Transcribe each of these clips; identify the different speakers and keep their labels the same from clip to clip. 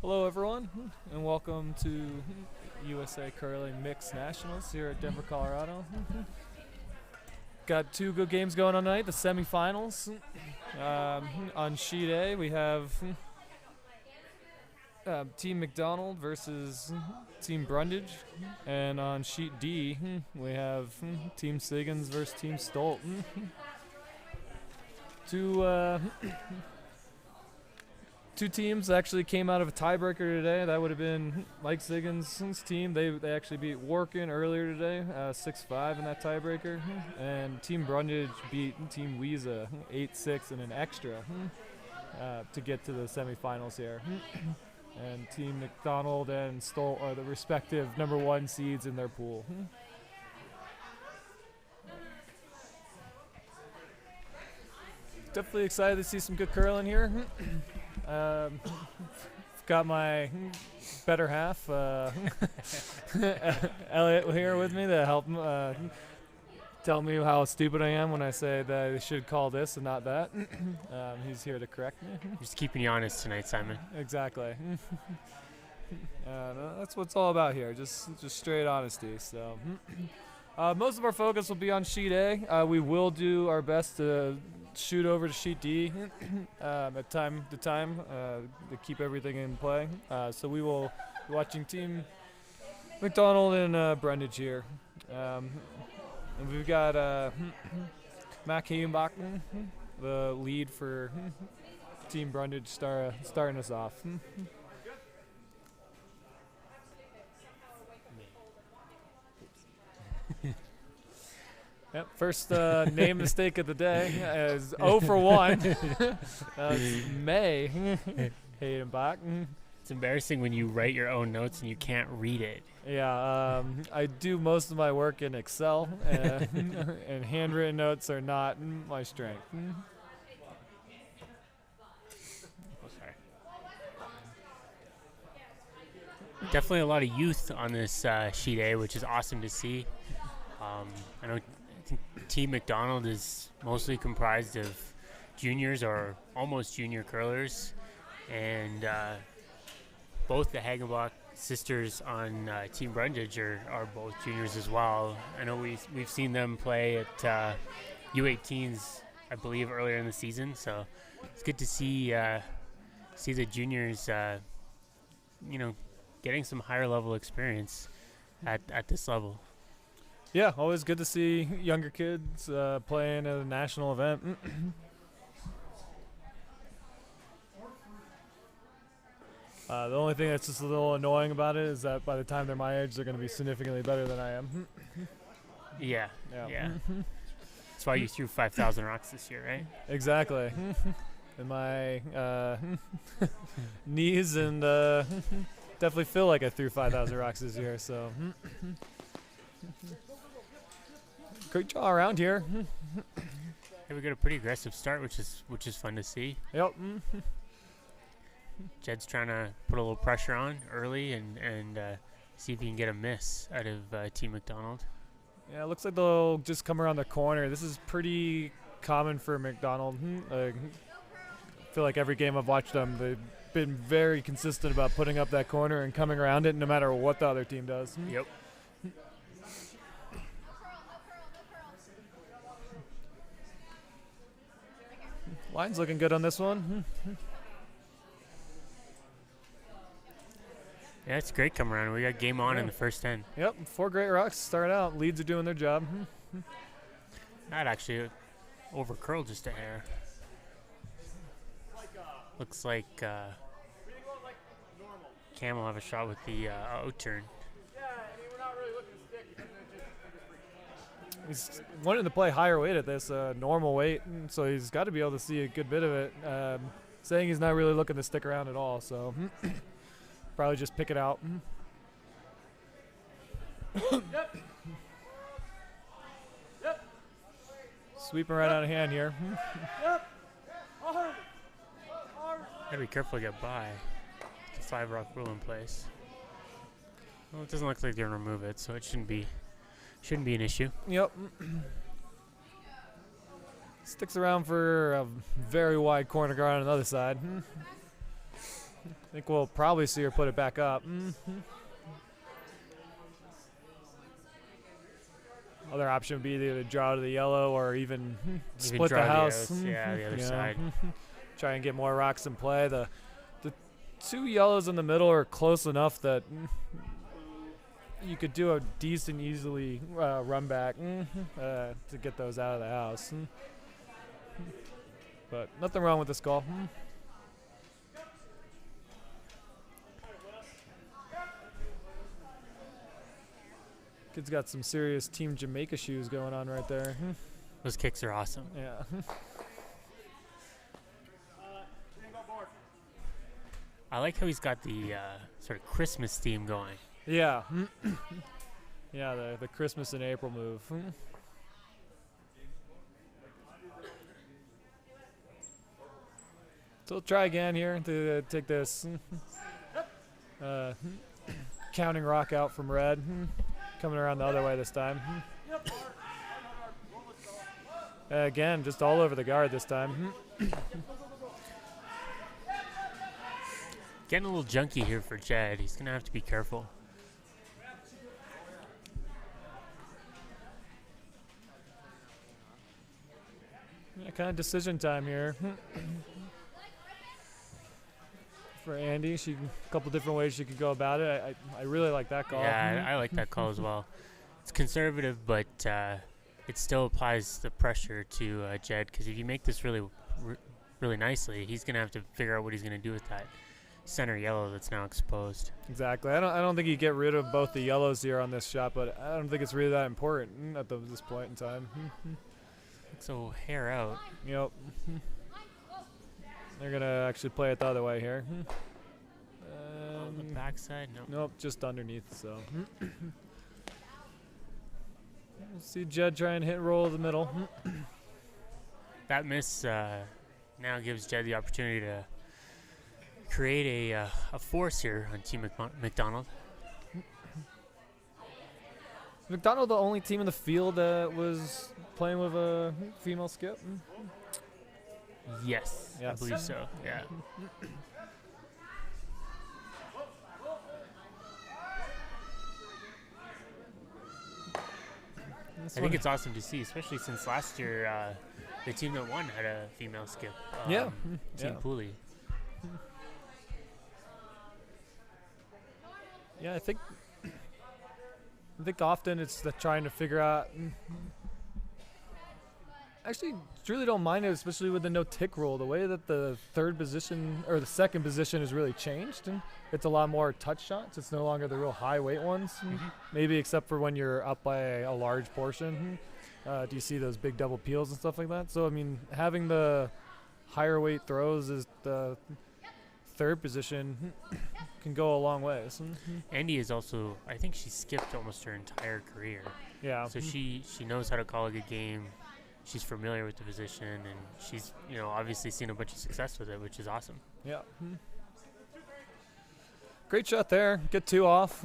Speaker 1: Hello, everyone, and welcome to USA Curling Mixed Nationals here at Denver, Colorado. Got two good games going on tonight, the semifinals. On Sheet A, we have Team McDonald versus Team Brundage, and on Sheet D, we have Team Siggins versus Team Stolt. Two teams actually came out of a tiebreaker today. That would have been Mike Siggins' team. They actually beat Workin earlier today, 6-5 in that tiebreaker. And Team Brundage beat Team Wiesa 8-6 in an extra to get to the semifinals here. And Team McDonald and Stolt are the respective number one seeds in their pool. Definitely excited to see some good curling here. Got my better half, Elliot, here with me to help tell me how stupid I am when I say that I should call this and not that. He's here to correct me.
Speaker 2: Just keeping you honest tonight, Simon.
Speaker 1: Exactly. That's what it's all about here, just straight honesty. So most of our focus will be on Sheet A. We will do our best to shoot over to Sheet D at time to time to keep everything in play. So we will be watching Team McDonald and Brundage here. And we've got Mac Heimbach, the lead for Team Brundage, starting us off. Yep, first name mistake of the day is 0 for 1. That's May Heimbach.
Speaker 2: It's embarrassing when you write your own notes and you can't read it.
Speaker 1: Yeah, I do most of my work in Excel, and handwritten notes are not my strength.
Speaker 2: Sorry. Definitely a lot of youth on this Sheet A, which is awesome to see. I think Team McDonald is mostly comprised of juniors or almost junior curlers, and both the Hagenbach sisters on Team Brundage are both juniors as well. I know we've seen them play at U18s, I believe, earlier in the season, so it's good to see the juniors, getting some higher level experience at this level.
Speaker 1: Yeah, always good to see younger kids playing at a national event. The only thing that's just a little annoying about it is that by the time they're my age, they're going to be significantly better than I am.
Speaker 2: Yeah. That's why you threw 5,000 rocks this year, right?
Speaker 1: Exactly. And my knees and definitely feel like I threw 5,000 rocks this year, so... Great draw around here.
Speaker 2: Hey, we got a pretty aggressive start, which is fun to see.
Speaker 1: Yep.
Speaker 2: Jed's trying to put a little pressure on early and see if he can get a miss out of Team McDonald.
Speaker 1: Yeah, it looks like they'll just come around the corner. This is pretty common for McDonald. I feel like every game I've watched them, they've been very consistent about putting up that corner and coming around it no matter what the other team does.
Speaker 2: Yep.
Speaker 1: Line's looking good on this one.
Speaker 2: Yeah, it's great coming around. We got game on in the first 10.
Speaker 1: Yep, 4 great rocks start out. Leads are doing their job.
Speaker 2: That actually over curled just a hair. Looks like Cam will have a shot with the out turn.
Speaker 1: He's wanting to play higher weight at this normal weight, so he's got to be able to see a good bit of it. Saying he's not really looking to stick around at all, so probably just pick it out. Yep. Sweeping right out of hand here. Yep.
Speaker 2: Gotta be careful to get by. The 5 rock rule in place. Well, it doesn't look like they're gonna remove it, so it shouldn't be an issue.
Speaker 1: Yep. Sticks around for a very wide corner guard on the other side. think we'll probably see her put it back up. Other option would be either to draw to the yellow or even split the house.
Speaker 2: Yeah, the other side.
Speaker 1: Try and get more rocks in play. The two yellows in the middle are close enough that you could do a decent, easily run back to get those out of the house. But nothing wrong with this call. Kid's got some serious Team Jamaica shoes going on right there.
Speaker 2: Those kicks are awesome.
Speaker 1: Yeah.
Speaker 2: I like how he's got the sort of Christmas theme going.
Speaker 1: Yeah. Yeah, the Christmas in April move. So we'll try again here to take this counting rock out from red. Coming around the other way this time. Again, just all over the guard this time.
Speaker 2: Getting a little junky here for Jed. He's going to have to be careful.
Speaker 1: Yeah, kind of decision time here. For Andy, a couple different ways she could go about it. I really like that call.
Speaker 2: Yeah, I like that call as well. It's conservative, but it still applies the pressure to Jed, because if you make this really nicely, he's going to have to figure out what he's going to do with that center yellow that's now exposed.
Speaker 1: Exactly. I don't think you get rid of both the yellows here on this shot, but I don't think it's really that important at this point in time.
Speaker 2: So hair out.
Speaker 1: Yep. They're going to actually play it the other way here.
Speaker 2: The backside? No.
Speaker 1: Nope, just underneath. So we'll see Jed try and hit roll the middle.
Speaker 2: That miss now gives Jed the opportunity to create a force here on Team McDonald.
Speaker 1: McDonald, the only team in the field that was playing with a female skip?
Speaker 2: Yes, I believe so, yeah. I think it's awesome to see, especially since last year the team that won had a female skip. Team Pooley.
Speaker 1: Yeah, I think often it's trying to figure out. Actually, really don't mind it, especially with the no tick rule. The way that the third position or the second position has really changed, and it's a lot more touch shots. It's no longer the real high weight ones, maybe except for when you're up by a large portion. Do you see those big double peels and stuff like that? So I mean, having the higher weight throws as the third position can go a long way.
Speaker 2: Andy is also, I think she skipped almost her entire career.
Speaker 1: Yeah.
Speaker 2: So she knows how to call a good game. She's familiar with the position, and she's obviously seen a bunch of success with it, which is awesome.
Speaker 1: Yeah. Great shot there. Get two off.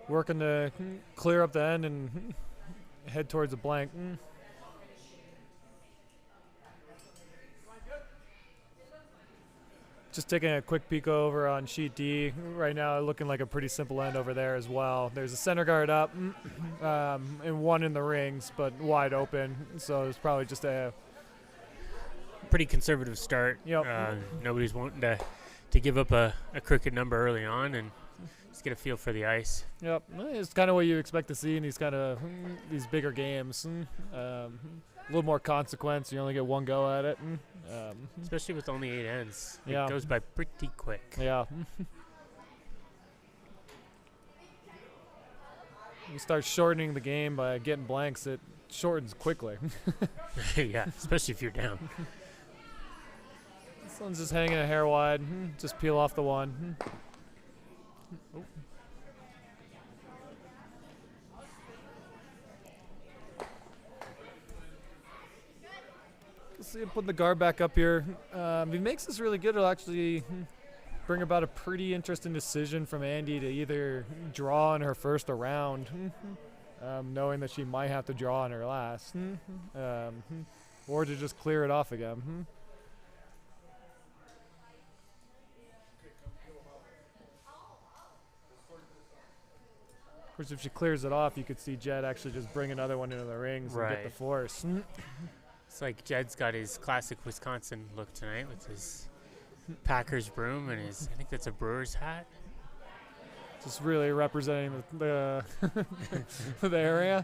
Speaker 1: Working to clear up the end and head towards the blank. Just taking a quick peek over on sheet D. Right now looking like a pretty simple end over there as well. There's a center guard up and one in the rings, but wide open. So it's probably just a
Speaker 2: pretty conservative start.
Speaker 1: Yep.
Speaker 2: Nobody's wanting to give up a crooked number early on and just get a feel for the ice.
Speaker 1: Yep. It's kind of what you expect to see in these these bigger games. A little more consequence. You only get one go at it.
Speaker 2: Especially with only 8 ends.
Speaker 1: Yeah.
Speaker 2: It goes by pretty quick.
Speaker 1: Yeah. You start shortening the game by getting blanks, it shortens quickly.
Speaker 2: Yeah, especially if you're down.
Speaker 1: This one's just hanging a hair wide. Just peel off the one. Oh. See him put the guard back up here. If he makes this really good, it'll actually bring about a pretty interesting decision from Andy to either draw on her first round, knowing that she might have to draw on her last, or to just clear it off again. Of course, if she clears it off, you could see Jed actually just bring another one into the rings and get the
Speaker 2: Right.
Speaker 1: force.
Speaker 2: It's like Jed's got his classic Wisconsin look tonight with his Packers broom and his, I think that's a Brewers hat.
Speaker 1: Just really representing the the area.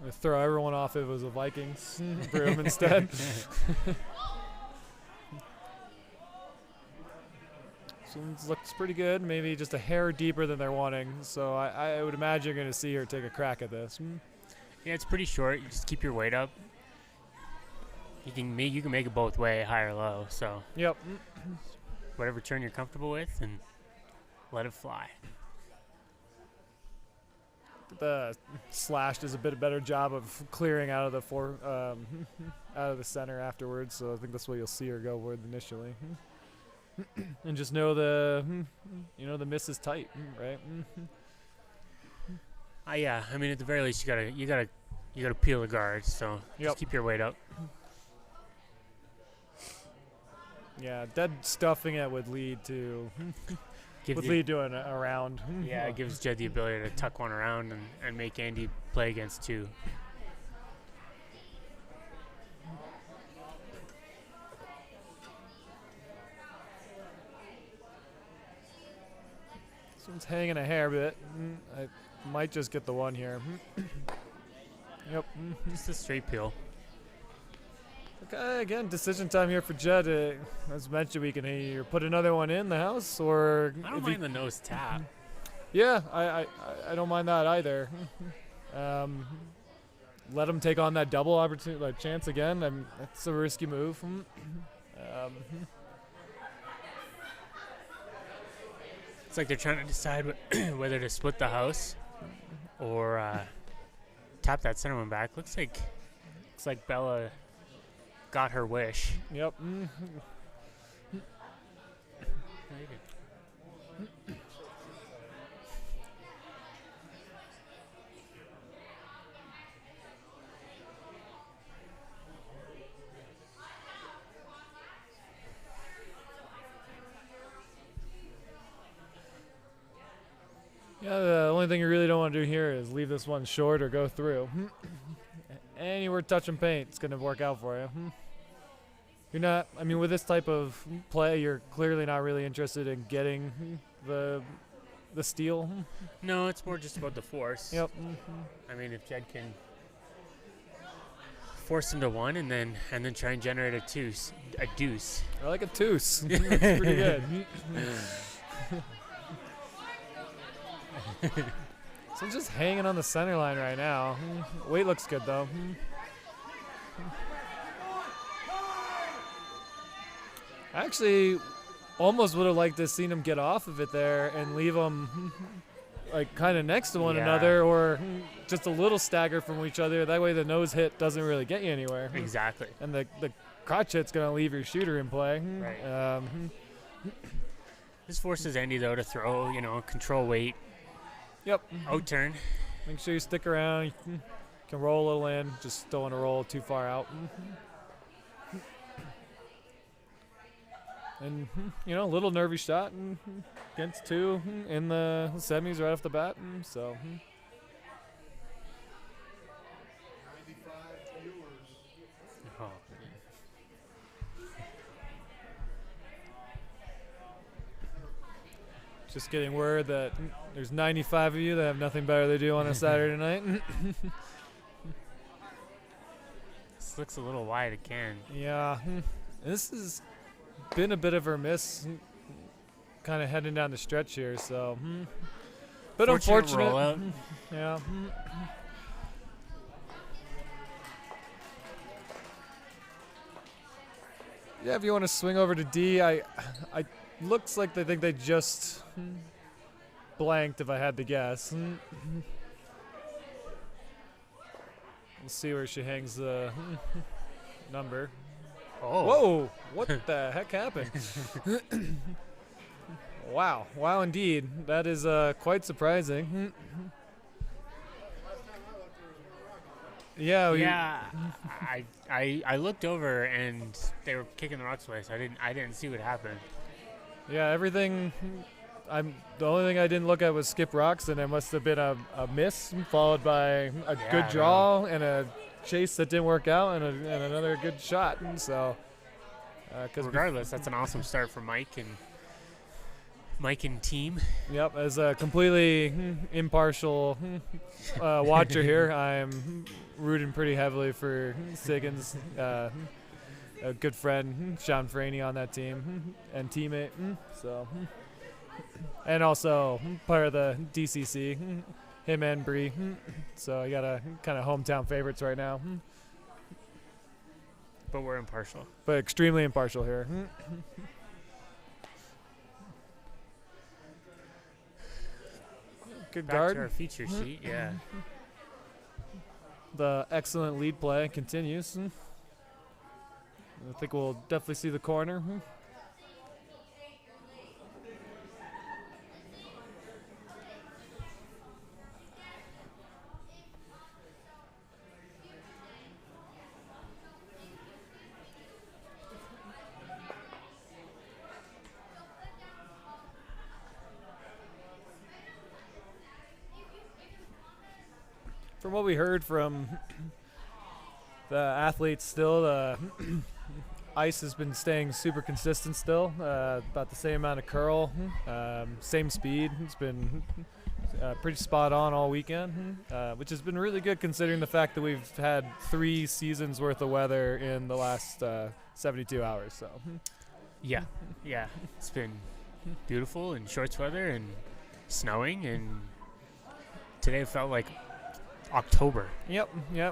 Speaker 1: I throw everyone off if it was a Vikings broom instead. This one looks pretty good, maybe just a hair deeper than they're wanting. So I would imagine you're going to see her take a crack at this.
Speaker 2: Yeah, it's pretty short. You just keep your weight up. You can make it both way, high or low. So
Speaker 1: Yep.
Speaker 2: whatever turn you're comfortable with, and let it fly.
Speaker 1: The Slash does a bit better job of clearing out of the out of the center afterwards. So I think that's what you'll see her go with initially. And just know the miss is tight, right?
Speaker 2: Yeah, I mean at the very least you gotta peel the guard. So
Speaker 1: Yep.
Speaker 2: just keep your weight up.
Speaker 1: Yeah, dead stuffing it would lead to doing a round.
Speaker 2: Yeah, it gives Jed the ability to tuck one around and make Andy play against two.
Speaker 1: This one's hanging a hair bit. I might just get the one here. Yep.
Speaker 2: Just a straight peel.
Speaker 1: Okay, again, decision time here for Jed. As mentioned, we can either put another one in the house, or
Speaker 2: I don't mind the nose tap.
Speaker 1: yeah, I don't mind that either. Let him take on that double opportunity, like chance again. That's a risky move.
Speaker 2: It's like they're trying to decide whether to split the house or tap that center one back. Looks like Bella got her wish.
Speaker 1: Yep. Yeah, the only thing you really don't want to do here is leave this one short or go through. Anywhere touching paint, it's going to work out for you. You're not, I mean, with this type of play, you're clearly not really interested in getting the steal.
Speaker 2: No, it's more just about the force.
Speaker 1: Yep.
Speaker 2: I mean, if Jed can force him to one and then try and generate a deuce.
Speaker 1: I like a deuce. It's pretty good. So I'm just hanging on the center line right now. Weight looks good though. Actually, almost would have liked to seen him get off of it there and leave them like kind of next to one another, or just a little stagger from each other. That way the nose hit doesn't really get you anywhere.
Speaker 2: Exactly.
Speaker 1: And the crotch hit's gonna leave your shooter in play.
Speaker 2: Right. This forces Andy though to throw, control weight.
Speaker 1: Yep.
Speaker 2: Out turn.
Speaker 1: Make sure you stick around. You can roll a little in. Just don't want to roll too far out. And, a little nervy shot against two in the semis right off the bat. So.
Speaker 2: Oh.
Speaker 1: Just getting word that there's 95 of you that have nothing better to do on a Saturday night.
Speaker 2: This looks a little wide again.
Speaker 1: Yeah. This has been a bit of a miss kind of heading down the stretch here, so. But unfortunate.
Speaker 2: Rollout.
Speaker 1: Yeah. Yeah, if you want to swing over to D, I looks like they think they just blanked, if I had to guess. We'll see where she hangs the number.
Speaker 2: Oh.
Speaker 1: Whoa! What the heck happened? Wow. Wow, indeed. That is quite surprising. Yeah.
Speaker 2: Yeah, I looked over and they were kicking the rocks away, so I didn't see what happened.
Speaker 1: Yeah. Everything. The only thing I didn't look at was skip rocks, and it must have been a miss followed by a
Speaker 2: Yeah,
Speaker 1: good
Speaker 2: I
Speaker 1: draw and a chase that didn't work out, and another good shot. And so, because
Speaker 2: Regardless, that's an awesome start for Mike and team.
Speaker 1: yep, as a completely impartial watcher here, I'm rooting pretty heavily for Siggins, a good friend, Sean Franey on that team, and teammate. So, and also part of the DCC, him and Bree. So I got a kind of hometown favorites right now,
Speaker 2: But we're impartial.
Speaker 1: but extremely impartial here. Good
Speaker 2: Back to our
Speaker 1: guard.
Speaker 2: feature sheet, yeah.
Speaker 1: The excellent lead play continues. I think we'll definitely see the corner. From what we heard from the athletes, still the ice has been staying super consistent. Still, about the same amount of curl, same speed. It's been pretty spot on all weekend, which has been really good considering the fact that we've had 3 seasons worth of weather in the last 72 hours. So,
Speaker 2: Yeah, it's been beautiful and shorts weather and snowing, and today it felt like October.
Speaker 1: yep,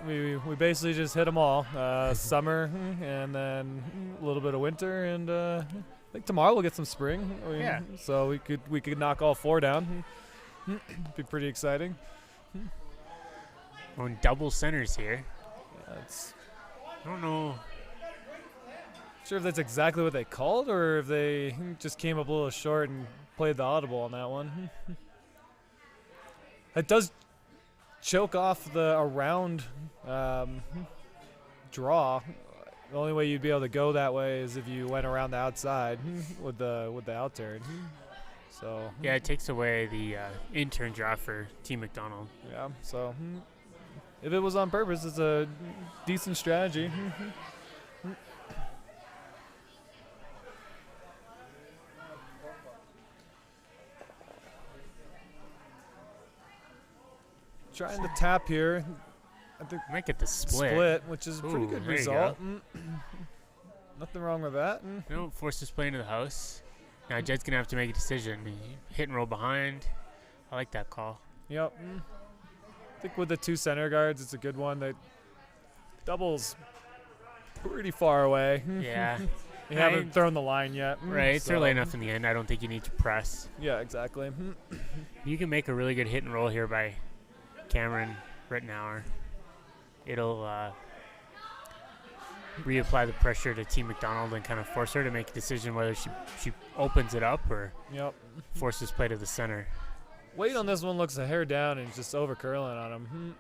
Speaker 1: we basically just hit them all. Summer, and then a little bit of winter, and I think tomorrow we'll get some spring.
Speaker 2: Yeah.
Speaker 1: So we could knock all 4 down. Be pretty exciting.
Speaker 2: We're in double centers here.
Speaker 1: Yeah, it's
Speaker 2: I don't know.
Speaker 1: sure if that's exactly what they called or if they just came up a little short and played the audible on that one. It does choke off the around draw. The only way you'd be able to go that way is if you went around the outside with the out turn. So
Speaker 2: Yeah, it takes away the intern draw for Team McDonald.
Speaker 1: yeah. So if it was on purpose, it's a decent strategy. Trying to tap here. I think
Speaker 2: Might get the split.
Speaker 1: which is a pretty
Speaker 2: Ooh,
Speaker 1: good
Speaker 2: there you
Speaker 1: result. Nothing wrong with that.
Speaker 2: No, forces play into the house. Now Jed's gonna have to make a decision. Hit and roll behind. I like that call.
Speaker 1: Yep. I think with the 2 center guards, it's a good one. That doubles pretty far away.
Speaker 2: Yeah,
Speaker 1: You
Speaker 2: Right.
Speaker 1: haven't thrown the line yet.
Speaker 2: right. It's
Speaker 1: so-
Speaker 2: early enough in the end. I don't think you need to press.
Speaker 1: Yeah, exactly.
Speaker 2: You can make a really good hit and roll here by Cameron Rittenauer. It'll reapply the pressure to Team McDonald and kind of force her to make a decision whether she opens it up or
Speaker 1: Yep.
Speaker 2: forces play to the center.
Speaker 1: Weight on this one looks a hair down and just over curling on him.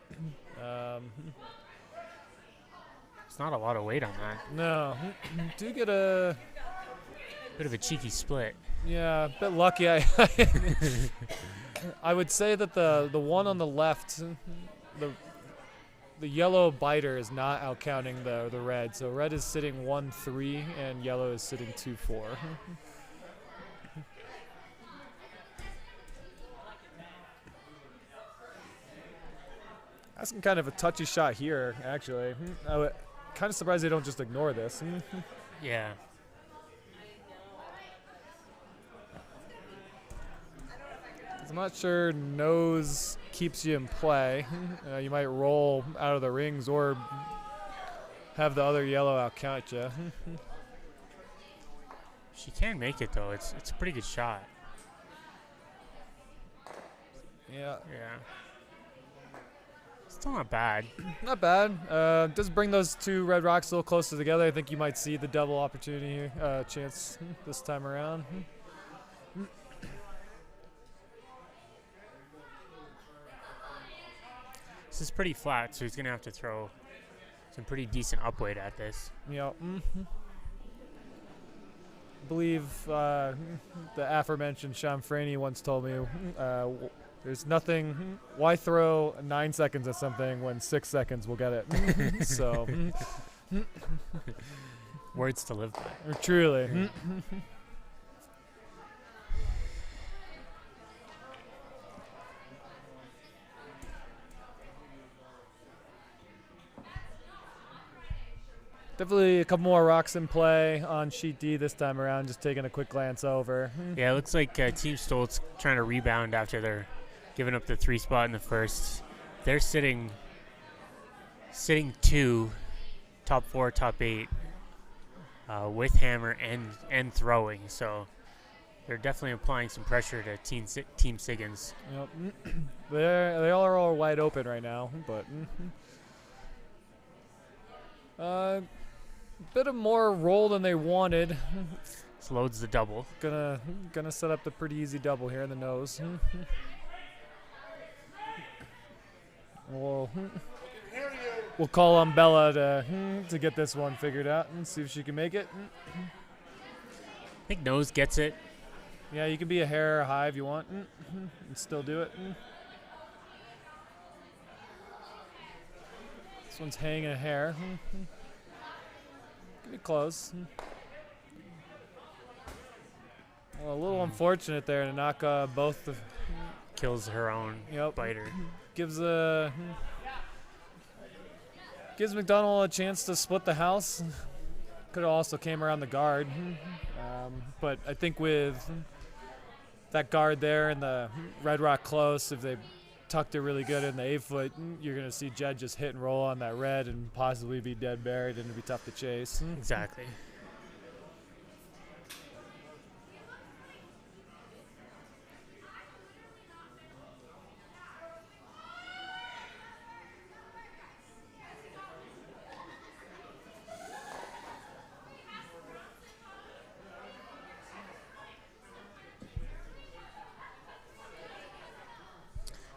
Speaker 2: It's not a lot of weight on that.
Speaker 1: No. Do get a
Speaker 2: Bit of a cheeky split.
Speaker 1: a bit lucky. I would say that the one on the left, the yellow biter is not out counting the red. So red is sitting 1-3 and yellow is sitting 2-4. That's kind of a touchy shot here, actually. Kind of surprised they don't just ignore this.
Speaker 2: Yeah.
Speaker 1: I'm not sure nose keeps you in play. You might roll out of the rings or have the other yellow out count you.
Speaker 2: She can make it though. It's a pretty good shot.
Speaker 1: Yeah,
Speaker 2: Yeah. Still not bad.
Speaker 1: not bad. Does bring those 2 red rocks a little closer together. I think you might see the double opportunity chance this time around.
Speaker 2: This is pretty flat, so he's going to have to throw some pretty decent upweight at this.
Speaker 1: I believe the aforementioned Sean Franey once told me there's nothing. Why throw 9 seconds at something when 6 seconds will get it? So,
Speaker 2: Words to live by.
Speaker 1: Truly. Definitely a couple more rocks in play on sheet D this time around, just taking a quick glance over.
Speaker 2: Yeah, it looks like Team Stoltz trying to rebound after they're giving up the 3 spot in the first. They're sitting 2, top 4, top 8, with hammer and throwing. So they're definitely applying some pressure to Team Siggins.
Speaker 1: Yep. They all are all wide open right now, but bit of more roll than they wanted.
Speaker 2: This loads the double.
Speaker 1: Gonna set up the pretty easy double here in the nose. We'll call on Bella to get this one figured out and see if she can make it.
Speaker 2: I think nose gets it.
Speaker 1: Yeah, you can be a hair high if you want and still do it. This one's hanging a hair. Could be close. Well, a little unfortunate there to knock both the.
Speaker 2: Kills her own biter.
Speaker 1: Gives McDonald a chance to split the house. Could have also came around the guard, but I think with that guard there and the Red Rock close, if they tucked it really good in the 8-foot, you're going to see Jed just hit and roll on that red and possibly be dead buried, and it'd be tough to chase.
Speaker 2: Exactly.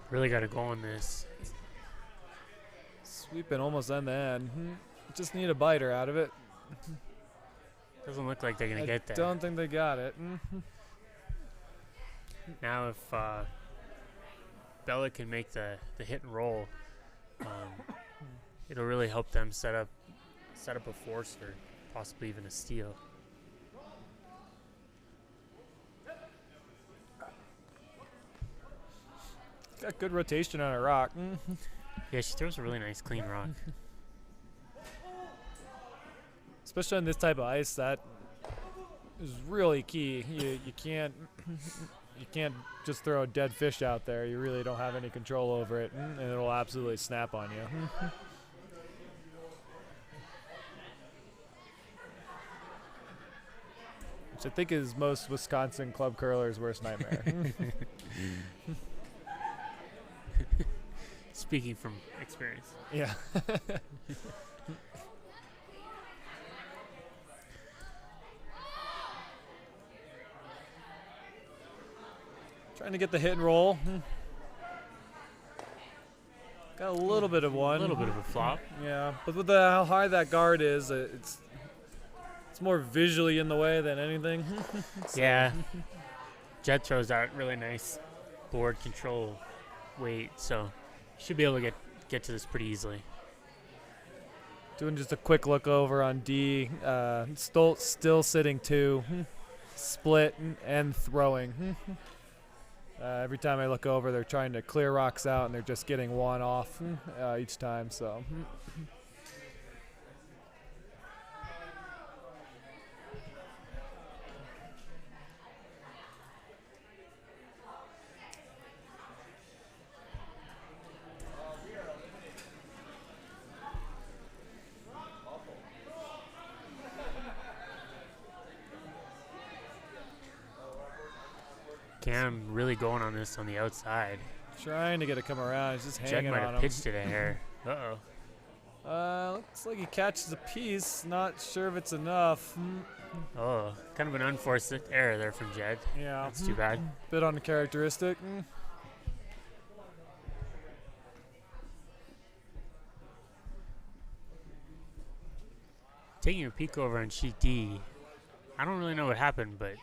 Speaker 2: Really got to go on this.
Speaker 1: Sweeping almost end to end. Just need a biter out of it.
Speaker 2: Doesn't look like they're going to get there.
Speaker 1: Don't think they got it.
Speaker 2: Now if Bella can make the hit and roll, it'll really help them set up a force or possibly even a steal.
Speaker 1: Got good rotation on a rock.
Speaker 2: Yeah, she throws a really nice clean rock.
Speaker 1: Especially on this type of ice, that is really key. You can't just throw a dead fish out there. You really don't have any control over it, and it'll absolutely snap on you. Which I think is most Wisconsin club curlers' worst nightmare.
Speaker 2: Speaking from experience.
Speaker 1: Yeah. Trying to get the hit and roll. Got a little bit of one.
Speaker 2: A little bit of a flop.
Speaker 1: Yeah, but with how high that guard is, it's more visually in the way than anything.
Speaker 2: Yeah. Jed throws out really nice board control weight, so should be able to get to this pretty easily.
Speaker 1: Doing just a quick look over on D. Stoltz still sitting 2, split and throwing. Every time I look over, they're trying to clear rocks out, and they're just getting one off each time. So.
Speaker 2: Cam really going on this on the outside.
Speaker 1: Trying to get it come around. He's just
Speaker 2: Jed
Speaker 1: hanging
Speaker 2: might
Speaker 1: on
Speaker 2: have
Speaker 1: him.
Speaker 2: pitched it a hair. Uh-oh.
Speaker 1: Looks like he catches a piece. Not sure if it's enough.
Speaker 2: Oh, kind of an unforced error there from Jed.
Speaker 1: Yeah.
Speaker 2: That's too bad.
Speaker 1: Bit uncharacteristic.
Speaker 2: Taking a peek over on sheet D, I don't really know what happened, but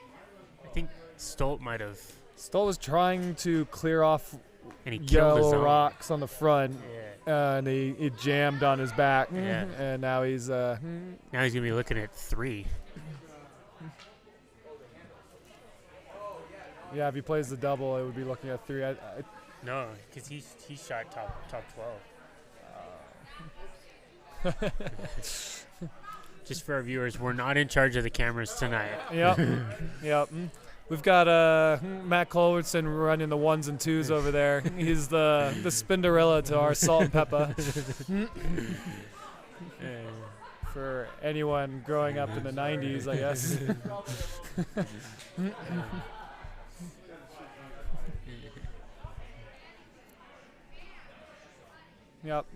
Speaker 2: I think Stolt might have,
Speaker 1: Stoll was trying to clear off
Speaker 2: and he killed his
Speaker 1: yellow
Speaker 2: own.
Speaker 1: rocks on the front,
Speaker 2: Yeah.
Speaker 1: and he jammed on his back,
Speaker 2: Yeah.
Speaker 1: and now he's
Speaker 2: Now he's gonna be looking at 3.
Speaker 1: yeah. If he plays the double, it would be looking at 3.
Speaker 2: No, because he shot top 12. Just for our viewers, we're not in charge of the cameras tonight.
Speaker 1: Yep, yep. We've got Matt Culbertson running the 1s and 2s over there. He's the Spinderella to our Salt and Pepper. For anyone growing up in the 90s, I guess. Yep.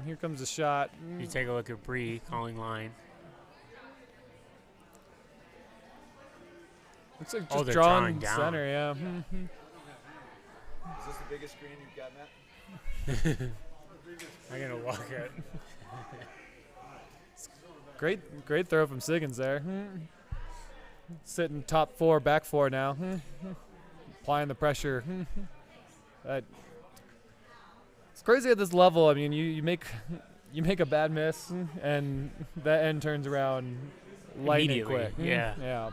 Speaker 1: Here comes the shot.
Speaker 2: You take a look at Bree calling line.
Speaker 1: Looks like
Speaker 2: Oh,
Speaker 1: just
Speaker 2: they're
Speaker 1: drawing
Speaker 2: drawing down.
Speaker 1: center, yeah.
Speaker 3: Is this the biggest screen you've got, Matt?
Speaker 2: I'm gonna walk out.
Speaker 1: Great throw from Siggins there. Sitting top 4, back 4 now. Applying the pressure. It's crazy at this level. I mean, you make a bad miss, and that end turns around lightning
Speaker 2: Immediately,
Speaker 1: quick.
Speaker 2: yeah.
Speaker 1: Yeah.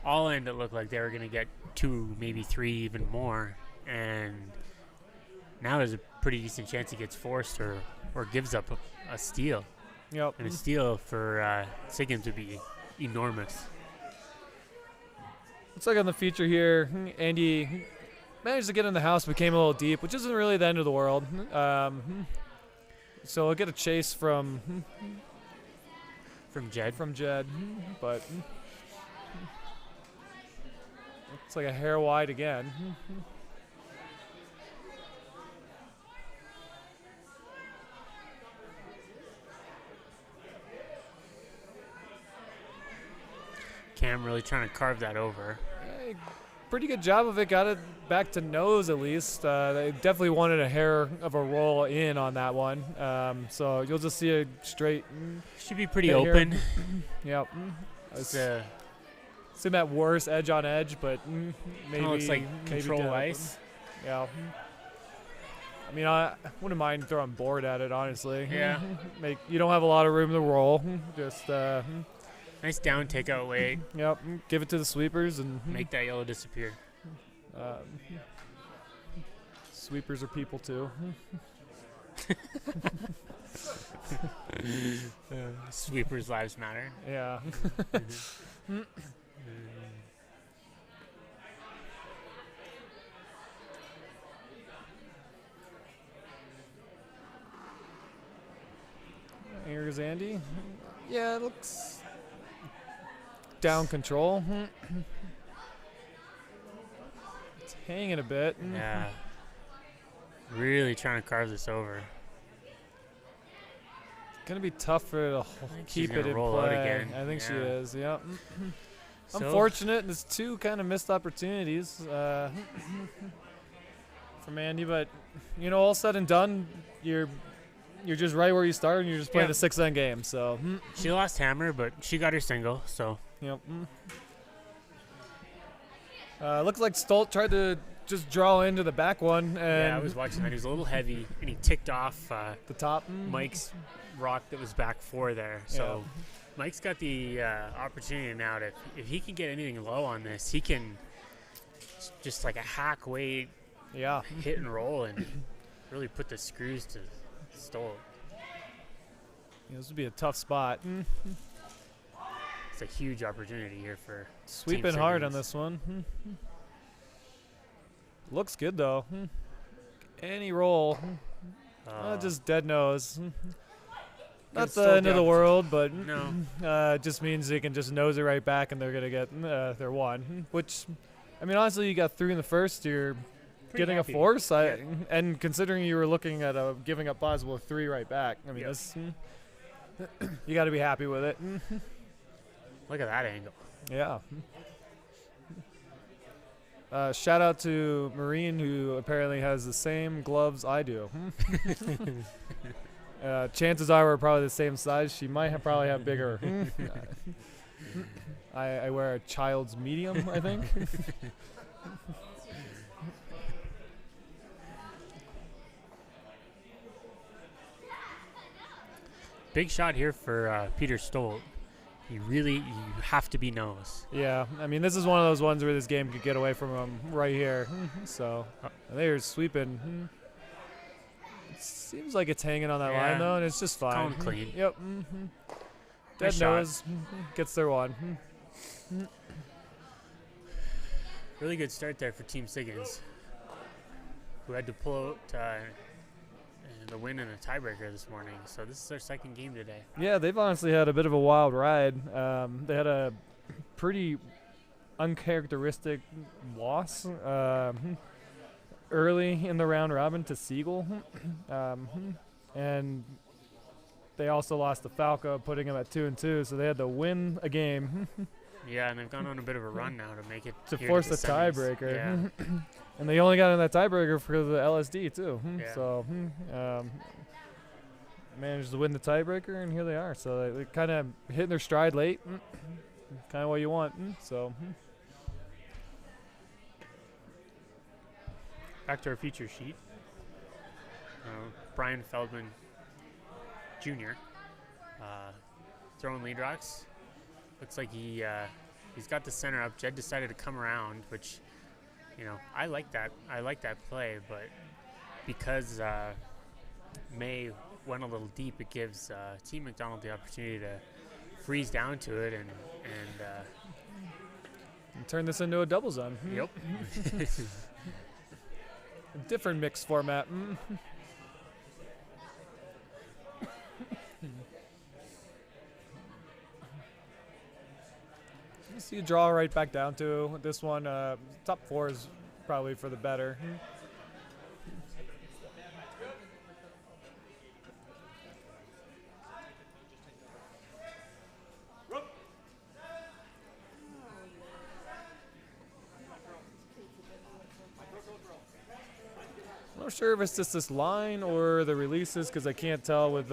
Speaker 2: All in, it looked like they were gonna get 2, maybe 3, even more, and now there's a pretty decent chance he gets forced or gives up a steal.
Speaker 1: Yep.
Speaker 2: And a steal for Siggins would be enormous.
Speaker 1: Looks like on the feature here, Andy managed to get in the house, but came a little deep, which isn't really the end of the world. So we'll get a chase from
Speaker 2: From Jed.
Speaker 1: Jed, but looks like a hair wide again.
Speaker 2: Cam really trying to carve that over.
Speaker 1: Hey, pretty good job of it. Got it back to nose at least. They definitely wanted a hair of a roll in on that one. So you'll just see a straight.
Speaker 2: Should be pretty
Speaker 1: hit here.
Speaker 2: open.
Speaker 1: Yep.
Speaker 2: It's,
Speaker 1: Seem at worst edge on edge, but maybe
Speaker 2: looks like
Speaker 1: maybe
Speaker 2: control
Speaker 1: get open.
Speaker 2: ice.
Speaker 1: Yeah. I mean, I wouldn't mind throwing board at it, honestly.
Speaker 2: Yeah.
Speaker 1: You don't have a lot of room to roll. Just
Speaker 2: Nice down takeout weight.
Speaker 1: yep. Give it to the sweepers and
Speaker 2: Make that yellow disappear.
Speaker 1: Sweepers are people too.
Speaker 2: Sweepers' lives matter.
Speaker 1: Yeah. Here's Andy. Yeah, it looks down control. It's hanging a bit.
Speaker 2: Yeah. Really trying to carve this over.
Speaker 1: Gonna be tough for her to
Speaker 2: think she's
Speaker 1: keep
Speaker 2: gonna
Speaker 1: it in
Speaker 2: roll out
Speaker 1: play.
Speaker 2: again.
Speaker 1: I think she
Speaker 2: Yeah.
Speaker 1: is. Yep.
Speaker 2: So,
Speaker 1: Unfortunate. There's 2 kind of missed opportunities from Andy, but all said and done, you're just right where you started, and you're just playing
Speaker 2: Yeah.
Speaker 1: a 6-end game. So
Speaker 2: She lost hammer, but she got her single, so
Speaker 1: yep. Looks like Stolt tried to just draw into the back one, and
Speaker 2: yeah, I was watching that. He was a little heavy, and he ticked off
Speaker 1: the top.
Speaker 2: Mike's rock that was back 4 there. So Mike's got the opportunity now to, if he can get anything low on this, he can just like a hack weight
Speaker 1: Yeah.
Speaker 2: hit and roll and really put the screws to Stolt.
Speaker 1: This would be a tough spot.
Speaker 2: It's a huge opportunity here for
Speaker 1: Sweeping
Speaker 2: Team
Speaker 1: hard on
Speaker 2: Siggins.
Speaker 1: this one. Looks good though. Any roll. Just dead nose. Not the
Speaker 2: Stolt
Speaker 1: end of the
Speaker 2: down.
Speaker 1: world, but
Speaker 2: No.
Speaker 1: it just means they can just nose it right back and they're going to get their 1. Which, I mean, honestly, you got 3 in the first. You're getting
Speaker 2: happy.
Speaker 1: a force. And considering you were looking at giving up possible 3 right back, I mean,
Speaker 2: Yep.
Speaker 1: this, you got to be happy with it.
Speaker 2: Look at that angle.
Speaker 1: Yeah. Shout out to Marine, who apparently has the same gloves I do. Chances are we're probably the same size. She might probably have bigger. I wear a child's medium, I think.
Speaker 2: Big shot here for Peter Stolt. You have to be nose.
Speaker 1: Yeah, I mean, this is one of those ones where this game could get away from him right here. So they're sweeping. It seems like it's hanging on that line, though, and it's just fine.
Speaker 2: Calm clean.
Speaker 1: Yep. Dead
Speaker 2: Nice
Speaker 1: nose gets their one.
Speaker 2: Really good start there for Team Siggins, who had to pull out the win in a tiebreaker this morning. So this is their second game today.
Speaker 1: Yeah, they've honestly had a bit of a wild ride. They had a pretty uncharacteristic loss early in the round robin to Siegel. And they also lost to Falco, putting them at 2-2. So they had to win a game
Speaker 2: Yeah, and they've gone on a bit of a run now to make it
Speaker 1: to
Speaker 2: here
Speaker 1: force
Speaker 2: the
Speaker 1: the
Speaker 2: semis.
Speaker 1: tiebreaker.
Speaker 2: Yeah.
Speaker 1: And they only got in that tiebreaker for the LSD, too.
Speaker 2: Yeah.
Speaker 1: So managed to win the tiebreaker, and here they are. So they kind of hitting their stride late. Kind of what you want. So
Speaker 2: Back to our feature sheet. Brian Feldman Jr. Throwing lead rocks. Looks like he's got the center up. Jed decided to come around, which, I like that. I like that play, but because May went a little deep, it gives Team McDonald the opportunity to freeze down to it and
Speaker 1: turn this into a double zone.
Speaker 2: yep.
Speaker 1: A different mix format. You see a draw right back down to this one. Top four is probably for the better. I'm not sure if it's just this line or the releases, because I can't tell with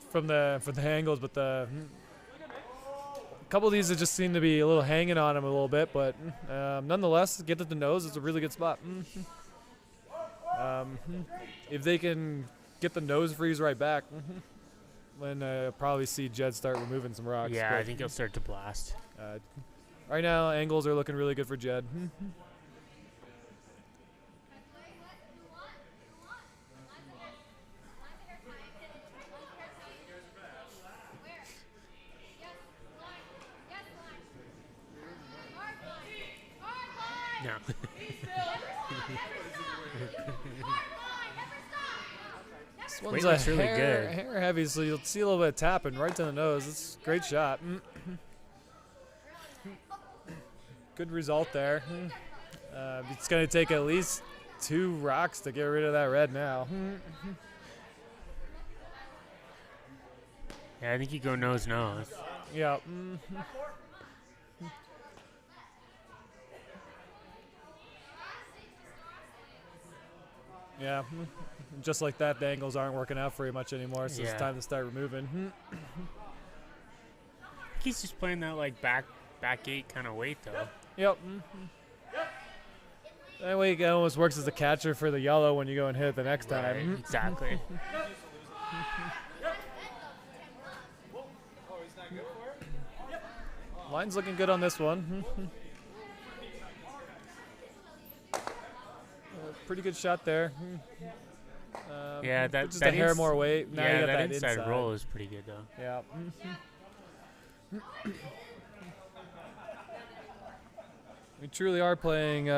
Speaker 1: from the angles, but a couple of these that just seem to be a little hanging on him a little bit, but nonetheless, get to the nose. It's a really good spot. If they can get the nose freeze right back, then probably see Jed start removing some rocks.
Speaker 2: Yeah,
Speaker 1: but,
Speaker 2: I think he'll start to blast.
Speaker 1: right now, angles are looking really good for Jed.
Speaker 2: No.
Speaker 1: This
Speaker 2: Weight
Speaker 1: one's
Speaker 2: looks really
Speaker 1: hair,
Speaker 2: good.
Speaker 1: hair heavy, so you'll see a little bit of tapping right to the nose. It's a great shot. Good result there. It's going to take at least 2 rocks to get rid of that red now.
Speaker 2: Yeah, I think you go nose.
Speaker 1: Yeah. Yeah. Just like that, the angles aren't working out very much anymore, so
Speaker 2: Yeah.
Speaker 1: it's time to start removing.
Speaker 2: He's just playing that like back 8 kind of weight though.
Speaker 1: Yep. That way it almost works as a catcher for the yellow when you go and hit it the next time.
Speaker 2: Exactly.
Speaker 1: Line's looking good on this one. Pretty good shot there.
Speaker 2: Yeah, that
Speaker 1: just
Speaker 2: that
Speaker 1: a hair
Speaker 2: ins-
Speaker 1: more weight. Now you got
Speaker 2: that
Speaker 1: that
Speaker 2: inside roll is pretty good though.
Speaker 1: Yeah. We truly are playing.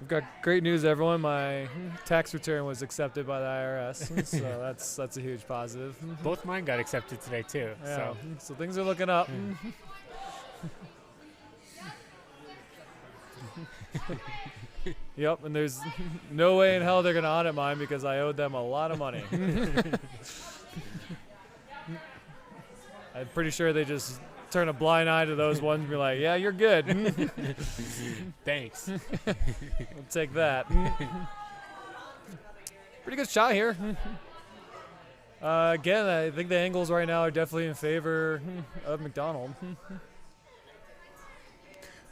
Speaker 1: I've got great news, everyone. My tax return was accepted by the IRS, so that's a huge positive.
Speaker 2: Both mine got accepted today too.
Speaker 1: Yeah,
Speaker 2: So
Speaker 1: so things are looking up. Yep, and there's no way in hell they're gonna audit mine because I owed them a lot of money. I'm pretty sure they just turn a blind eye to those ones and be like, yeah, you're good.
Speaker 2: Thanks.
Speaker 1: We'll take that. Pretty good shot here. Again, I think the angles right now are definitely in favor of McDonald.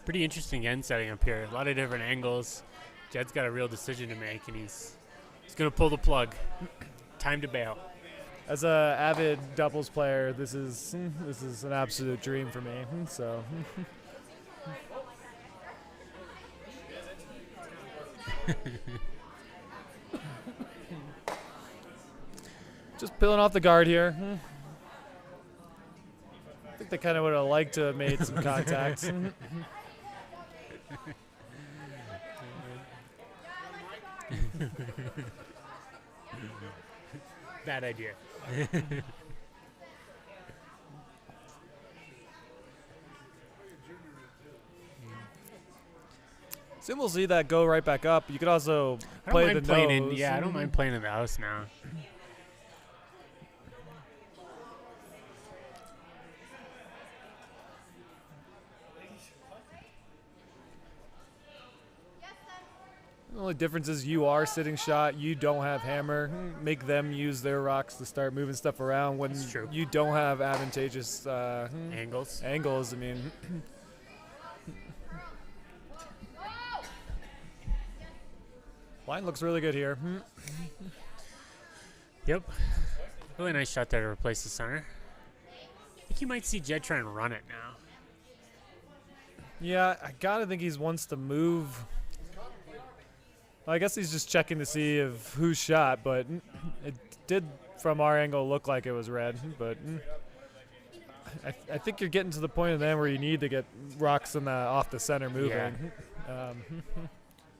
Speaker 2: Pretty interesting end setting up here. A lot of different angles. Jed's got a real decision to make, and he's going to pull the plug. Time to bail.
Speaker 1: As a avid doubles player, this is an absolute dream for me. So. Just peeling off the guard here. I think they kind of would have liked to have made some contact.
Speaker 2: Bad idea.
Speaker 1: Soon we'll see that go right back up. You could also play the nose.
Speaker 2: Yeah, I don't mind playing in the house now.
Speaker 1: The only difference is you are sitting shot. You don't have hammer. Make them use their rocks to start moving stuff around when you don't have advantageous
Speaker 2: angles.
Speaker 1: I mean, line looks really good here.
Speaker 2: Yep. Really nice shot there to replace the center. I think you might see Jed try and run it now.
Speaker 1: Yeah, I gotta think he wants to move. Well, I guess he's just checking to see if who shot, but it did, from our angle, look like it was red. But I think you're getting to the point of then where you need to get rocks off the center moving. Yeah.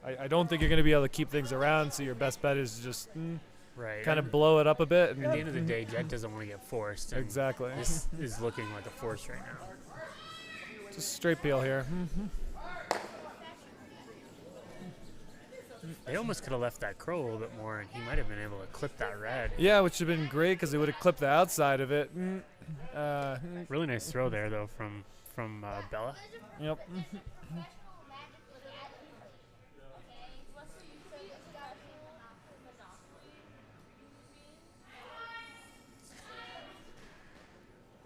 Speaker 1: I don't think you're going to be able to keep things around, so your best bet is to just kind of blow it up a bit. And
Speaker 2: at the end of the day, Jed doesn't want to get forced.
Speaker 1: Exactly.
Speaker 2: This is looking like a force right now.
Speaker 1: Just straight peel here.
Speaker 2: They almost could have left that crow a little bit more, and he might have been able to clip that red.
Speaker 1: Yeah, which would have been great because it would have clipped the outside of it.
Speaker 2: Really nice throw there, though, from Bella.
Speaker 1: Yep.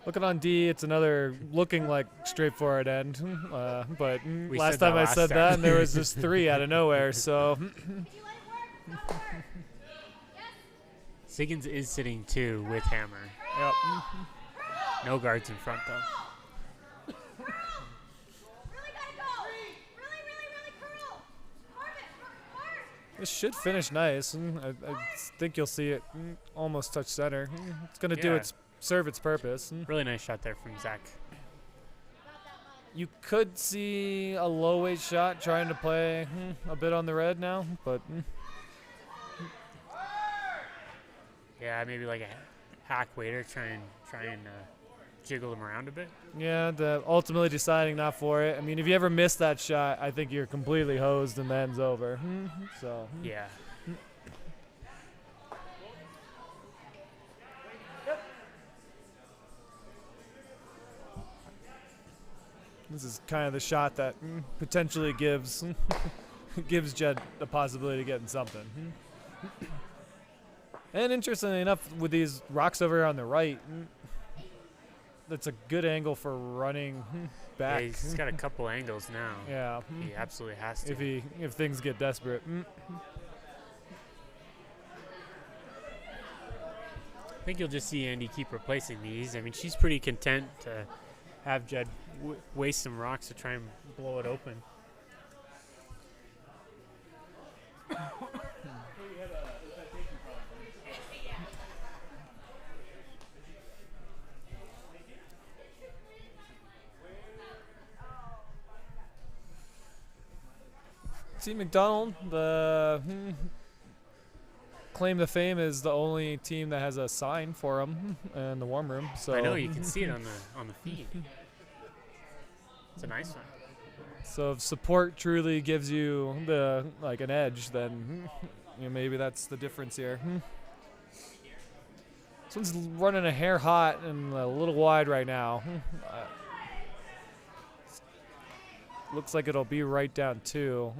Speaker 1: Looking on D, it's another looking like straightforward end. But last time I said that, and there was just 3 out of nowhere. So
Speaker 2: Siggins is sitting 2 with hammer.
Speaker 1: Yep.
Speaker 2: No guards in front, though.
Speaker 1: This should finish nice. I think you'll see it almost touch center. It's going to serve its purpose.
Speaker 2: Really nice shot there from Zach.
Speaker 1: You could see a low weight shot trying to play a bit on the red now, but
Speaker 2: yeah, maybe like a hack waiter try and jiggle them around a bit.
Speaker 1: Yeah, ultimately deciding not for it. I mean, if you ever miss that shot, I think you're completely hosed and the end's over. So
Speaker 2: yeah.
Speaker 1: This is kind of the shot that potentially gives Jed the possibility of getting something. And interestingly enough, with these rocks over here on the right, that's a good angle for running back.
Speaker 2: Yeah, he's got a couple angles now.
Speaker 1: Yeah.
Speaker 2: He absolutely has to.
Speaker 1: If things get desperate.
Speaker 2: I think you'll just see Andy keep replacing these. I mean, she's pretty content to have Jed waste some rocks to try and blow it open.
Speaker 1: Team McDonald, the claim to fame is the only team that has a sign for them in the warm room. So
Speaker 2: I know you can see it on the feed. It's a nice one.
Speaker 1: So if support truly gives you an edge, then maybe that's the difference here. This one's running a hair hot and a little wide right now. looks like it'll be right down 2.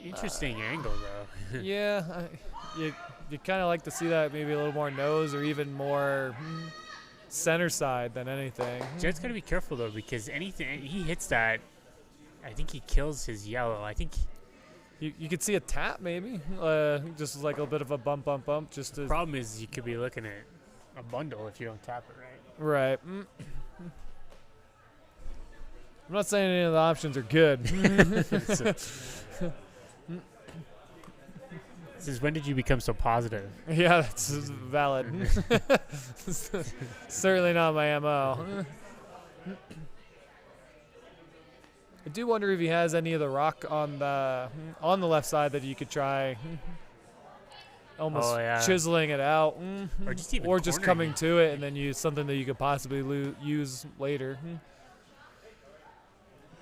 Speaker 2: Interesting angle, though.
Speaker 1: Yeah, you kind of like to see that maybe a little more nose or even more center side than anything.
Speaker 2: Jed's got to be careful, though, because anything he hits that, I think he kills his yellow. I think
Speaker 1: You could see a tap maybe, just like a bit of a bump. Just to
Speaker 2: the problem is you could be looking at a bundle if you don't tap it right.
Speaker 1: right. I'm not saying any of the options are good.
Speaker 2: Since when did you become so positive?
Speaker 1: Yeah, that's valid. Certainly not my MO. I do wonder if he has any of the rock on the left side that you could try almost chiseling it out,
Speaker 2: Or just even
Speaker 1: or just
Speaker 2: cornering
Speaker 1: coming
Speaker 2: it.
Speaker 1: to it and then use something that you could possibly use later.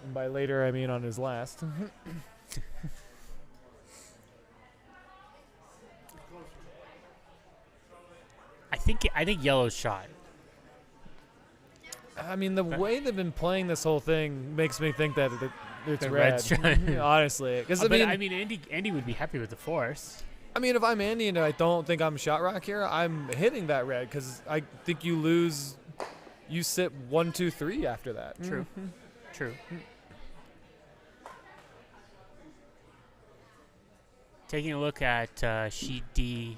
Speaker 1: And by later, I mean on his last.
Speaker 2: I think yellow's shot.
Speaker 1: I mean, the way they've been playing this whole thing makes me think that it's
Speaker 2: The
Speaker 1: red.
Speaker 2: red's trying.
Speaker 1: Honestly, because
Speaker 2: But I mean, Andy would be happy with the force.
Speaker 1: I mean, if I'm Andy and I don't think I'm shot rock here, I'm hitting that red because I think you lose. You sit 1, 2, 3 after that.
Speaker 2: True. True. Taking a look at sheet D,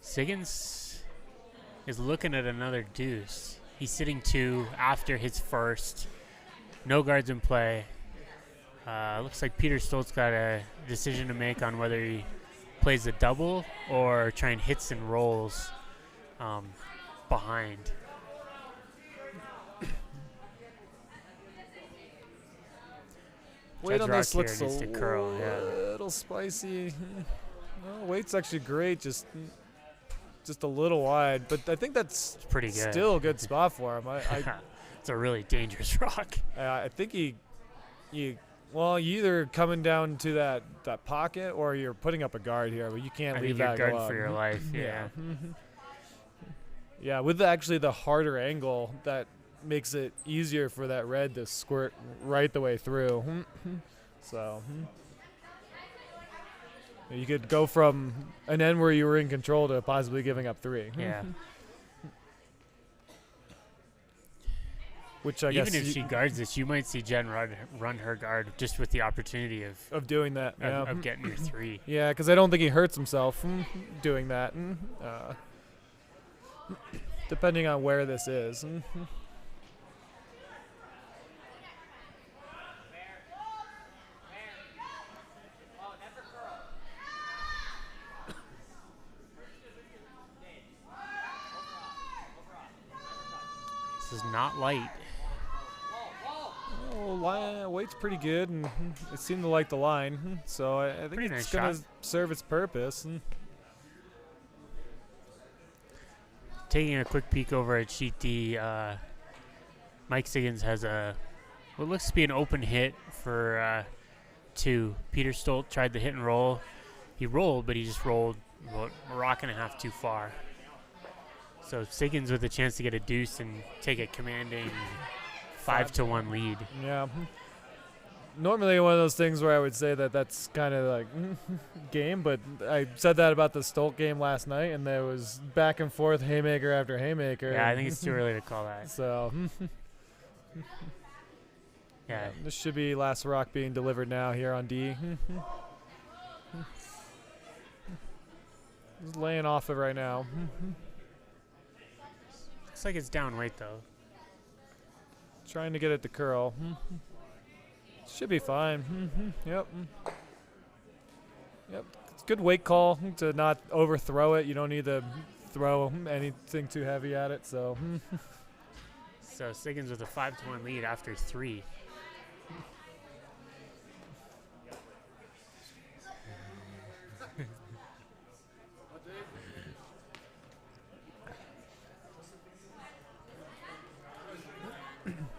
Speaker 2: Siggins is looking at another deuce. He's sitting 2 after his first. No guards in play. Looks like Peter Stoltz got a decision to make on whether he plays a double or try and hits and rolls behind.
Speaker 1: Weight
Speaker 2: Judge
Speaker 1: on
Speaker 2: Rock
Speaker 1: this
Speaker 2: here
Speaker 1: looks a
Speaker 2: needs to curl, yeah.
Speaker 1: little spicy. Well, weight's actually great, just a little wide, but I think that's
Speaker 2: It's pretty good.
Speaker 1: still a good spot for him.
Speaker 2: It's a really dangerous rock.
Speaker 1: I think you either coming down to that pocket or you're putting up a guard here, but you can't
Speaker 2: I
Speaker 1: leave
Speaker 2: think you're
Speaker 1: that
Speaker 2: guarding
Speaker 1: go up.
Speaker 2: for your life, yeah.
Speaker 1: Yeah, with actually the harder angle, that makes it easier for that red to squirt right the way through. So you could go from an end where you were in control to possibly giving up 3.
Speaker 2: Yeah.
Speaker 1: Which I
Speaker 2: Even
Speaker 1: guess
Speaker 2: if she guards this, you might see Jen run her guard just with the opportunity
Speaker 1: of doing that. Yeah.
Speaker 2: of getting your 3.
Speaker 1: Yeah, because I don't think he hurts himself doing that. Depending on where this is.
Speaker 2: This is not light.
Speaker 1: Oh, weight's pretty good, and it seemed to like the line, so I think
Speaker 2: Pretty
Speaker 1: it's
Speaker 2: nice
Speaker 1: going to
Speaker 2: shot.
Speaker 1: serve its purpose.
Speaker 2: Taking a quick peek over at sheet D, Mike Siggins has what looks to be an open hit for 2. Peter Stolt tried the hit and roll. He rolled, but he just rolled about a rock and a half too far. So Siggins with a chance to get a deuce and take a commanding 5-1 lead.
Speaker 1: Yeah. Normally one of those things where I would say that that's kind of like game, but I said that about the Stolt game last night, and there was back and forth, haymaker after haymaker.
Speaker 2: Yeah, I think it's too early to call that.
Speaker 1: So
Speaker 2: Yeah,
Speaker 1: this should be last rock being delivered now here on D. Just laying off it right now.
Speaker 2: looks like it's down weight though.
Speaker 1: Trying to get it to curl. Should be fine. Yep. Yep. It's a good weight call to not overthrow it. You don't need to throw anything too heavy at it. So
Speaker 2: So Siggins with a 5-1 lead after 3.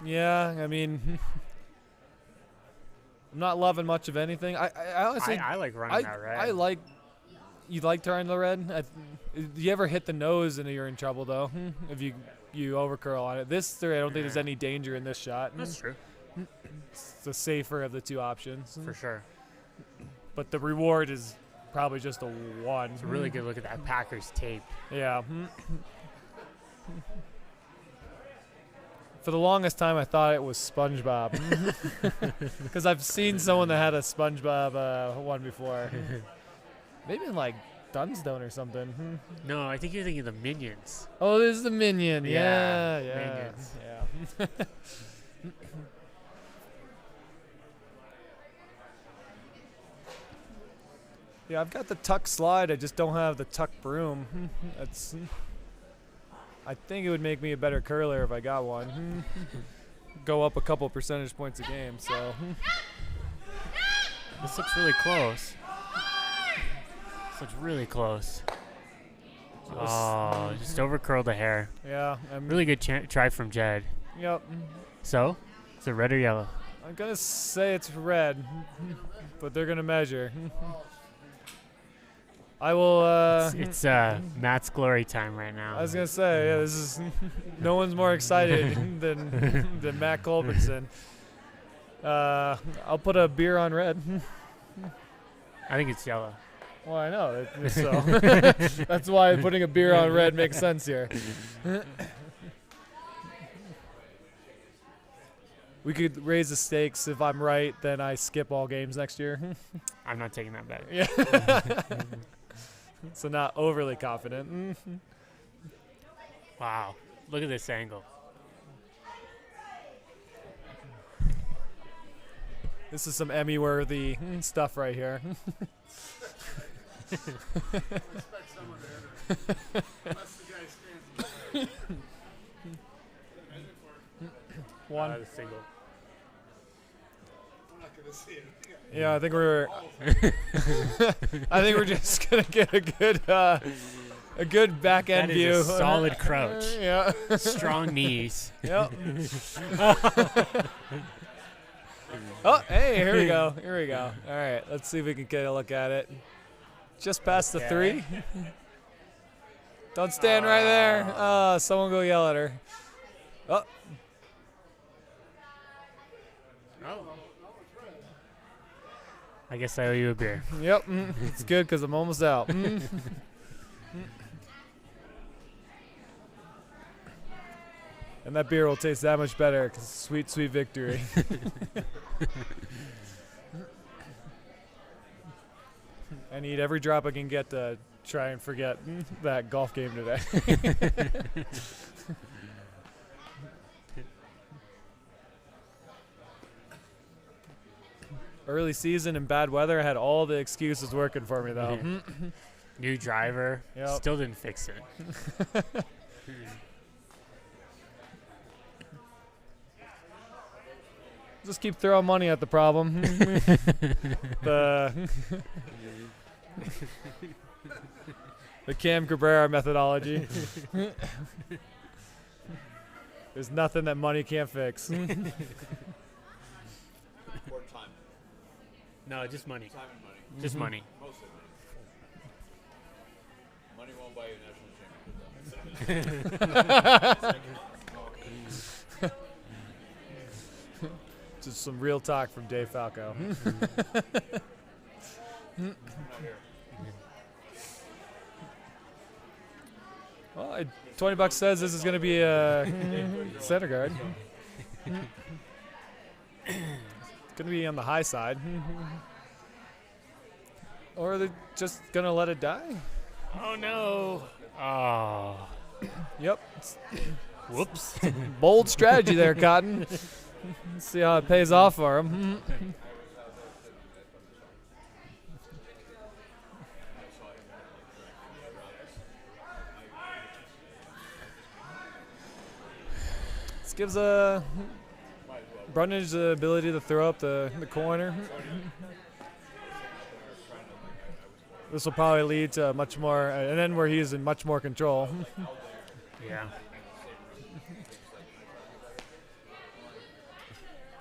Speaker 1: yeah, I mean, I'm not loving much of anything. I honestly,
Speaker 2: I like running that red.
Speaker 1: I like. You like turning the red? Do you ever hit the nose and you're in trouble though? If you you overcurl on it. This 3, I don't think there's
Speaker 2: Yeah.
Speaker 1: any danger in this shot.
Speaker 2: That's true.
Speaker 1: It's the safer of the 2 options.
Speaker 2: For sure.
Speaker 1: But the reward is probably just a 1.
Speaker 2: It's a really good look at that Packers tape.
Speaker 1: Yeah. For the longest time, I thought it was SpongeBob. Because I've seen someone that had a SpongeBob one before. Maybe in like Dunstone or something.
Speaker 2: No, I think you're thinking of the Minions.
Speaker 1: Oh, this is the Minion.
Speaker 2: Yeah,
Speaker 1: Yeah, yeah.
Speaker 2: Minions.
Speaker 1: Yeah. Yeah, I've got the tuck slide. I just don't have the tuck broom. That's. I think it would make me a better curler if I got one. Go up a couple percentage points a game. So.
Speaker 2: This looks really close. This looks really close. Oh, just overcurled the hair.
Speaker 1: Yeah, I'm
Speaker 2: Really good try from Jed.
Speaker 1: Yep.
Speaker 2: So, is it red or yellow?
Speaker 1: I'm gonna say it's red, but they're gonna measure. I will.
Speaker 2: It's Matt's glory time right now.
Speaker 1: I was gonna say, yeah, this is. No one's more excited than Matt Culbertson. I'll put a beer on red.
Speaker 2: I think it's yellow.
Speaker 1: Well, I know. So that's why putting a beer on red makes sense here. We could raise the stakes. If I'm right, then I skip all games next year.
Speaker 2: I'm not taking that bet.
Speaker 1: Yeah. So not overly confident.
Speaker 2: Wow. Look at this angle.
Speaker 1: This is some Emmy-worthy stuff right here. One.
Speaker 2: The single.
Speaker 1: Yeah, I think we're. I think we're just gonna get a good back end
Speaker 2: That
Speaker 1: view.
Speaker 2: is a solid crouch.
Speaker 1: Yeah.
Speaker 2: Strong knees.
Speaker 1: Yep. Oh, hey, here we go. Here we go. All right, let's see if we can get a look at it. Just past the 3. Don't stand right there. Someone go yell at her. Oh.
Speaker 2: I guess I owe you a beer.
Speaker 1: Yep. It's good because I'm almost out. And that beer will taste that much better because sweet, sweet victory. I need every drop I can get to try and forget that golf game today. Early season and bad weather had all the excuses working for me, though.
Speaker 2: New driver.
Speaker 1: Yep.
Speaker 2: Still didn't fix it.
Speaker 1: Just keep throwing money at the problem. the Cam Cabrera methodology. There's nothing that money can't fix.
Speaker 3: Or time.
Speaker 2: No, just money.
Speaker 3: Time and money.
Speaker 2: Just money.
Speaker 3: Mostly money. Money won't buy you a national championship.
Speaker 1: Just some real talk from Dave Falco. Well, $20 says this is going to be a center guard. It's going to be on the high side. Or are they just going to let it die?
Speaker 2: Oh, no. Oh.
Speaker 1: Yep.
Speaker 2: Whoops.
Speaker 1: Bold strategy there, Cotton. Let's see how it pays off for him. This gives Brundage the ability to throw up the corner. This will probably lead to much more, and then where he's in much more control.
Speaker 2: Yeah.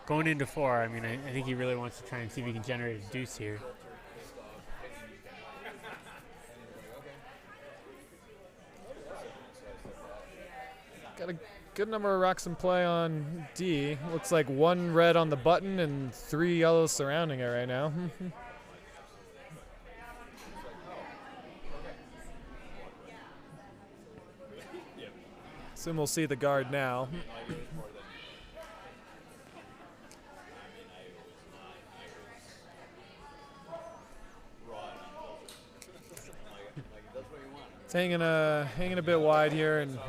Speaker 2: Going into 4, I mean, I think he really wants to try and see if he can generate a deuce here.
Speaker 1: got a good number of rocks in play on D. Looks like 1 red on the button and 3 yellows surrounding it right now. Soon we'll see the guard now. It's hanging a bit wide here, and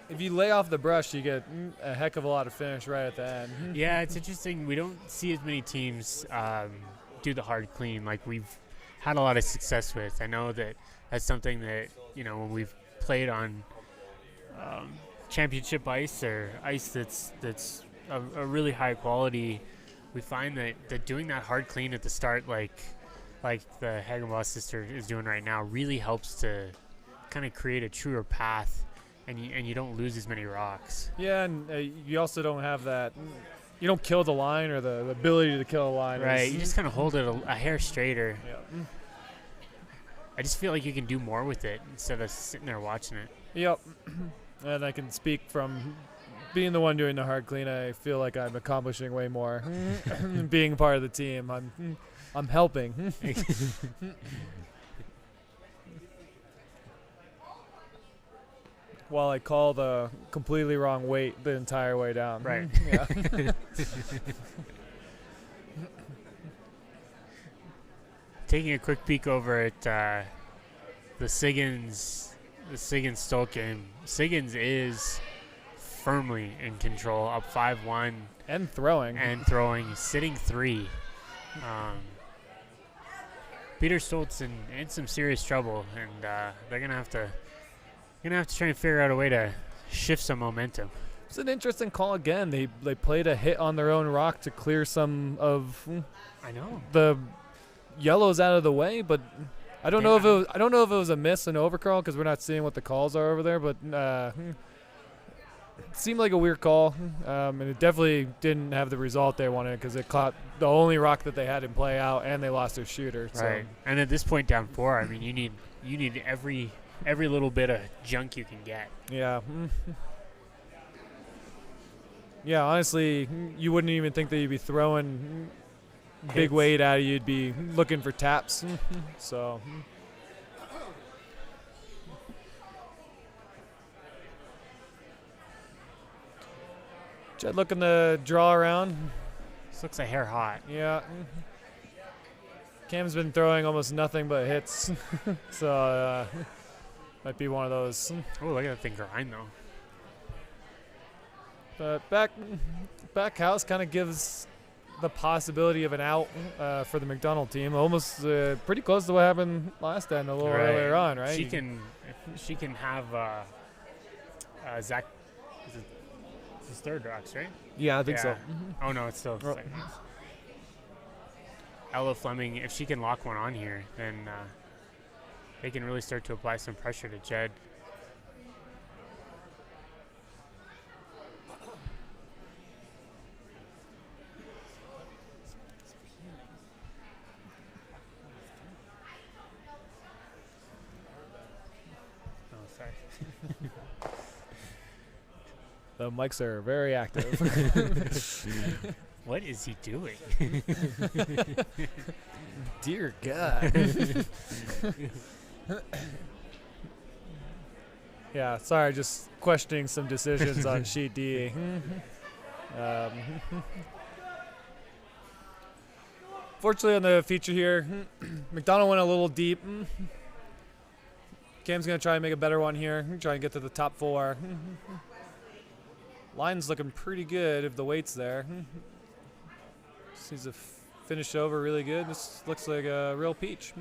Speaker 1: if you lay off the brush, you get a heck of a lot of finish right at the end.
Speaker 2: Yeah, it's interesting. We don't see as many teams do the hard clean like we've had a lot of success with. I know that that's something that, when we've played on championship ice or ice that's a really high quality, we find that doing that hard clean at the start, like the Hagenboss sister is doing right now, really helps to kind of create a truer path, and you don't lose as many rocks.
Speaker 1: Yeah, and you also don't have that. You don't kill the line or the ability to kill a line.
Speaker 2: Right, you just kind of hold it a hair straighter.
Speaker 1: Yeah.
Speaker 2: I just feel like you can do more with it instead of sitting there watching it.
Speaker 1: Yep. And I can speak from being the one doing the hard clean. I feel like I'm accomplishing way more. Being part of the team, I'm helping. While I call the completely wrong weight the entire way down.
Speaker 2: Right.
Speaker 1: Yeah.
Speaker 2: Taking a quick peek over at the Siggins Stolt game. Siggins is firmly in control, up 5-1.
Speaker 1: And throwing.
Speaker 2: Sitting 3. Peter Stoltz in some serious trouble, and they're gonna have to try and figure out a way to shift some momentum.
Speaker 1: It's an interesting call again. They played a hit on their own rock to clear some of the yellows out of the way, but I don't know if it was a miss and overcall because we're not seeing what the calls are over there, but it seemed like a weird call, and it definitely didn't have the result they wanted because it caught the only rock that they had in play out, and they lost their shooter.
Speaker 2: Right. And at this point, down 4, I mean, you need every little bit of junk you can get.
Speaker 1: Yeah. Yeah, honestly, you wouldn't even think that you'd be throwing big weight at it. You'd be looking for taps. So. Jed looking to draw around.
Speaker 2: This looks a hair hot.
Speaker 1: Yeah. Cam's been throwing almost nothing but hits. So, might be one of those.
Speaker 2: Oh, look at that thing grind, though.
Speaker 1: But back house kind of gives the possibility of an out for the McDonald team. Almost pretty close to what happened last end a little earlier on, right?
Speaker 2: She can have Zach. It's his third rocks, right?
Speaker 1: Yeah, I think so.
Speaker 2: Oh no, it's still second. Ella Fleming, if she can lock one on here, then they can really start to apply some pressure to Jed. Oh, sorry.
Speaker 1: The mics are very active.
Speaker 2: What is he doing?
Speaker 1: Dear God. Yeah, sorry, just questioning some decisions on sheet D. Fortunately, on the feature here, McDonald went a little deep. Cam's going to try and make a better one here. Try and get to the top 4. Line's looking pretty good if the weight's there. Just needs to finish over really good. This looks like a real peach.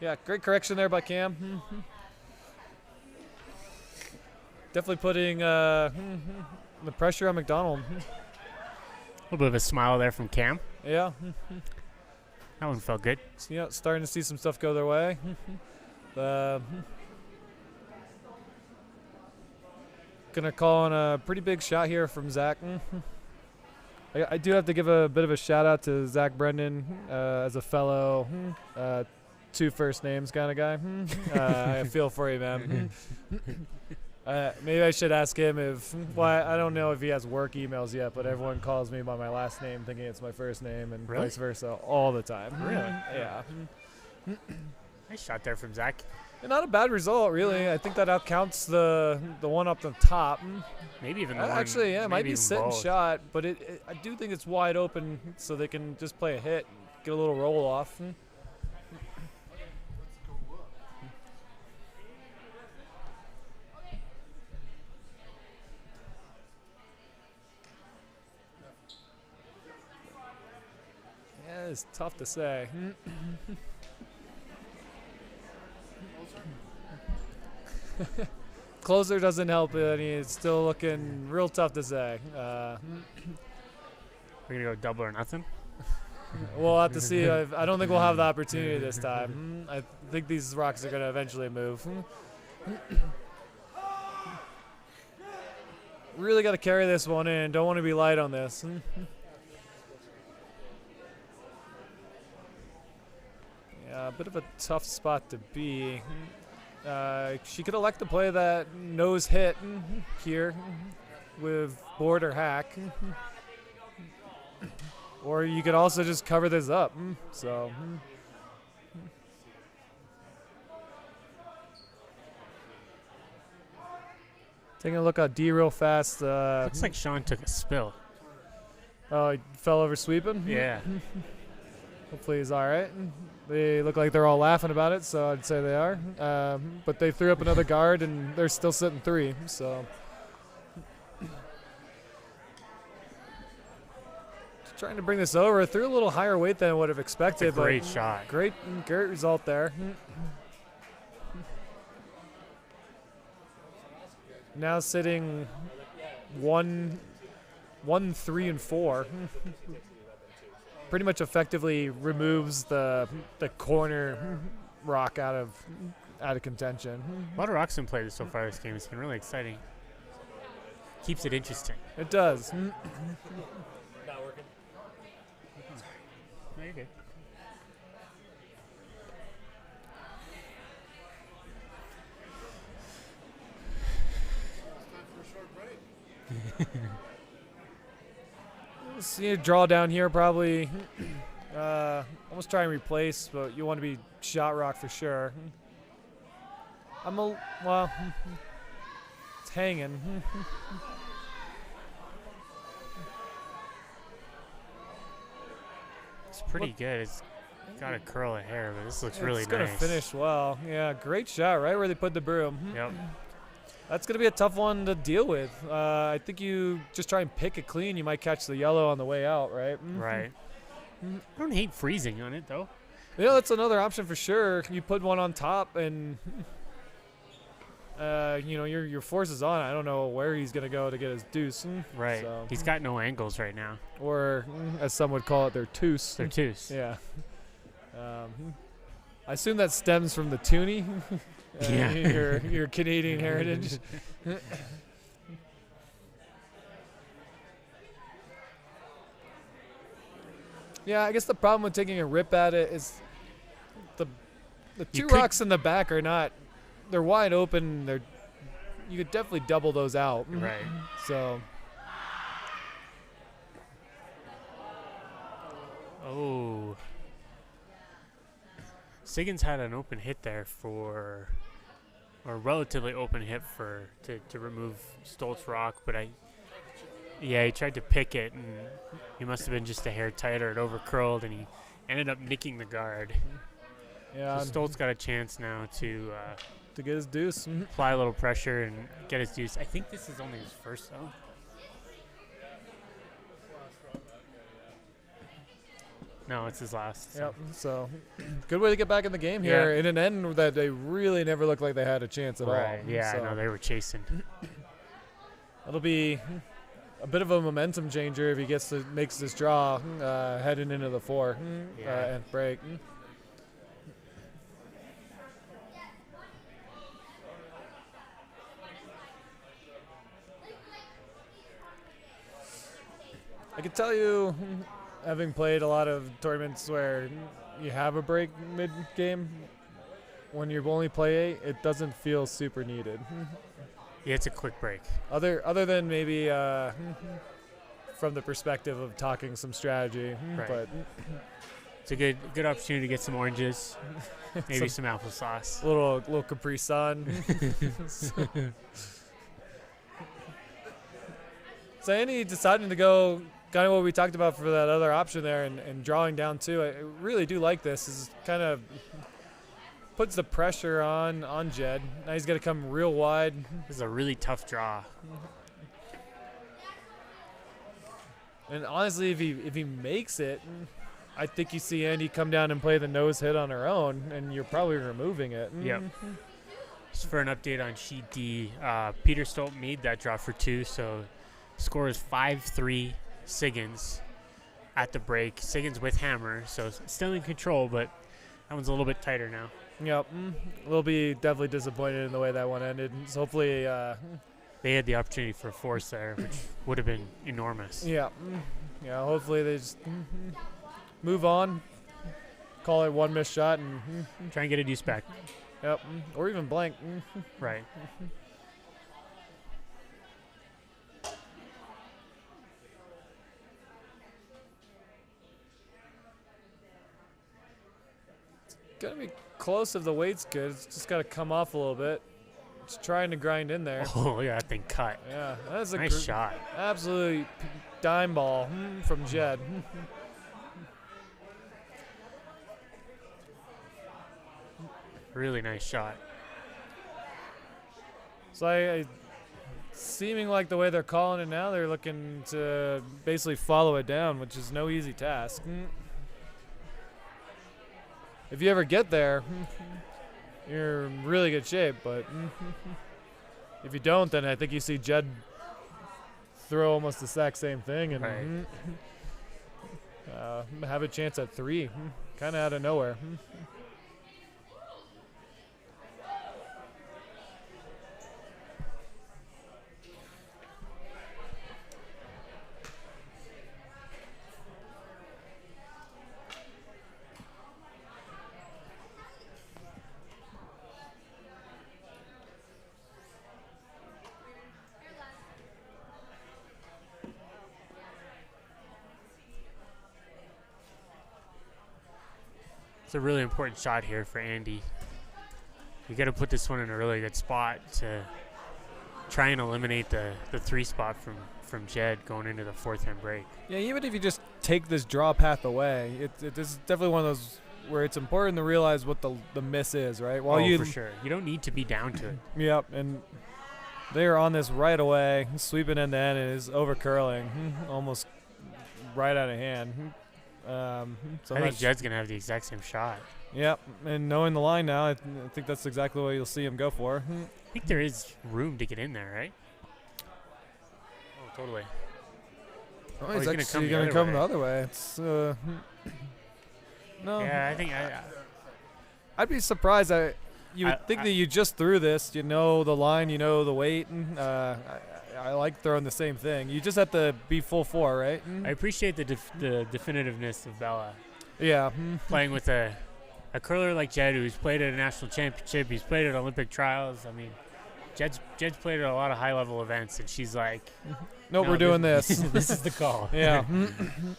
Speaker 1: Yeah, great correction there by Cam. Definitely putting the pressure on McDonald.
Speaker 2: A little bit of a smile there from Cam.
Speaker 1: Yeah.
Speaker 2: That one felt good.
Speaker 1: So, yeah, starting to see some stuff go their way. Gonna call on a pretty big shot here from Zach. I do have to give a bit of a shout out to Zach Brendan as a fellow 2 first names kind of guy. I feel for you, man. Maybe I should ask him if I don't know if he has work emails yet, but everyone calls me by my last name thinking it's my first name and
Speaker 2: Really?
Speaker 1: vice versa all the time.
Speaker 2: Really?
Speaker 1: Yeah.
Speaker 2: Nice shot there from Zach.
Speaker 1: And not a bad result, really. I think that outcounts the one up the top.
Speaker 2: Maybe even the one.
Speaker 1: Actually, yeah, it might
Speaker 2: maybe
Speaker 1: be
Speaker 2: even
Speaker 1: sit and
Speaker 2: both.
Speaker 1: shot, but I do think it's wide open so they can just play a hit, get a little roll off. Yeah, it's tough to say. Closer doesn't help it. It's still looking real tough to say.
Speaker 2: We're gonna go double or nothing.
Speaker 1: We'll have to see. I don't think we'll have the opportunity this time. I think these rocks are going to eventually move. Really got to carry this one in. Don't want to be light on this. Yeah, a bit of a tough spot to be. She could elect to play that nose hit here with board or hack. Or you could also just cover this up. So. Taking a look at D real fast.
Speaker 2: Looks like Sean took a spill.
Speaker 1: Oh, he fell over sweeping?
Speaker 2: Yeah.
Speaker 1: Hopefully he's all right. They look like they're all laughing about it, so I'd say they are. But they threw up another guard, and they're still sitting 3. So. Trying to bring this over. Threw a little higher weight than I would have expected.
Speaker 2: It's a great
Speaker 1: but
Speaker 2: shot.
Speaker 1: Great result there. Now sitting 1, 3, and 4. Pretty much effectively removes the corner rock out of contention.
Speaker 2: A lot of rocks in play so far this game. It's been really exciting. Keeps it interesting.
Speaker 1: It does.
Speaker 3: Not working.
Speaker 2: No, you're good.
Speaker 3: It's time for a short break.
Speaker 1: See a draw down here probably. Almost try and replace, but you want to be shot rock for sure. Well, it's hanging.
Speaker 2: It's pretty good. It's got a curl of hair, but this looks really
Speaker 1: It's
Speaker 2: nice.
Speaker 1: gonna finish well. Yeah, great shot right where they put the broom.
Speaker 2: Yep.
Speaker 1: That's going to be a tough one to deal with. I think you just try and pick it clean. You might catch the yellow on the way out, right?
Speaker 2: Right. I don't hate freezing on it, though.
Speaker 1: Yeah, that's another option for sure. You put one on top and, your force is on. I don't know where he's going to go to get his deuce.
Speaker 2: Right.
Speaker 1: So,
Speaker 2: He's got no angles right now.
Speaker 1: or, as some would call it, their toos.
Speaker 2: They're twos.
Speaker 1: Yeah. I assume that stems from the toonie.
Speaker 2: Yeah.
Speaker 1: Your Canadian heritage. Yeah, I guess the problem with taking a rip at it is the
Speaker 2: You
Speaker 1: two
Speaker 2: could-
Speaker 1: rocks in the back are not. They're wide open. You could definitely double those out.
Speaker 2: Right.
Speaker 1: So
Speaker 2: Oh. Siggins had an open hit there or a relatively open hit to remove Stoltz rock, but he tried to pick it, and he must have been just a hair tighter. It overcurled, and he ended up nicking the guard.
Speaker 1: yeah,
Speaker 2: So Stoltz got a chance now to
Speaker 1: to get his deuce.
Speaker 2: apply a little pressure and get his deuce. I think this is only his first, though. No, it's his last. So.
Speaker 1: Yep. So good way to get back in the game here
Speaker 2: Yeah.
Speaker 1: in an end that they really never looked like they had a chance at all.
Speaker 2: Right. Yeah,
Speaker 1: So
Speaker 2: no, they were chasing.
Speaker 1: it'll be a bit of a momentum changer if he makes this draw heading into the 4
Speaker 2: Yeah.
Speaker 1: and break. I can tell you, having played a lot of tournaments where you have a break mid-game, when you only play 8, it doesn't feel super needed.
Speaker 2: Yeah, it's a quick break.
Speaker 1: Other than maybe from the perspective of talking some strategy,
Speaker 2: Right.
Speaker 1: but
Speaker 2: It's a good opportunity to get some oranges, maybe some applesauce.
Speaker 1: a little Capri Sun. So Andy deciding to go kind of what we talked about for that other option there and drawing down too. I really do like this. This is kind of puts the pressure on Jed. Now he's got to come real wide.
Speaker 2: This is a really tough draw.
Speaker 1: And honestly, if he makes it, I think you see Andy come down and play the nose hit on her own, and you're probably removing it.
Speaker 2: Yep. Just for an update on sheet D, Peter Stolt made that draw for 2, so score is 5-3 Siggins at the break. Siggins with hammer, so still in control, but that one's a little bit tighter now.
Speaker 1: Yep. We'll be definitely disappointed in the way that one ended. So hopefully,
Speaker 2: They had the opportunity for a force there, which would have been enormous.
Speaker 1: yeah, hopefully they just move on, call it one missed shot, and
Speaker 2: Try and get a deuce back.
Speaker 1: yep, or even blank.
Speaker 2: Right.
Speaker 1: Gonna be close if the weight's good. It's just got to come off a little bit. It's trying to grind in there.
Speaker 2: Oh, look at that thing cut.
Speaker 1: Yeah, that's a
Speaker 2: Nice shot.
Speaker 1: absolute dime ball from Jed.
Speaker 2: Really nice shot.
Speaker 1: So seeming like the way they're calling it now, they're looking to basically follow it down, which is no easy task. If you ever get there, you're in really good shape. But if you don't, then I think you see Jed throw almost the exact same thing and
Speaker 2: Right.
Speaker 1: have a chance at 3, kind of out of nowhere.
Speaker 2: It's a really important shot here for Andy. You got to put this one in a really good spot to try and eliminate the 3 spot from Jed going into the 4th hand break.
Speaker 1: Yeah, even if you just take this draw path away, this is definitely one of those where it's important to realize what the miss is, right? While
Speaker 2: Oh, for sure. You don't need to be down to it.
Speaker 1: Yep, and they are on this right away, sweeping end to end, and is over curling, almost right out of hand. So
Speaker 2: I think Jed's going to have the exact same shot.
Speaker 1: Yep, and knowing the line now, I think that's exactly what you'll see him go for.
Speaker 2: I think there is room to get in there, right? Oh, totally.
Speaker 1: Oh,
Speaker 2: he's gonna come the
Speaker 1: going to
Speaker 2: other
Speaker 1: come
Speaker 2: way.
Speaker 1: the other way. It's no.
Speaker 2: Yeah, I think
Speaker 1: I'd be surprised. You would think that you just threw this. You know the line. You know the weight. I like throwing the same thing. You just have to be full 4, right?
Speaker 2: I appreciate the definitiveness of Bella.
Speaker 1: Yeah.
Speaker 2: Playing with a curler like Jed, who's played at a national championship. He's played at Olympic trials. I mean, Jed's played at a lot of high-level events, and she's like,
Speaker 1: Nope,
Speaker 2: "No,
Speaker 1: we're doing this.
Speaker 2: This is the call."
Speaker 1: Yeah.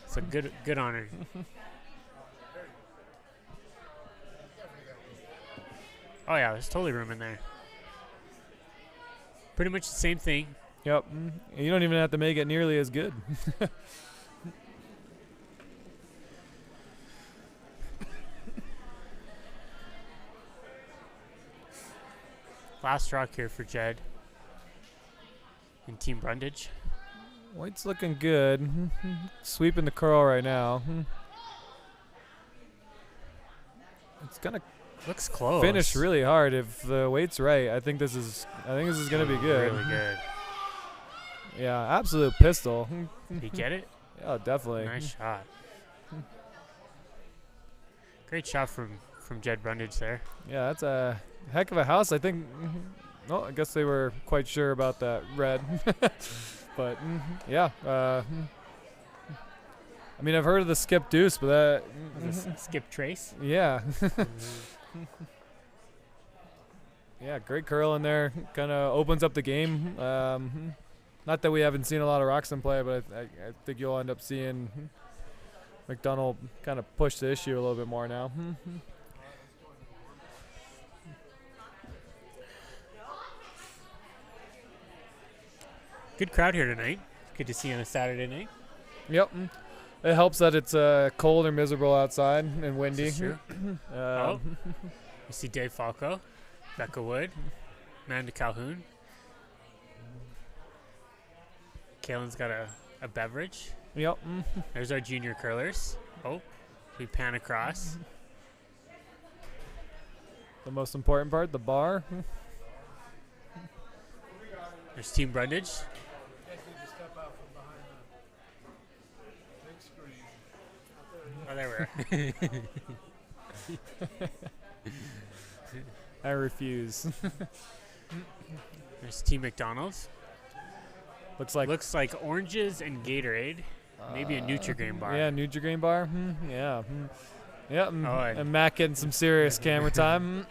Speaker 2: So good on her. Oh yeah, there's totally room in there. Pretty much the same thing.
Speaker 1: Yep. You don't even have to make it nearly as good.
Speaker 2: Last rock here for Jed in Team Brundage.
Speaker 1: White's looking good. Sweeping the curl right now. It's gonna
Speaker 2: Looks close.
Speaker 1: finish really hard if the weight's right. I think this is gonna be good.
Speaker 2: Really good.
Speaker 1: Yeah, absolute pistol.
Speaker 2: Did you get it?
Speaker 1: Yeah, definitely.
Speaker 2: Nice shot. Great shot from Jed Brundage there.
Speaker 1: Yeah, that's a heck of a house. I think. Well, I guess they were quite sure about that red, but yeah. I mean, I've heard of the skip deuce, but that,
Speaker 2: Skip trace.
Speaker 1: yeah. Yeah, great curl in there. Kind of opens up the game. Not that we haven't seen a lot of Roxon play, but I think you'll end up seeing McDonald kind of push the issue a little bit more now.
Speaker 2: Good crowd here tonight. Good to see on a Saturday night.
Speaker 1: Yep. It helps that it's cold or miserable outside and windy.
Speaker 2: This is true.
Speaker 1: Um,
Speaker 2: You see Dave Falco, Becca Wood, Amanda Calhoun. Kaylin's got a beverage.
Speaker 1: Yep.
Speaker 2: There's our junior curlers. Oh, we pan across.
Speaker 1: The most important part, the bar.
Speaker 2: There's Team Brundage. Oh, there we are.
Speaker 1: I refuse.
Speaker 2: There's Team McDonald's.
Speaker 1: Looks like
Speaker 2: Looks like oranges and Gatorade. Maybe a Nutri-Grain bar.
Speaker 1: Yeah, Nutri-Grain bar. Yeah. Yeah.
Speaker 2: Oh,
Speaker 1: And Matt getting some serious camera time.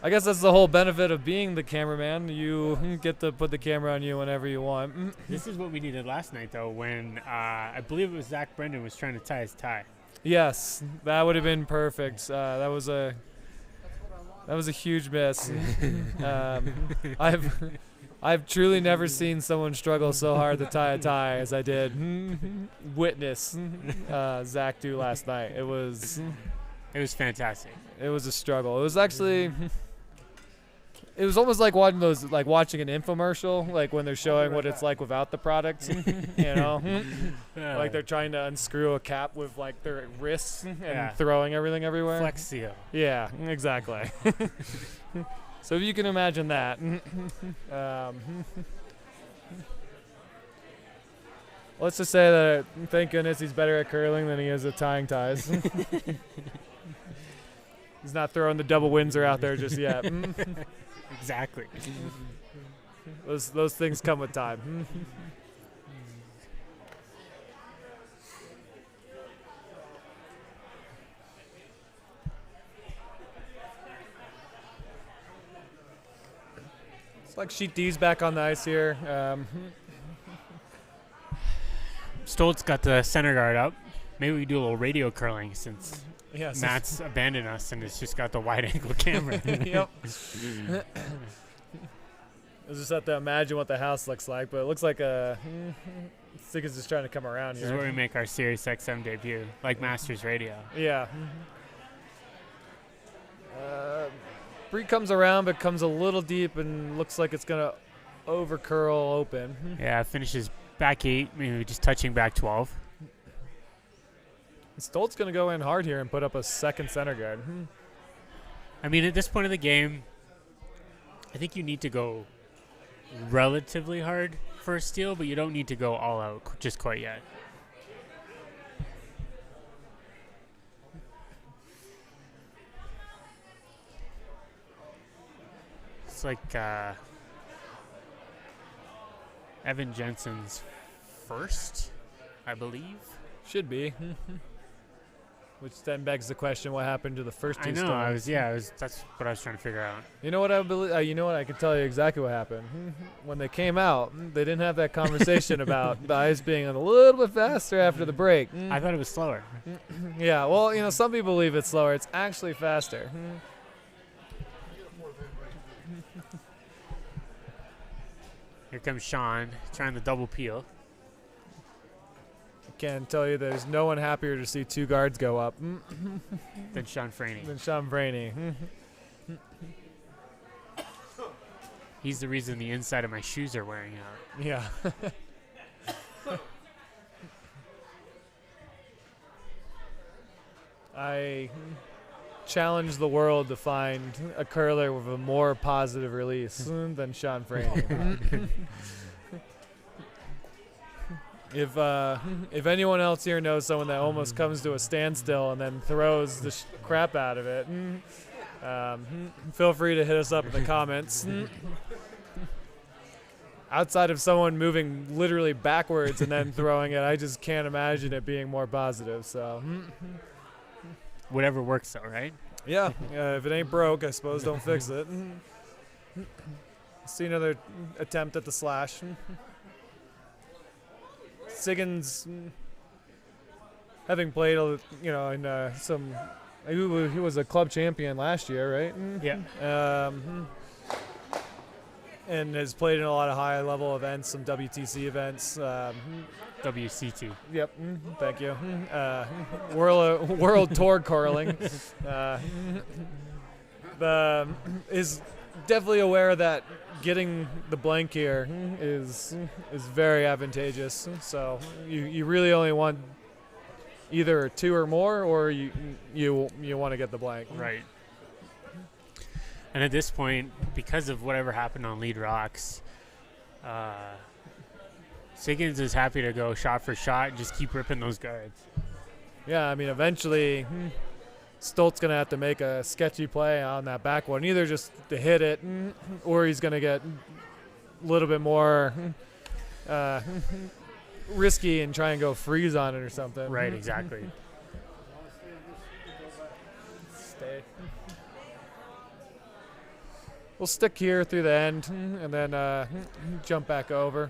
Speaker 1: I guess that's the whole benefit of being the cameraman. You get to put the camera on you whenever you want.
Speaker 2: This is what we needed last night, though, when I believe it was Zach Brendan was trying to tie his tie.
Speaker 1: Yes, that would have been perfect. That was a huge miss. I've truly never seen someone struggle so hard to tie a tie as I did witness Zach do last night. It was
Speaker 2: fantastic.
Speaker 1: It was a struggle. It was actually. It was almost like watching an infomercial, like when they're showing what it's like without the product, you know, like they're trying to unscrew a cap with like their wrists and throwing everything everywhere.
Speaker 2: Flex Seal.
Speaker 1: Yeah, exactly. So if you can imagine that. Let's just say that thank goodness he's better at curling than he is at tying ties. He's not throwing the double Windsor out there just yet.
Speaker 2: Exactly.
Speaker 1: Those things come with time. It's like Sheet D's back on the ice here.
Speaker 2: Stoltz got the center guard up. Maybe we do a little radio curling since
Speaker 1: Yes.
Speaker 2: Matt's abandoned us and it's just got the wide angle camera.
Speaker 1: Yep. I just have to imagine what the house looks like, but it looks like Sig is just trying to come around
Speaker 2: This is
Speaker 1: here.
Speaker 2: where we make our Sirius XM debut, like Masters Radio.
Speaker 1: Yeah. Bree comes around, but comes a little deep and looks like it's gonna over curl open.
Speaker 2: Yeah, finishes back 8, maybe just touching back 12.
Speaker 1: Stoltz gonna go in hard here and put up a second center guard.
Speaker 2: I mean, at this point of the game, I think you need to go relatively hard for a steal, but you don't need to go all out just quite yet. It's like Evan Jensen's first, I believe.
Speaker 1: Should be. Which then begs the question: what happened to the first two?
Speaker 2: I know.
Speaker 1: stones?
Speaker 2: That's what I was trying to figure out.
Speaker 1: You know what I believe? You know what I can tell you exactly what happened. When they came out, they didn't have that conversation about the ice being a little bit faster after the break.
Speaker 2: I thought it was slower.
Speaker 1: Yeah, well, some people believe it's slower. It's actually faster.
Speaker 2: Here comes Sean trying the double peel.
Speaker 1: Can tell you there's no one happier to see two guards go up
Speaker 2: Then Sean Franey.
Speaker 1: than Sean Brainy.
Speaker 2: He's the reason the inside of my shoes are wearing out.
Speaker 1: Yeah. I challenge the world to find a curler with a more positive release than Sean Franey. If anyone else here knows someone that almost comes to a standstill and then throws the crap out of it, feel free to hit us up in the comments. outside of someone moving literally backwards and then throwing it, I just can't imagine it being more positive. So,
Speaker 2: Whatever works, though, right?
Speaker 1: yeah, if it ain't broke, I suppose don't fix it. See another attempt at the slash. Siggins, having played, in some, he was a club champion last year, right?
Speaker 2: Yeah.
Speaker 1: And has played in a lot of high-level events, some WTC events.
Speaker 2: WCT.
Speaker 1: Yep, thank you. World Tour curling. Is definitely aware that getting the blank here is very advantageous. So you really only want either 2 or more, or you want to get the blank.
Speaker 2: Right. And at this point, because of whatever happened on Lead Rocks, Siggins is happy to go shot for shot and just keep ripping those guards.
Speaker 1: Yeah, I mean, eventually Stoltz going to have to make a sketchy play on that back one, either just to hit it, or he's going to get a little bit more risky and try and go freeze on it or something.
Speaker 2: Right, exactly.
Speaker 1: Stay. We'll stick here through the end and then jump back over.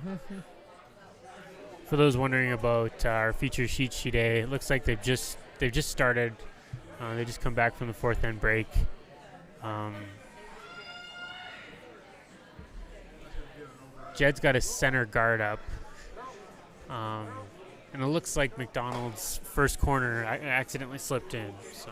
Speaker 2: For those wondering about our feature sheet A, it looks like they've just started. They just come back from the fourth end break. Jed's got a center guard up, and it looks like McDonald's first corner accidentally slipped in. So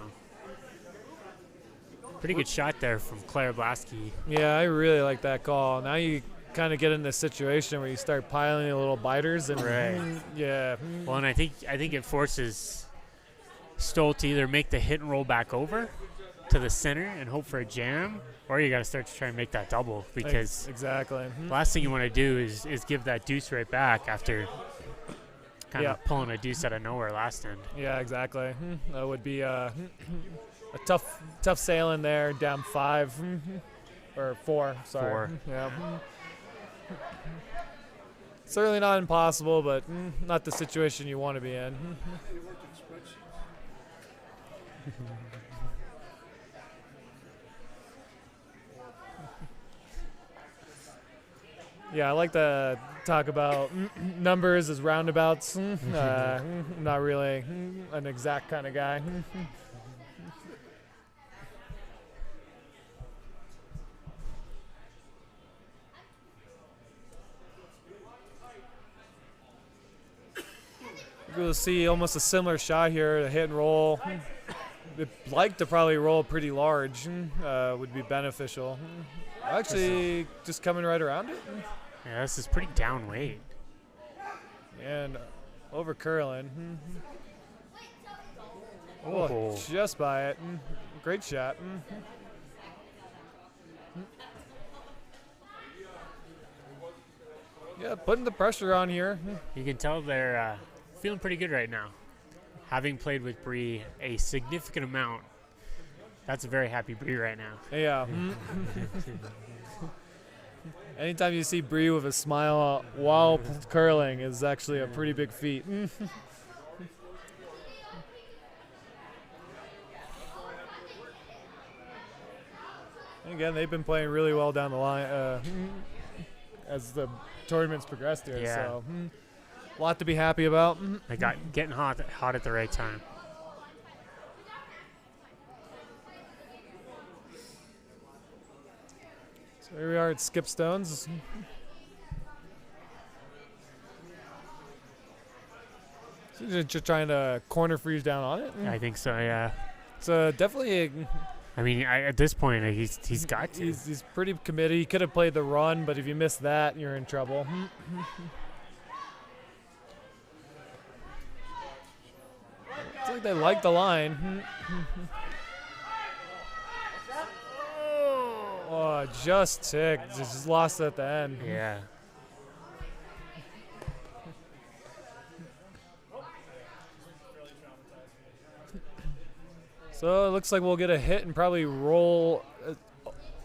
Speaker 2: pretty good shot there from Claire Blasky.
Speaker 1: Yeah, I really like that call. Now you kind of get in this situation where you start piling the little biters and
Speaker 2: Right.
Speaker 1: Yeah.
Speaker 2: Well, and I think it forces Stoll to either make the hit and roll back over to the center and hope for a jam, or you got to start to try and make that double, because
Speaker 1: Exactly.
Speaker 2: the last thing you want to do is give that deuce right back after kind
Speaker 1: Yeah.
Speaker 2: of pulling a deuce out of nowhere last end.
Speaker 1: Yeah, exactly. That would be a tough sailing there, down 5 or 4. Sorry.
Speaker 2: 4.
Speaker 1: Yeah. Certainly not impossible, but not the situation you want to be in. Yeah, I like to talk about numbers as roundabouts. Not really an exact kind of guy. We'll see almost a similar shot here, a hit and roll. I'd like to probably roll pretty large, would be beneficial. Actually, just coming right around it.
Speaker 2: Yeah, this is pretty down weight.
Speaker 1: And over curling.
Speaker 2: Oh.
Speaker 1: Oh, just by it. Great shot. Yeah, putting the pressure on here.
Speaker 2: You can tell they're feeling pretty good right now. Having played with Bree a significant amount, that's a very happy Bree right now.
Speaker 1: Yeah. Anytime you see Bree with a smile while curling is actually a pretty big feat. Again, they've been playing really well down the line as the tournament's progressed here.
Speaker 2: Yeah.
Speaker 1: So, a lot to be happy about.
Speaker 2: They got getting hot at the right time.
Speaker 1: So here we are at Skip Stones. So you're just trying to corner freeze down on it.
Speaker 2: I think so, yeah.
Speaker 1: It's definitely.
Speaker 2: I mean, at this point, he's got to.
Speaker 1: He's pretty committed. He could have played the run, but if you miss that, you're in trouble. It's like they like the line. Oh, just ticked. Just lost at the end.
Speaker 2: Yeah.
Speaker 1: So it looks like we'll get a hit and probably roll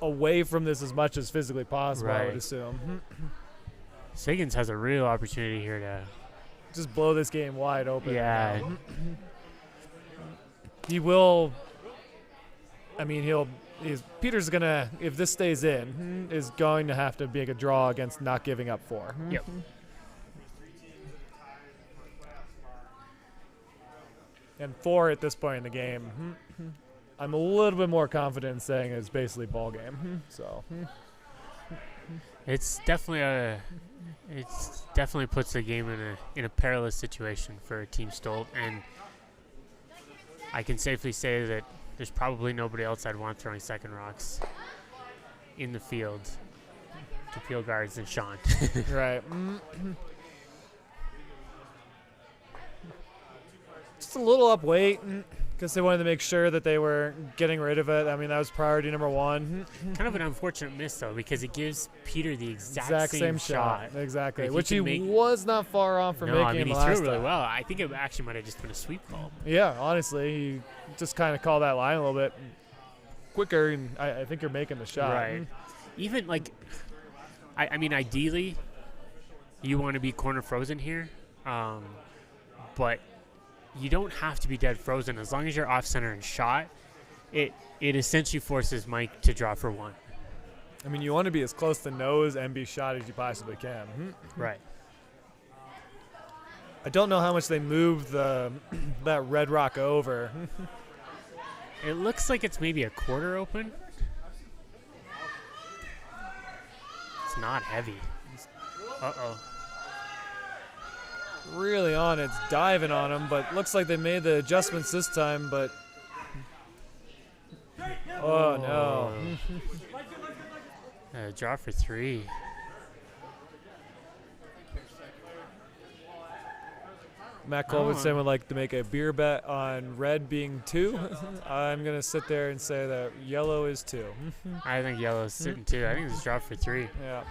Speaker 1: away from this as much as physically possible, I would
Speaker 2: Right.
Speaker 1: assume.
Speaker 2: Siggins has a real opportunity here to.
Speaker 1: Just blow this game wide open.
Speaker 2: Yeah.
Speaker 1: He will. I mean, Peter's gonna, if this stays in, is going to have to make a draw against not giving up 4.
Speaker 2: Yep.
Speaker 1: And 4 at this point in the game. I'm a little bit more confident in saying it's basically ball game. So.
Speaker 2: It's definitely puts the game in a perilous situation for Team Stolt, and I can safely say that there's probably nobody else I'd want throwing second rocks in the field to peel guards than Sean.
Speaker 1: Right. Just a little up weight because they wanted to make sure that they were getting rid of it. I mean, that was priority number 1.
Speaker 2: Kind of an unfortunate miss, though, because it gives Peter the exact
Speaker 1: same
Speaker 2: shot.
Speaker 1: Exactly.
Speaker 2: Like,
Speaker 1: Which he was not far off from making.
Speaker 2: I mean, he
Speaker 1: last
Speaker 2: threw it really
Speaker 1: time.
Speaker 2: well. I think it actually might have just been a sweep call.
Speaker 1: Yeah, honestly, he just kind of called that line a little bit quicker, and I think you're making the shot.
Speaker 2: Right. Even, like, I mean, ideally, you want to be corner frozen here, but you don't have to be dead frozen. As long as you're off center and shot, it essentially forces Mike to draw for 1.
Speaker 1: I mean, you want to be as close to nose and be shot as you possibly can.
Speaker 2: Right.
Speaker 1: I don't know how much they moved that red rock over.
Speaker 2: It looks like it's maybe a quarter open. It's not heavy. Uh-oh.
Speaker 1: Really on it's diving on him, but looks like they made the adjustments this time, but oh no.
Speaker 2: Draw for 3.
Speaker 1: Matt Colvinson would like to make a beer bet on red being 2. I'm gonna sit there and say that yellow is 2.
Speaker 2: I think yellow's sitting 2. I think it's draw for 3.
Speaker 1: Yeah.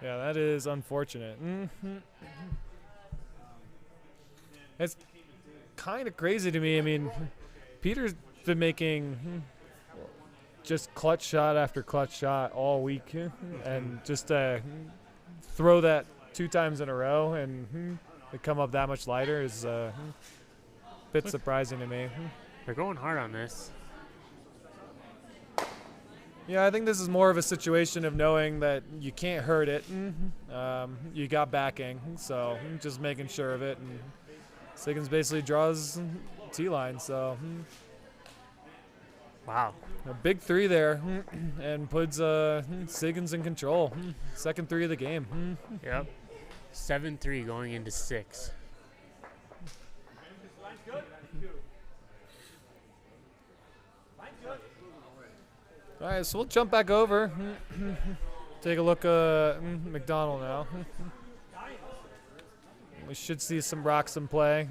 Speaker 1: Yeah, that is unfortunate. It's kind of crazy to me. I mean, Peter's been making just clutch shot after clutch shot all week, and just throw that 2 times in a row and to come up that much lighter is a bit surprising to me.
Speaker 2: They're going hard on this.
Speaker 1: Yeah, I think this is more of a situation of knowing that you can't hurt it. You got backing, so just making sure of it. And Siggins basically draws T-line, so
Speaker 2: Wow.
Speaker 1: a big 3 there, and puts Siggins in control. Second 3 of the game.
Speaker 2: Yep. 7-3 going into 6.
Speaker 1: All right, so we'll jump back over. Take a look at McDonald now. We should see some rocks in play.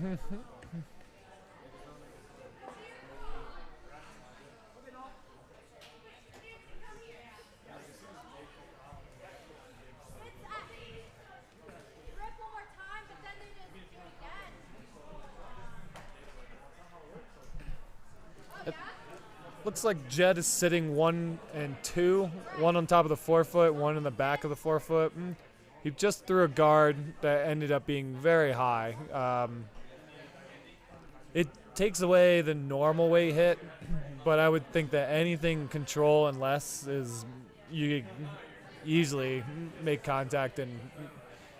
Speaker 1: Looks like Jed is sitting 1 and 2, 1 on top of the forefoot, 1 in the back of the forefoot. He just threw a guard that ended up being very high. It takes away the normal weight hit, but I would think that anything control and less is you could easily make contact, and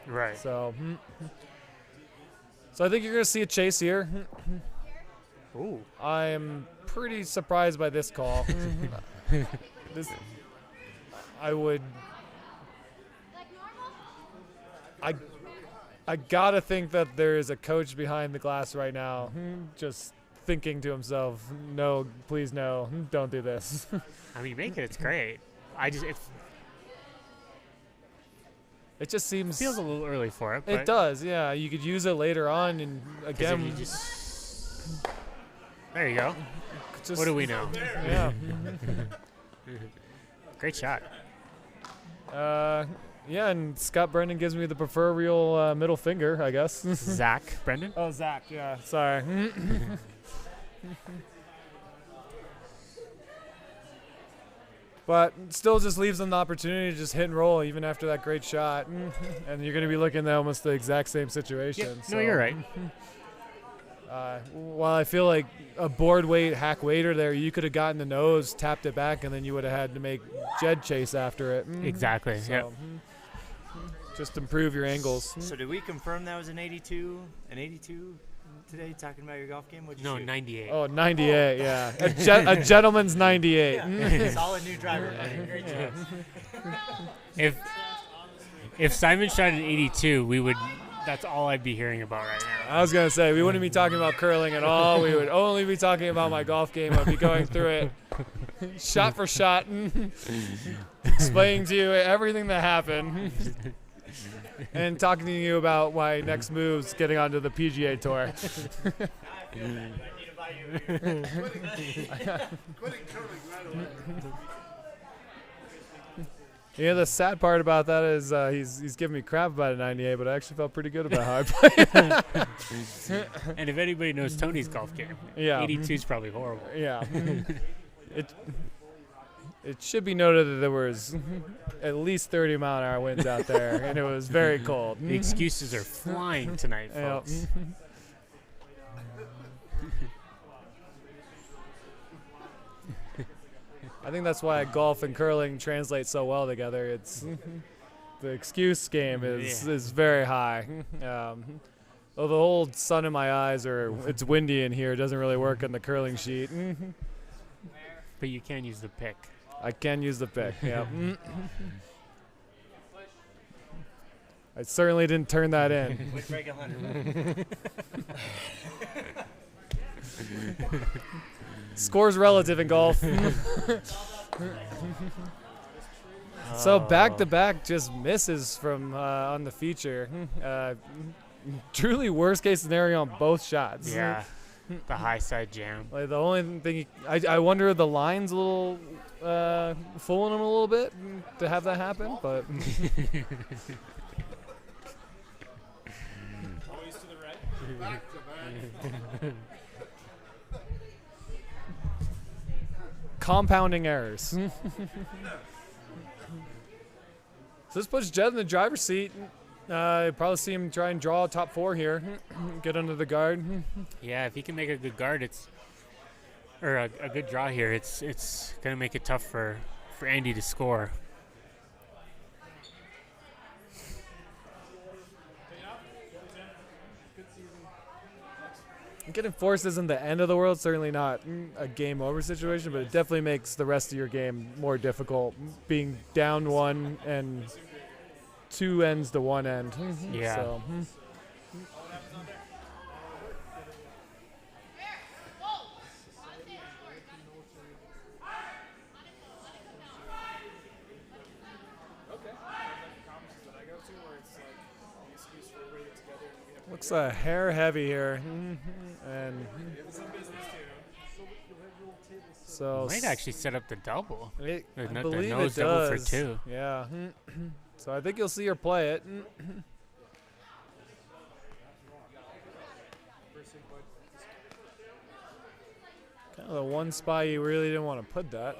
Speaker 2: Right.
Speaker 1: so I think you're going to see a chase here.
Speaker 2: Ooh.
Speaker 1: I'm pretty surprised by this call. I gotta think that there is a coach behind the glass right now, just thinking to himself, "No, please, no, don't do this."
Speaker 2: I mean, make it. It's great. It
Speaker 1: It just seems
Speaker 2: feels a little early for it. But
Speaker 1: It does, yeah. You could use it later on, and
Speaker 2: 'cause if
Speaker 1: again,
Speaker 2: you just there you go.
Speaker 1: just,
Speaker 2: What do we know?
Speaker 1: Yeah.
Speaker 2: Great shot.
Speaker 1: Yeah, and Scott Brendan gives me the proverbial middle finger, I guess.
Speaker 2: Zach Brendan.
Speaker 1: Oh, Zach, yeah, sorry. But still just leaves them the opportunity to just hit and roll even after that great shot. And you're going to be looking at almost the exact same situation.
Speaker 2: No, you're right.
Speaker 1: While I feel like a board weight hack waiter there, you could have gotten the nose, tapped it back, and then you would have had to make Jed chase after it.
Speaker 2: Exactly.
Speaker 1: So,
Speaker 2: Yep.
Speaker 1: Just improve your angles.
Speaker 4: So did we confirm that was an 82? An 82 today? Talking about your golf game? What'd you
Speaker 2: No,
Speaker 4: shoot?
Speaker 2: 98.
Speaker 1: Oh, 98, yeah. A gentleman's 98.
Speaker 4: Solid new driver, buddy. Great choice.
Speaker 2: If Simon shot an 82, we would. That's all I'd be hearing about right now.
Speaker 1: I was going to say, we wouldn't be talking about curling at all. We would only be talking about my golf game. I'd be going through it shot for shot, explaining to you everything that happened, and talking to you about my next moves getting onto the PGA Tour. Yeah, the sad part about that is he's giving me crap about a 98, but I actually felt pretty good about how I played.
Speaker 2: And if anybody knows Tony's golf game,
Speaker 1: Yeah.
Speaker 2: 82 is probably horrible.
Speaker 1: Yeah. It should be noted that there was at least 30-mile-an-hour winds out there, and it was very cold.
Speaker 2: The excuses are flying tonight,
Speaker 1: Yeah.
Speaker 2: folks.
Speaker 1: I think that's why golf and curling translate so well together. It's the excuse game is very high. Though the whole sun in my eyes or it's windy in here doesn't really work on the curling sheet.
Speaker 2: But you can use the pick.
Speaker 1: I can use the pick. Yeah. I certainly didn't turn that in.
Speaker 4: Which break 100?
Speaker 1: Score's relative in golf. So back to back just misses from on the feature. Truly worst case scenario on both shots.
Speaker 2: Yeah. The high side jam.
Speaker 1: Like the only thing I wonder if the line's a little fooling him a little bit to have that happen, but
Speaker 3: Always to the right. Back to back.
Speaker 1: compounding errors. So this puts Jed in the driver's seat. Probably see him try and draw a top four here. Get under the guard.
Speaker 2: Yeah, if he can make a good guard, or a good draw here, it's gonna make it tough for Andy to score.
Speaker 1: Getting forced isn't the end of the world. Certainly not a game over situation, but it definitely makes the rest of your game more difficult. Being down one and two ends to one end.
Speaker 2: Yeah.
Speaker 1: So, looks a hair heavy here, and so
Speaker 2: Might actually set up the double.
Speaker 1: I
Speaker 2: The
Speaker 1: believe
Speaker 2: nose
Speaker 1: it
Speaker 2: double for
Speaker 1: does.
Speaker 2: two.
Speaker 1: Yeah. So I think you'll see her play it. Kind of the one spot you really didn't want to put that.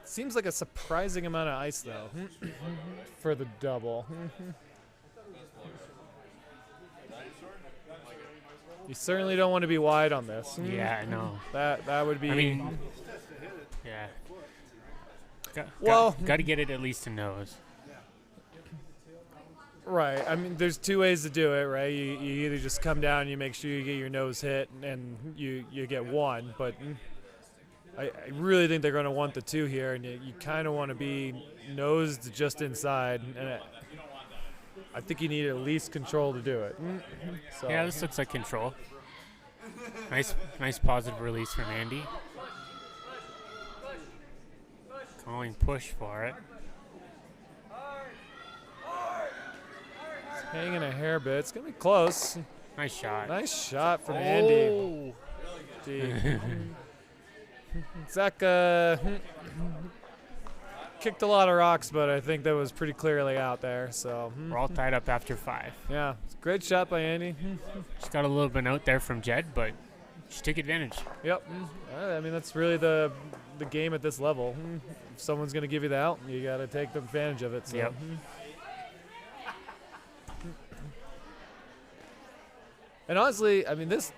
Speaker 1: Seems like a surprising amount of ice though for the double. You certainly don't want to be wide on this.
Speaker 2: Yeah, I know.
Speaker 1: That would be.
Speaker 2: I mean, yeah.
Speaker 1: Well-
Speaker 2: got to get it at least to nose.
Speaker 1: Right. I mean, there's two ways to do it, right? You either just come down and you make sure you get your nose hit and you get one, but I really think they're going to want the two here, and you kind of want to be nosed just inside, and I think you need at least control to do it. So.
Speaker 2: Yeah, this looks like control. Nice positive release from Andy. Calling push for it.
Speaker 1: Hanging a hair bit. It's going to be close.
Speaker 2: Nice shot.
Speaker 1: Nice shot from Andy. Gee. Zach kicked a lot of rocks, but I think that was pretty clearly out there. So
Speaker 2: We're all tied up after 5.
Speaker 1: yeah, it's a great shot by Andy.
Speaker 2: Just got a little bit out there from Jed, but she took advantage.
Speaker 1: Yep. I mean, that's really the game at this level. If someone's going to give you the out, you got to take advantage of it. So.
Speaker 2: Yep.
Speaker 1: And honestly, I mean, this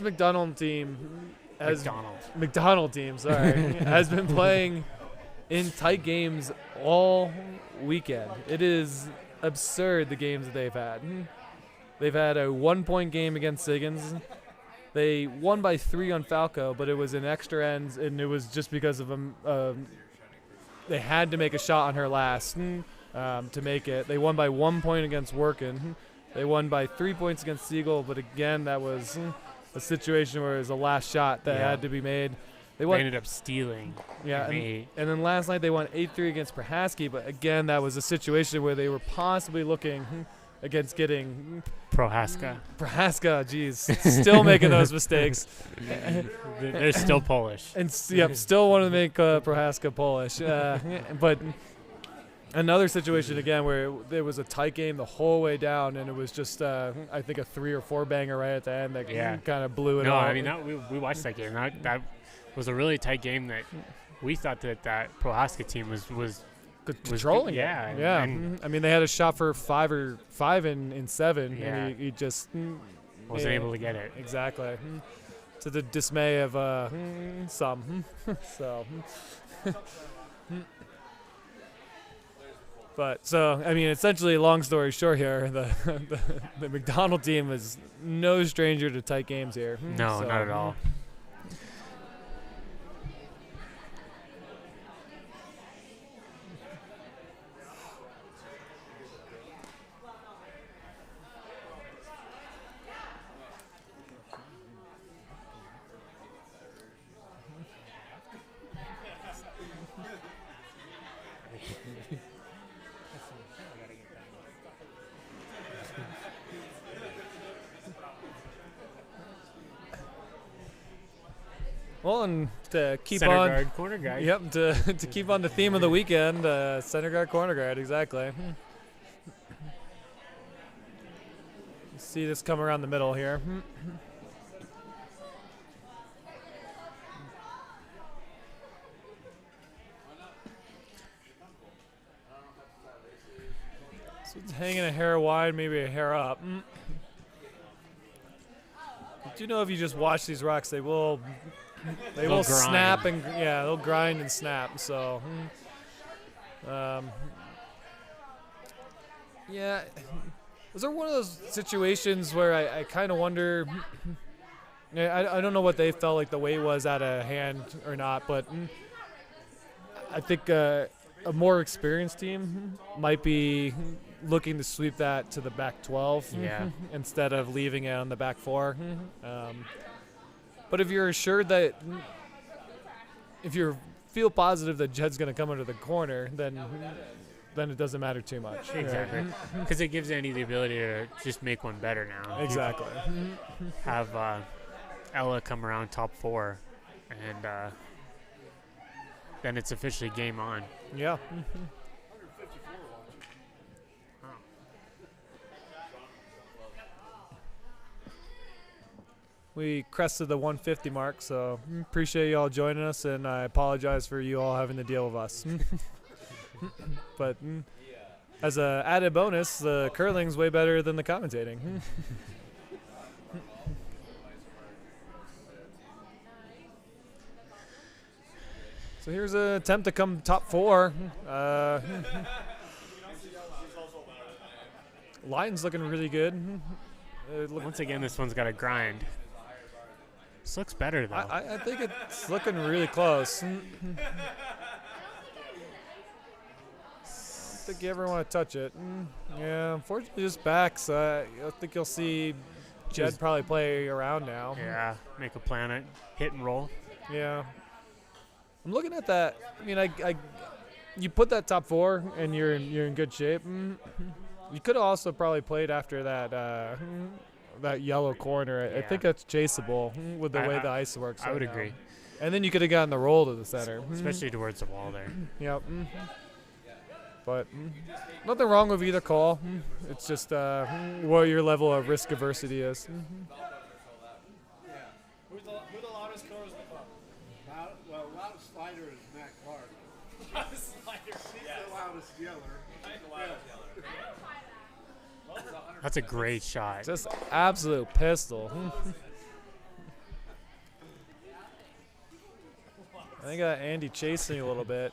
Speaker 1: McDonald team has McDonald team, sorry, has been playing in tight games all weekend. It is absurd the games that they've had. They've had a 1-point game against Siggins. They won by 3 on Falco, but it was in extra ends, and it was just because of they had to make a shot on her last to make it. They won by 1 point against Workin. They won by 3 points against Siegel, but again, that was a situation where it was a last shot that had to be made.
Speaker 2: They ended up stealing.
Speaker 1: Yeah, and then last night they won 8-3 against Prohaski, but again, that was a situation where they were possibly looking against getting
Speaker 2: Prohaska,
Speaker 1: geez, still making those mistakes.
Speaker 2: They're still Polish.
Speaker 1: And still want to make Prohaska Polish. But another situation again where there was a tight game the whole way down, and it was just I think a 3 or 4 banger right at the end that kind of blew it
Speaker 2: No,
Speaker 1: all.
Speaker 2: I mean we watched that game. That was a really tight game that we thought that Prohaska team was
Speaker 1: controlling.
Speaker 2: Yeah.
Speaker 1: I mean, they had a shot for 5 in 7,
Speaker 2: Yeah.
Speaker 1: and he just
Speaker 2: wasn't able to get it.
Speaker 1: Exactly. To the dismay of some. So. But so I mean, essentially, long story short here, the McDonald team is no stranger to tight games here.
Speaker 2: No,
Speaker 1: So,
Speaker 2: not at all.
Speaker 1: Well, and to keep
Speaker 2: Center
Speaker 1: on
Speaker 2: guard, corner guard.
Speaker 1: Yep, to keep on the theme of the weekend, center guard, corner guard, exactly. You see this come around the middle here. So it's hanging a hair wide, maybe a hair up. Do you know if you just watch these rocks, they will snap and they'll grind and snap. So, was there one of those situations where I kind of wonder? I don't know what they felt like the weight was out of hand or not, but I think a more experienced team might be looking to sweep that to the back 12 instead of leaving it on the back 4. But if you're assured that, if you feel positive that Jed's going to come under the corner, then it doesn't matter too much.
Speaker 2: Exactly. Because it gives Andy the ability to just make one better now.
Speaker 1: Exactly.
Speaker 2: Have Ella come around top 4, and then it's officially game on.
Speaker 1: Yeah. We crested the 150 mark, so appreciate you all joining us, and I apologize for you all having to deal with us. But as an added bonus, the curling's way better than the commentating. So here's an attempt to come top 4. Line's looking really good.
Speaker 2: Once again, this one's got a grind. This looks better, though.
Speaker 1: I think it's looking really close. I don't think you ever want to touch it. Yeah, unfortunately, just backs. I think you'll see Jed probably play around now.
Speaker 2: Yeah, make a planet, hit and roll.
Speaker 1: Yeah. I'm looking at that. I mean, you put that top 4 and you're in good shape. You could have also probably played after that yellow corner. I think that's chaseable with the way the ice works.
Speaker 2: I would agree.
Speaker 1: And then you could have gotten the roll to the center,
Speaker 2: especially towards the wall there.
Speaker 1: Yep. But nothing wrong with either call. It's just what your level of risk aversity is.
Speaker 5: Loudest fighter is Matt Clark. He's the loudest yeller.
Speaker 2: That's a great shot.
Speaker 1: Just absolute pistol. I think Andy chasing you a little bit.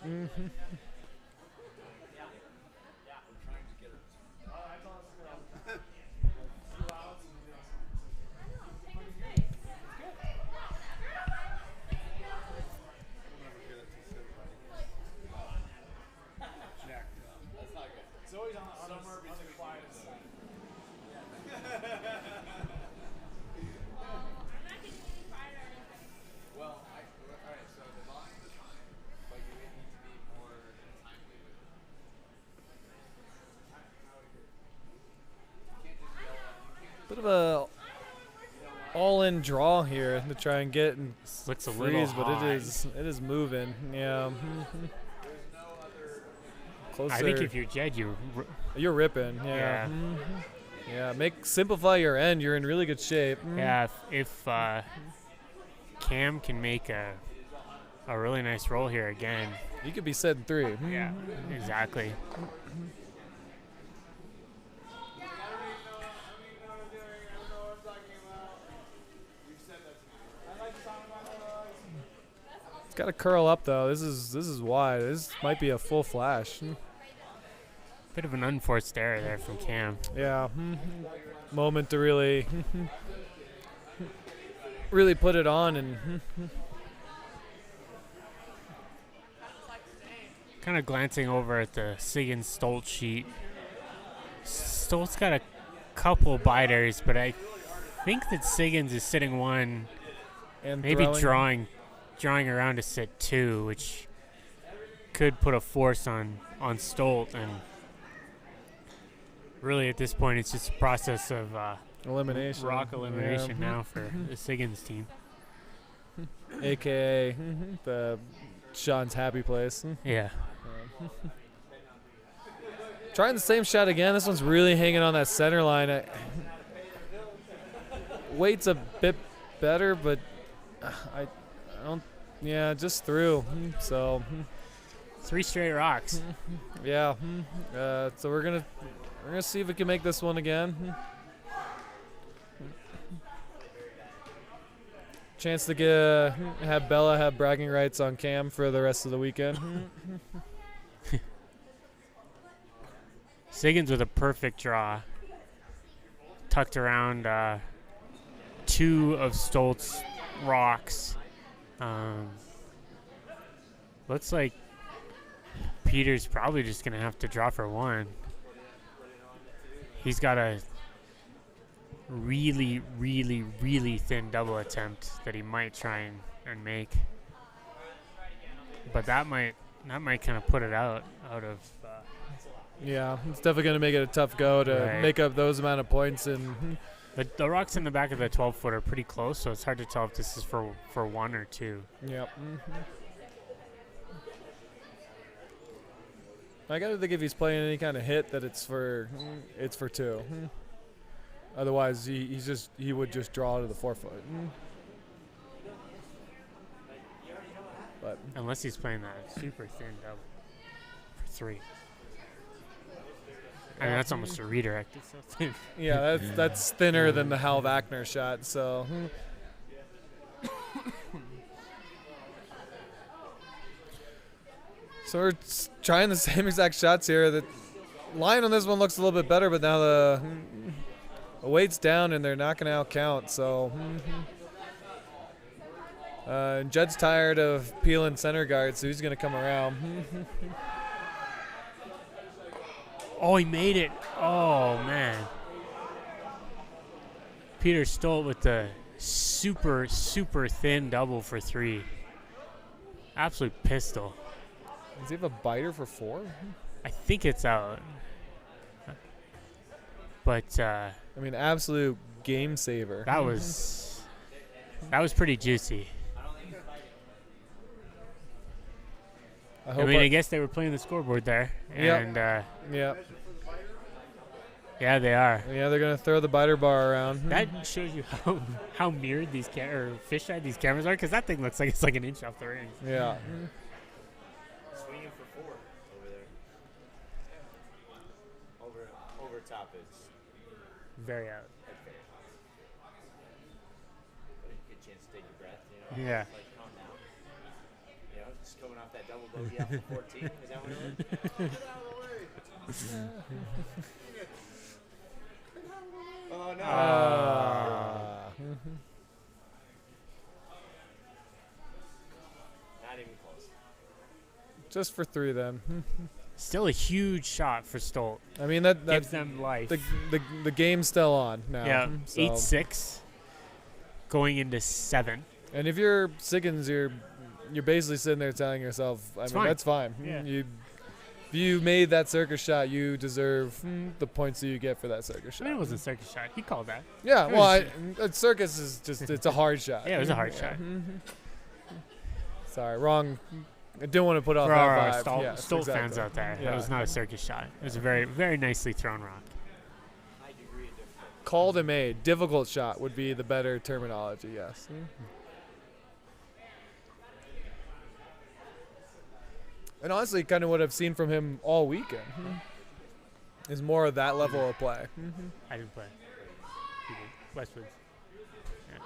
Speaker 1: Bit of a all-in draw here to try and get and
Speaker 2: Looks a little
Speaker 1: freeze, but
Speaker 2: hot.
Speaker 1: it is moving. Yeah. Closer.
Speaker 2: I think if you're Jed,
Speaker 1: You're ripping. Yeah.
Speaker 2: Yeah.
Speaker 1: Yeah. Simplify your end. You're in really good shape.
Speaker 2: yeah. If Cam can make a really nice roll here again.
Speaker 1: You could be setting 3.
Speaker 2: Yeah. Exactly.
Speaker 1: It's got to curl up though. This is wide. This might be a full flash.
Speaker 2: Bit of an unforced error there from Cam.
Speaker 1: Yeah. Moment to really really put it on and
Speaker 2: Kind of glancing over at the Siggins Stoltz sheet. Stoltz got a couple biters, but I think that Siggins is sitting 1,
Speaker 1: and
Speaker 2: maybe
Speaker 1: throwing.
Speaker 2: drawing around to sit 2, which could put a force on Stolt. And really, at this point, it's just a process of
Speaker 1: elimination.
Speaker 2: rock elimination
Speaker 1: Yeah.
Speaker 2: now for the Siggins team.
Speaker 1: AKA the Sean's happy place.
Speaker 2: Yeah.
Speaker 1: Trying the same shot again. This one's really hanging on that center line. Weight's a bit better, but I don't. Yeah, just through. So
Speaker 2: 3 straight rocks.
Speaker 1: yeah. So we're gonna see if we can make this one again. Chance to have Bella have bragging rights on Cam for the rest of the weekend.
Speaker 2: Siggins with a perfect draw. Tucked around 2 of Stoltz's rocks. Looks like Peter's probably just going to have to draw for 1. He's got a really, really, really thin double attempt that he might try and make. But that might kind of put it out of
Speaker 1: Yeah, it's definitely going to make it a tough go to
Speaker 2: Right.
Speaker 1: make up those amount of points. And
Speaker 2: the rocks in the back of the 12-foot are pretty close, so it's hard to tell if this is for 1 or 2.
Speaker 1: yep. I gotta think if he's playing any kind of hit that it's for 2. Otherwise, he would just draw to the 4-foot. But
Speaker 2: Unless he's playing that super thin double for 3. I mean, that's almost a redirect. It's so thin.
Speaker 1: yeah, that's thinner than the Hal Wagner shot. So. So we're trying the same exact shots here. The line on this one looks a little bit better, but now the weight's down and they're knocking out count. So Judd's tired of peeling center guard, so he's going to come around.
Speaker 2: Oh, he made it. Oh, man. Peter Stolt with the super, super thin double for 3. Absolute pistol.
Speaker 1: Does he have a biter for 4?
Speaker 2: I think it's out. But
Speaker 1: I mean, absolute game saver.
Speaker 2: that was pretty juicy. I
Speaker 1: hope
Speaker 2: mean, I guess they were playing the scoreboard there.
Speaker 1: Yep.
Speaker 2: And
Speaker 1: yeah.
Speaker 2: Yeah, they are.
Speaker 1: Yeah, they're gonna throw the biter bar around.
Speaker 2: That shows you how mirrored these or fisheye these cameras are, because that thing looks like it's like an inch off the ring.
Speaker 1: Yeah.
Speaker 4: Swinging for 4 over there. Over top is
Speaker 2: Very out.
Speaker 4: good chance to take a breath. You know,
Speaker 2: Yeah.
Speaker 4: like calm down. You know, just coming off that double bogey off the 14. Is that what it was? Oh no! Not even close.
Speaker 1: Just for 3 then.
Speaker 2: Still a huge shot for Stolt.
Speaker 1: I mean that
Speaker 2: Gives them life.
Speaker 1: the game's still on now.
Speaker 2: Yeah,
Speaker 1: So.
Speaker 2: 8-6, going into 7.
Speaker 1: And if you're Siggins, you're basically sitting there telling yourself,
Speaker 2: It's
Speaker 1: mean,
Speaker 2: fine.
Speaker 1: that's fine.
Speaker 2: Yeah.
Speaker 1: If you made that circus shot, you deserve the points that you get for that circus
Speaker 2: I
Speaker 1: shot.
Speaker 2: mean, it wasn't a circus shot. He called that.
Speaker 1: Yeah,
Speaker 2: it
Speaker 1: well,
Speaker 2: was-
Speaker 1: a circus is just, it's a hard shot.
Speaker 2: Yeah, it was a hard shot.
Speaker 1: Sorry, wrong. I didn't want to put off
Speaker 2: For
Speaker 1: that
Speaker 2: our
Speaker 1: vibe.
Speaker 2: Stolt,
Speaker 1: Yes,
Speaker 2: Stolt
Speaker 1: exactly.
Speaker 2: fans out there,
Speaker 1: Yeah.
Speaker 2: it was not a circus shot. It was a very, very nicely thrown rock.
Speaker 4: High degree of difficulty.
Speaker 1: Called and made. Difficult shot would be the better terminology, yes. And honestly, kind of what I've seen from him all weekend is more of that level of play.
Speaker 2: I didn't play. He did. Westwoods. Yeah.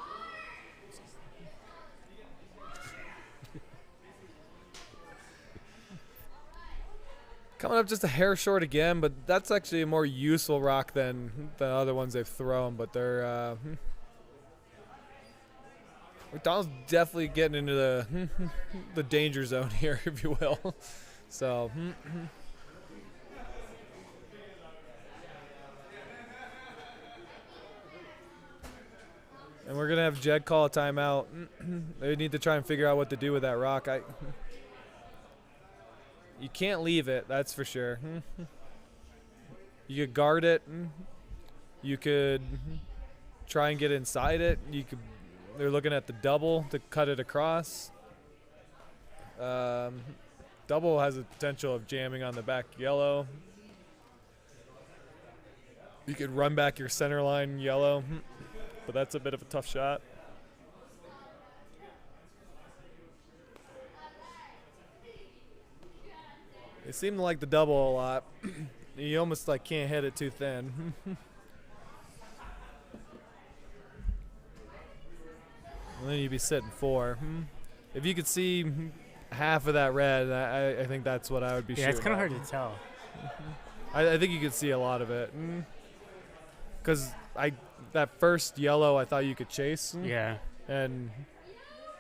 Speaker 1: Coming up just a hair short again, but that's actually a more useful rock than the other ones they've thrown. But they're McDonald's definitely getting into the danger zone here, if you will. So. And we're gonna have Jed call a timeout. They need to try and figure out what to do with that rock. You can't leave it, that's for sure. You could guard it. You could try and get inside it. They're looking at the double to cut it across. Double has the potential of jamming on the back yellow. You could run back your center line yellow, but that's a bit of a tough shot. They seem to like the double a lot. You almost like can't hit it too thin. And then you'd be sitting 4. If you could see half of that red, I think that's what I would be
Speaker 2: Yeah,
Speaker 1: shooting.
Speaker 2: it's kind of
Speaker 1: at.
Speaker 2: hard to tell.
Speaker 1: I think you could see a lot of it. Because that first yellow I thought you could chase.
Speaker 2: Yeah.
Speaker 1: And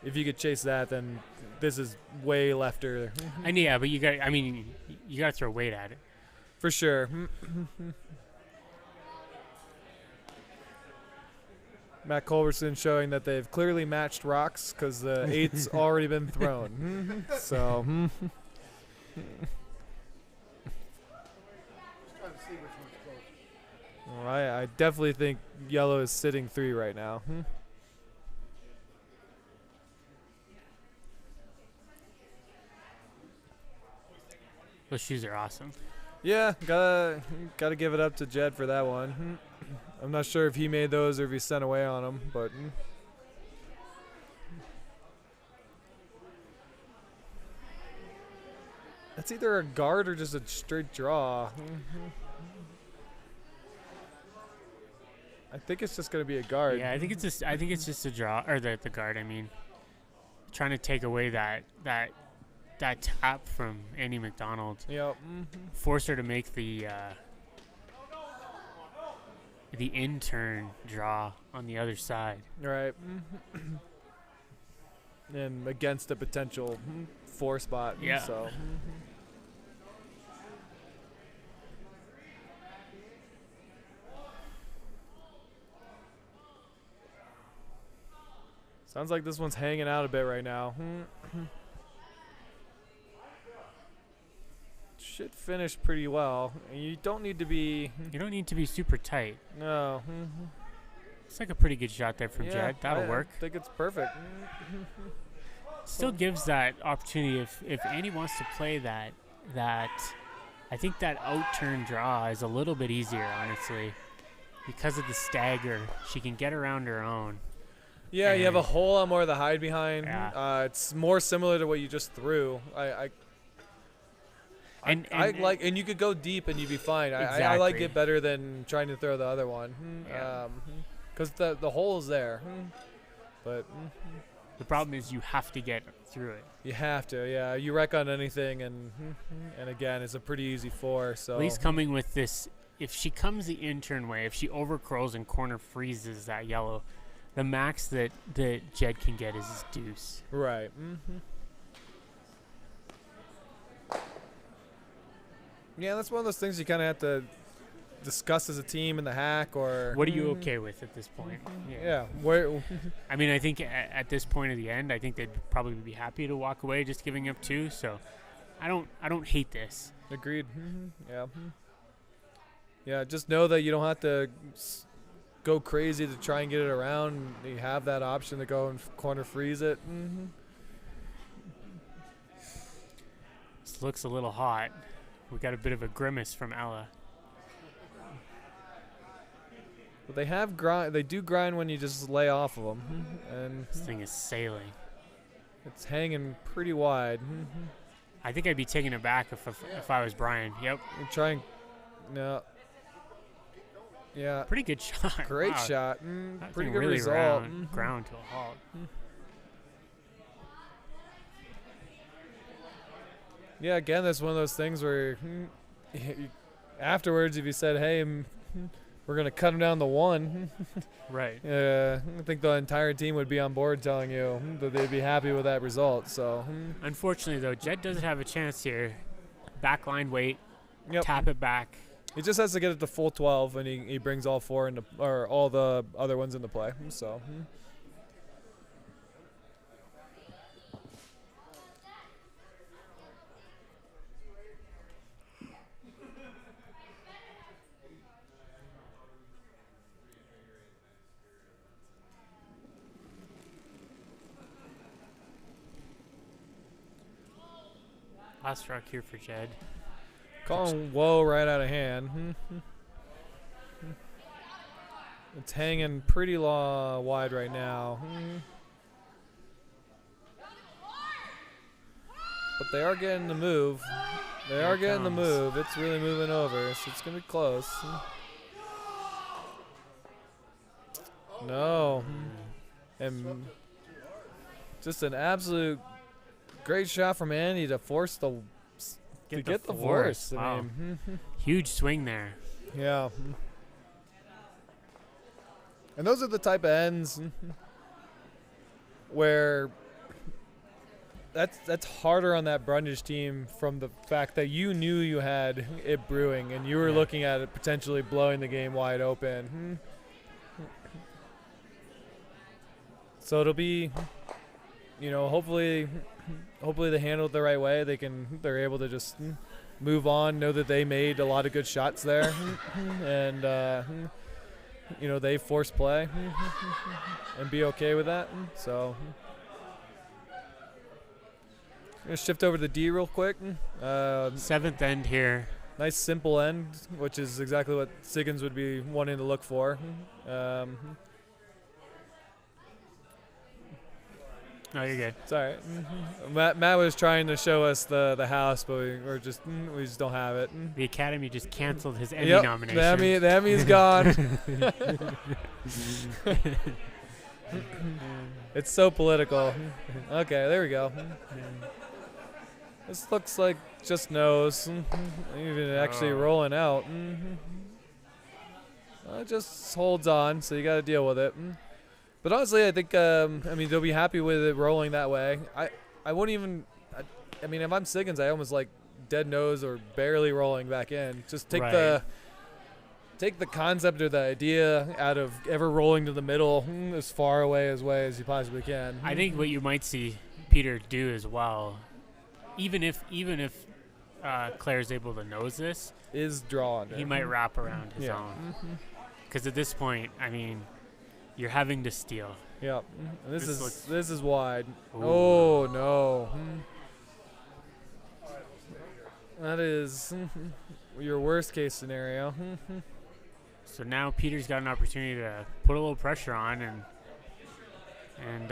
Speaker 1: if you could chase that, then this is way lefter.
Speaker 2: And yeah, but you got to throw weight at it.
Speaker 1: For sure. Matt Culberson showing that they've clearly matched rocks because the 8's already been thrown. So,
Speaker 5: Trying to see which one's closer.
Speaker 1: well, I definitely think yellow is sitting 3 right now.
Speaker 2: Those shoes are awesome.
Speaker 1: Yeah, gotta give it up to Jed for that one. I'm not sure if he made those or if he sent away on them, but that's either a guard or just a straight draw. I think it's just gonna be a guard.
Speaker 2: Yeah, I think it's just a draw, or the guard. I mean, trying to take away that tap from Andy McDonald,
Speaker 1: Yep.
Speaker 2: force her to make the in turn draw on the other side.
Speaker 1: Right. And against a potential 4 spot.
Speaker 2: Yeah.
Speaker 1: So. Sounds like this one's hanging out a bit right now. Should finish pretty well. You don't need to be.
Speaker 2: You don't need to be super tight.
Speaker 1: No.
Speaker 2: It's like a pretty good shot there from
Speaker 1: Yeah,
Speaker 2: Jed. That'll
Speaker 1: I
Speaker 2: work.
Speaker 1: think it's perfect.
Speaker 2: Still gives that opportunity if Andy wants to play that I think that out turn draw is a little bit easier, honestly, because of the stagger. She can get around her own.
Speaker 1: Yeah, you have a
Speaker 2: And-
Speaker 1: whole lot more of the hide behind.
Speaker 2: Yeah.
Speaker 1: It's more similar to what you just threw.
Speaker 2: And
Speaker 1: and you could go deep and you'd be fine. I like
Speaker 2: Exactly.
Speaker 1: it better than trying to throw the other one.
Speaker 2: Yeah.
Speaker 1: Because the hole is there. But
Speaker 2: the problem is you have to get through it.
Speaker 1: you have to, yeah. You wreck on anything, and again, it's a pretty easy 4. So
Speaker 2: At least coming with this, if she comes the intern way, if she overcurls and corner freezes that yellow, the max that Jed can get is his deuce.
Speaker 1: right. Yeah, that's one of those things you kind of have to discuss as a team in the hack, or
Speaker 2: What are you okay with at this point?
Speaker 1: Yeah, where
Speaker 2: I mean, I think at this point of the end, I think they'd probably be happy to walk away just giving up 2. So I don't hate this.
Speaker 1: agreed. Yeah. Yeah, just know that you don't have to go crazy to try and get it around. You have that option to go and corner freeze it.
Speaker 2: This looks a little hot. We got a bit of a grimace from Ella.
Speaker 1: But they have grind. They do grind when you just lay off of them, and
Speaker 2: This thing is sailing.
Speaker 1: it's hanging pretty wide.
Speaker 2: I think I'd be taking it back if I was Brian. Yep,
Speaker 1: And try and no. Yeah,
Speaker 2: pretty good shot.
Speaker 1: great
Speaker 2: Wow.
Speaker 1: shot.
Speaker 2: That
Speaker 1: Pretty
Speaker 2: thing
Speaker 1: good
Speaker 2: really
Speaker 1: result.
Speaker 2: ground to a halt.
Speaker 1: Yeah, again, that's one of those things where afterwards, if you said, "Hey, we're gonna cut him down to 1,"
Speaker 2: Right.
Speaker 1: I think the entire team would be on board telling you that they'd be happy with that result. So,
Speaker 2: Unfortunately, though, Jed doesn't have a chance here. Backline wait,
Speaker 1: yep.
Speaker 2: tap it back.
Speaker 1: He just has to get it to full 12, and he brings all 4 into, or all the other ones into play. So,
Speaker 2: Last rock here for Jed.
Speaker 1: calling whoa right out of hand. It's hanging pretty wide right now. But they are getting the move. They
Speaker 2: Here
Speaker 1: are
Speaker 2: it
Speaker 1: getting the
Speaker 2: comes.
Speaker 1: move. It's really moving over, so it's going to be close. No. And just an absolute great shot from Andy to force the get the force.
Speaker 2: Wow.
Speaker 1: I mean,
Speaker 2: Huge swing there.
Speaker 1: yeah. And those are the type of ends where that's harder on that Brundage team from the fact that you knew you had it brewing and you were
Speaker 2: Yeah.
Speaker 1: looking at it potentially blowing the game wide open. So it'll be, hopefully they handle it the right way. They're able to just move on, know that they made a lot of good shots there, and they force play and be okay with that. So I'm gonna shift over to the D real quick.
Speaker 2: 7th end here.
Speaker 1: Nice simple end, which is exactly what Siggins would be wanting to look for.
Speaker 2: No, you're good.
Speaker 1: It's all right. Matt was trying to show us the house, but we just don't have it.
Speaker 2: The Academy just canceled his Emmy
Speaker 1: Yep,
Speaker 2: nomination.
Speaker 1: the Emmy's gone. It's so political. Okay, there we go. This looks like just nose. Even actually
Speaker 2: Oh.
Speaker 1: rolling out. It just holds on, so you got to deal with it. But honestly, I think they'll be happy with it rolling that way. I wouldn't even. If I'm Siggins, I almost like dead nose or barely rolling back in. Just take
Speaker 2: Right.
Speaker 1: the concept or the idea out of ever rolling to the middle as far away as you possibly can.
Speaker 2: I think what you might see Peter do as well, even if Claire's able to nose this,
Speaker 1: is draw under.
Speaker 2: he might wrap around his
Speaker 1: Yeah.
Speaker 2: own. Because at this point, you're having to steal.
Speaker 1: Yep. And
Speaker 2: This looks-
Speaker 1: this is wide.
Speaker 2: Ooh.
Speaker 1: Oh no. That is your worst case scenario.
Speaker 2: So now Peter's got an opportunity to put a little pressure on and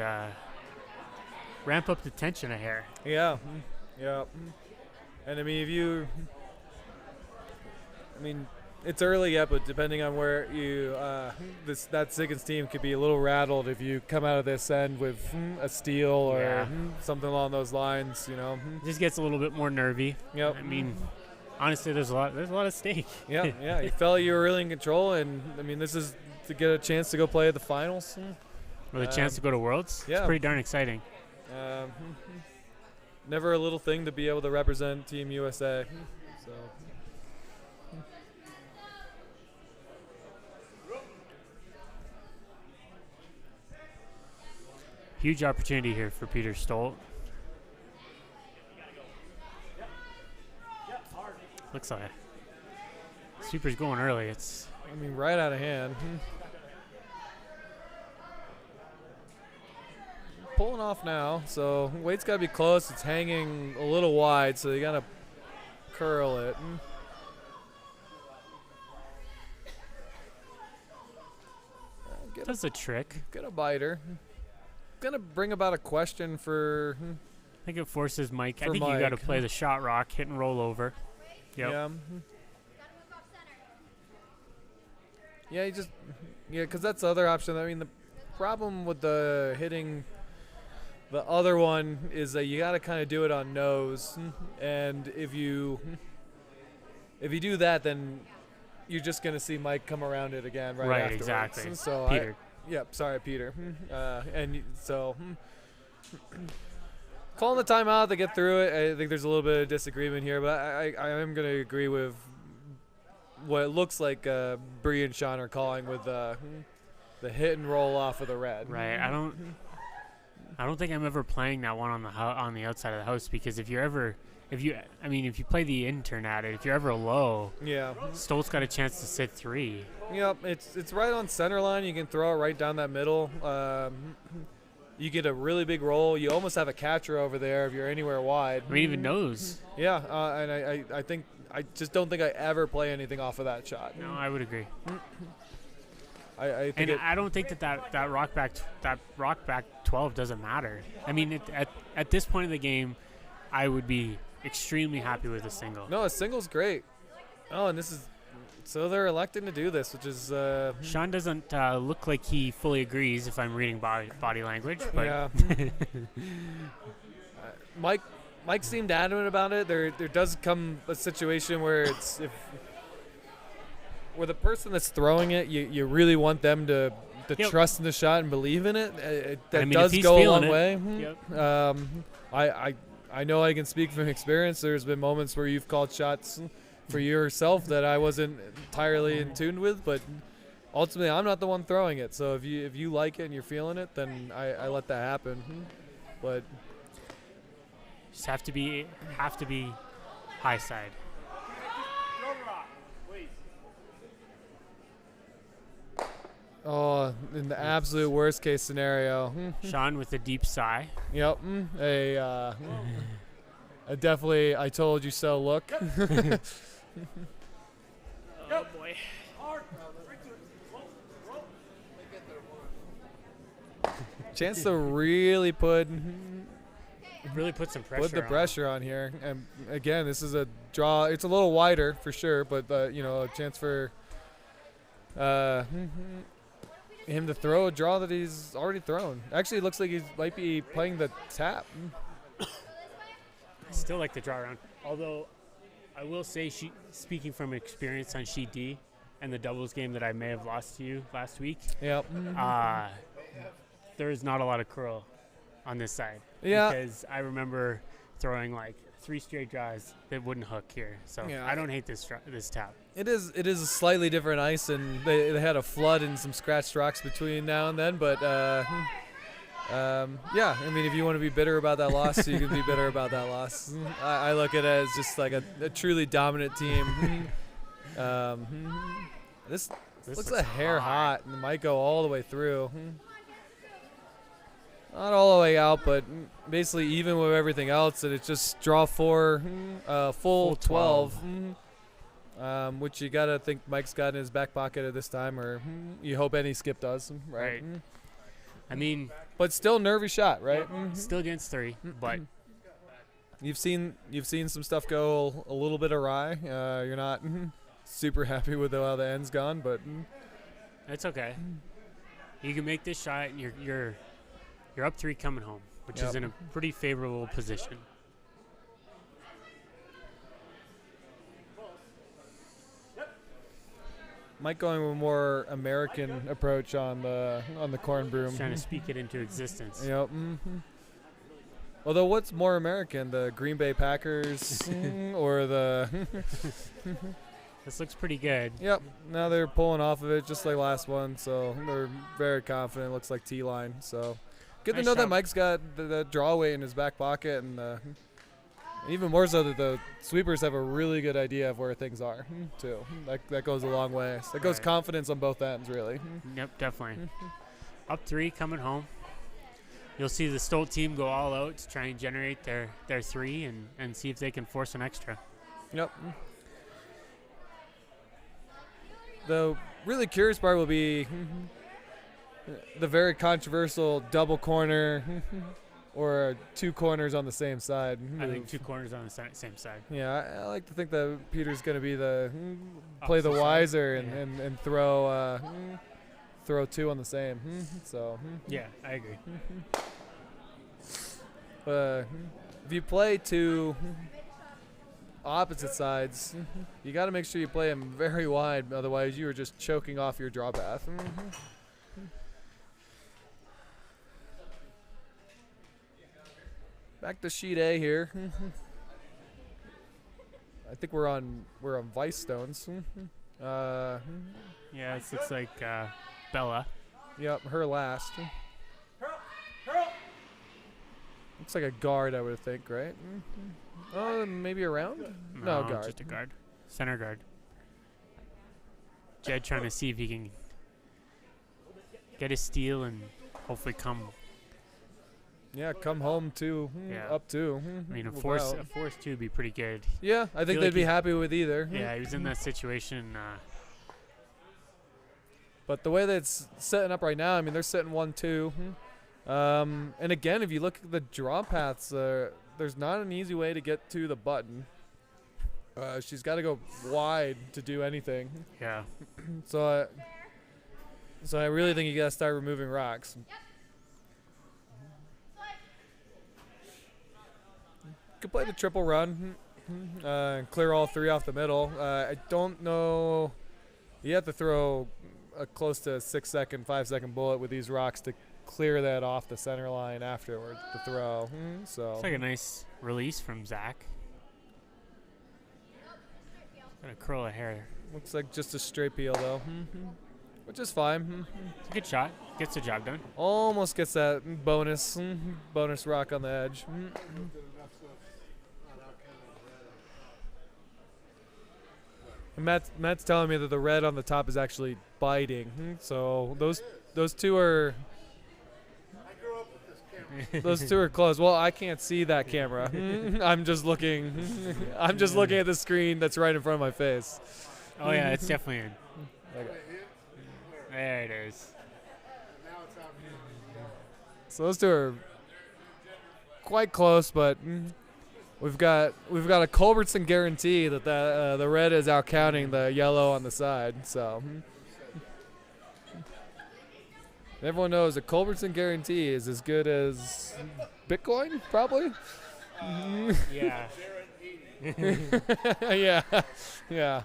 Speaker 2: ramp up the tension a hair.
Speaker 1: Yeah. Yeah. And I mean, it's early yet, but depending on where you, that Siggins team could be a little rattled if you come out of this end with a steal or
Speaker 2: Yeah.
Speaker 1: something along those lines.
Speaker 2: Just gets a little bit more nervy.
Speaker 1: Yep.
Speaker 2: I mean, honestly, there's a lot at stake.
Speaker 1: Yeah, yeah. You felt you were really in control, and I mean, this is to get a chance to go play at the finals.
Speaker 2: With a chance to go to Worlds.
Speaker 1: yeah.
Speaker 2: It's pretty darn exciting.
Speaker 1: Never a little thing to be able to represent Team USA. So.
Speaker 2: Huge opportunity here for Peter Stolt. Looks like Super's going early. It's
Speaker 1: I mean, right out of hand. Pulling off now, so weight's got to be close. It's hanging a little wide, so you got to curl it.
Speaker 2: that's a trick.
Speaker 1: Get a biter. Gonna bring about a question for.
Speaker 2: I think it forces Mike. I
Speaker 1: For
Speaker 2: think you got to
Speaker 1: Mike.
Speaker 2: play the shot rock, hit and roll over. Yep.
Speaker 1: Yeah. Yeah, because that's the other option. I mean, the problem with the hitting the other one is that you got to kind of do it on nose, and if you do that, then you're just gonna see Mike come around it again right afterwards.
Speaker 2: Exactly.
Speaker 1: So
Speaker 2: Peter.
Speaker 1: sorry, Peter. Calling the timeout to get through it. I think there's a little bit of disagreement here, but I am going to agree with what it looks like Bree and Sean are calling with the hit and roll off of the red.
Speaker 2: Right. I don't think I'm ever playing that one on the outside of the house, because if you play the intern at it, if you're ever low,
Speaker 1: Yeah.
Speaker 2: Stoltz got a chance to sit 3.
Speaker 1: Yep. It's right on center line. You can throw it right down that middle. You get a really big roll. You almost have a catcher over there if you're anywhere wide.
Speaker 2: I mean, even nose.
Speaker 1: Yeah, and I just don't think I ever play anything off of that shot.
Speaker 2: No, I would agree.
Speaker 1: I think
Speaker 2: And I don't think that rock back 12 doesn't matter. I mean, at this point of the game, I would be extremely happy with a single.
Speaker 1: No, a single's great. Oh, and so they're electing to do this, which is
Speaker 2: Sean doesn't look like he fully agrees if I'm reading body language, but
Speaker 1: yeah. Mike seemed adamant about it. There does come a situation where where the person that's throwing it, you really want them to
Speaker 2: Yep.
Speaker 1: trust in the shot and believe in it. That
Speaker 2: I mean,
Speaker 1: does
Speaker 2: if he's
Speaker 1: go a
Speaker 2: feeling
Speaker 1: long way.
Speaker 2: Yep.
Speaker 1: I know I can speak from experience. There's been moments where you've called shots for yourself that I wasn't entirely in tune with, but ultimately I'm not the one throwing it. So if you like it and you're feeling it, then I let that happen. But
Speaker 2: just have to be high side.
Speaker 1: oh, in the absolute worst case scenario,
Speaker 2: Sean with a deep sigh.
Speaker 1: yep, a definitely I told you so look.
Speaker 2: Oh boy.
Speaker 1: Chance to really put
Speaker 2: Some pressure.
Speaker 1: the
Speaker 2: on.
Speaker 1: pressure on here. And again, this is a draw. It's a little wider for sure, but a chance for him to throw a draw that he's already thrown. Actually, it looks like he might be playing the tap.
Speaker 2: I still like the draw around. Although I will say, speaking from experience on sheet D and the doubles game that I may have lost to you last week,
Speaker 1: Yep.
Speaker 2: there is not a lot of curl on this side.
Speaker 1: Yeah.
Speaker 2: Because I remember throwing like 3 straight draws that wouldn't hook here. So
Speaker 1: Yeah.
Speaker 2: I don't hate this tap.
Speaker 1: It is a slightly different ice, and they had a flood and some scratched rocks between now and then. But yeah, I mean, if you want to be bitter about that loss, you can be bitter about that loss. I look at it as just like a truly dominant team. This
Speaker 2: This
Speaker 1: looks a
Speaker 2: looks
Speaker 1: hair hot, and it might go all the way through.
Speaker 2: hot.
Speaker 1: Chance to really put.
Speaker 2: Really put some pressure on.
Speaker 1: Really put. not all the way out, but basically even with everything else, and it's just draw 4, full 12. Which you gotta think Mike's got in his back pocket at this time, or you hope any skip does, right?
Speaker 2: Right. I mean,
Speaker 1: But still nervy shot, right?
Speaker 2: still against 3, but
Speaker 1: You've seen some stuff go a little bit awry. You're not super happy with how the end's gone, but
Speaker 2: it's okay. You can make this shot, and you're up 3 coming home, which is
Speaker 1: Yep.
Speaker 2: in a pretty favorable position.
Speaker 1: Mike going with a more American approach on the corn broom.
Speaker 2: Trying to speak it into existence.
Speaker 1: Yep. Although, what's more American, the Green Bay Packers or the?
Speaker 2: This looks pretty good.
Speaker 1: Yep. Now they're pulling off of it just like last one, so they're very confident. Looks like T-line. So good to
Speaker 2: Nice
Speaker 1: know that
Speaker 2: shot.
Speaker 1: Mike's got the draw weight in his back pocket, and even more so that the sweepers have a really good idea of where things are too. That goes a long way. So that goes
Speaker 2: Right.
Speaker 1: confidence on both ends, really.
Speaker 2: Yep, definitely. Up 3 coming home. You'll see the Stolt team go all out to try and generate their 3 and see if they can force an extra.
Speaker 1: Yep. The really curious part will be the very controversial double corner or 2 corners on the same side.
Speaker 2: I think
Speaker 1: move.
Speaker 2: 2 corners on the same side.
Speaker 1: Yeah, I like to think that Peter's going to be the play the
Speaker 2: Opposite side.
Speaker 1: wiser
Speaker 2: Yeah.
Speaker 1: and throw 2 on the same. So
Speaker 2: Yeah, I agree.
Speaker 1: if you play 2 opposite sides, you got to make sure you play them very wide. Otherwise, you are just choking off your draw path. Back to sheet A here. I think we're on Vice Stones.
Speaker 2: Yeah, this looks like Bella.
Speaker 1: Yep, her last. Looks like a guard, I would think, right? Oh, maybe around? No, guard.
Speaker 2: Just a guard. Center guard. Jed trying to see if he can get a steal and hopefully come.
Speaker 1: Yeah, come home 2,
Speaker 2: Yeah.
Speaker 1: up 2.
Speaker 2: I mean, a
Speaker 1: without.
Speaker 2: force 2 would be pretty good.
Speaker 1: Yeah, I think
Speaker 2: feel
Speaker 1: they'd
Speaker 2: like
Speaker 1: be
Speaker 2: he's-
Speaker 1: happy with either.
Speaker 2: Yeah, he was in that situation.
Speaker 1: But the way that it's setting up right now, I mean, they're setting 1-2. And again, if you look at the draw paths, there's not an easy way to get to the button. She's got to go wide to do anything.
Speaker 2: Yeah.
Speaker 1: So I really think you got to start removing rocks. Could play the triple run, and clear all 3 off the middle. I don't know. You have to throw a close to 6-second, 5-second bullet with these rocks to clear that off the center line afterwards. The throw. So
Speaker 2: It's like a nice release from Zach. Got a curl of hair.
Speaker 1: looks like just a straight peel though, which is fine.
Speaker 2: It's a good shot. Gets the job done.
Speaker 1: Almost gets that bonus rock on the edge. And Matt's telling me that the red on the top is actually biting. So those 2 are
Speaker 5: I grew up with this camera.
Speaker 1: those 2 are close. Well, I can't see that camera. I'm just looking. I'm just looking at the screen that's right in front of my face.
Speaker 2: Oh yeah, it's definitely in.
Speaker 1: Okay.
Speaker 2: There it is.
Speaker 5: Now it's out here.
Speaker 1: So those 2 are quite close, but we've got a Culbertson guarantee that the red is out counting the yellow on the side. So everyone knows a Culbertson guarantee is as good as Bitcoin, probably.
Speaker 2: Yeah.
Speaker 1: Yeah, yeah.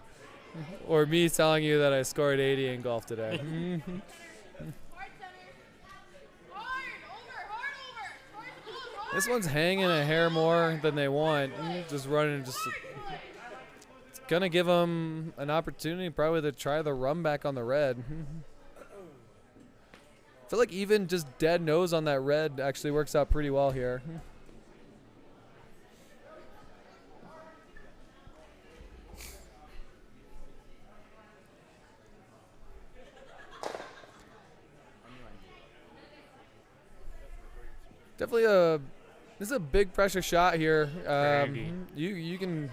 Speaker 1: Or me telling you that I scored 80 in golf today. This one's hanging a hair more than they want. Just running, it's gonna give them an opportunity probably to try the run back on the red. I feel like even just dead nose on that red actually works out pretty well here. Definitely this is a big pressure shot here.
Speaker 2: Andy.
Speaker 1: You can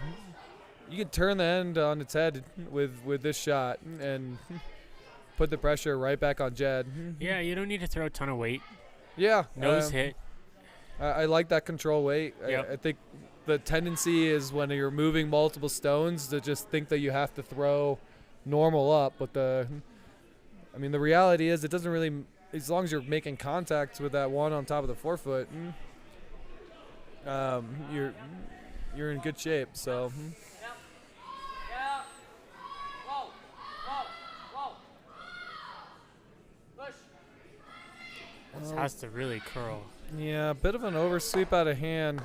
Speaker 1: turn the end on its head with this shot and put the pressure right back on Jed.
Speaker 2: Yeah, you don't need to throw a ton of weight.
Speaker 1: Yeah.
Speaker 2: Nose hit.
Speaker 1: I like that control weight.
Speaker 2: Yep.
Speaker 1: I think the tendency is when you're moving multiple stones to just think that you have to throw normal up, but the reality is it doesn't really, as long as you're making contact with that one on top of the forefoot, you're in good shape. So.
Speaker 2: This has to really curl.
Speaker 1: Yeah, a bit of an oversweep out of hand.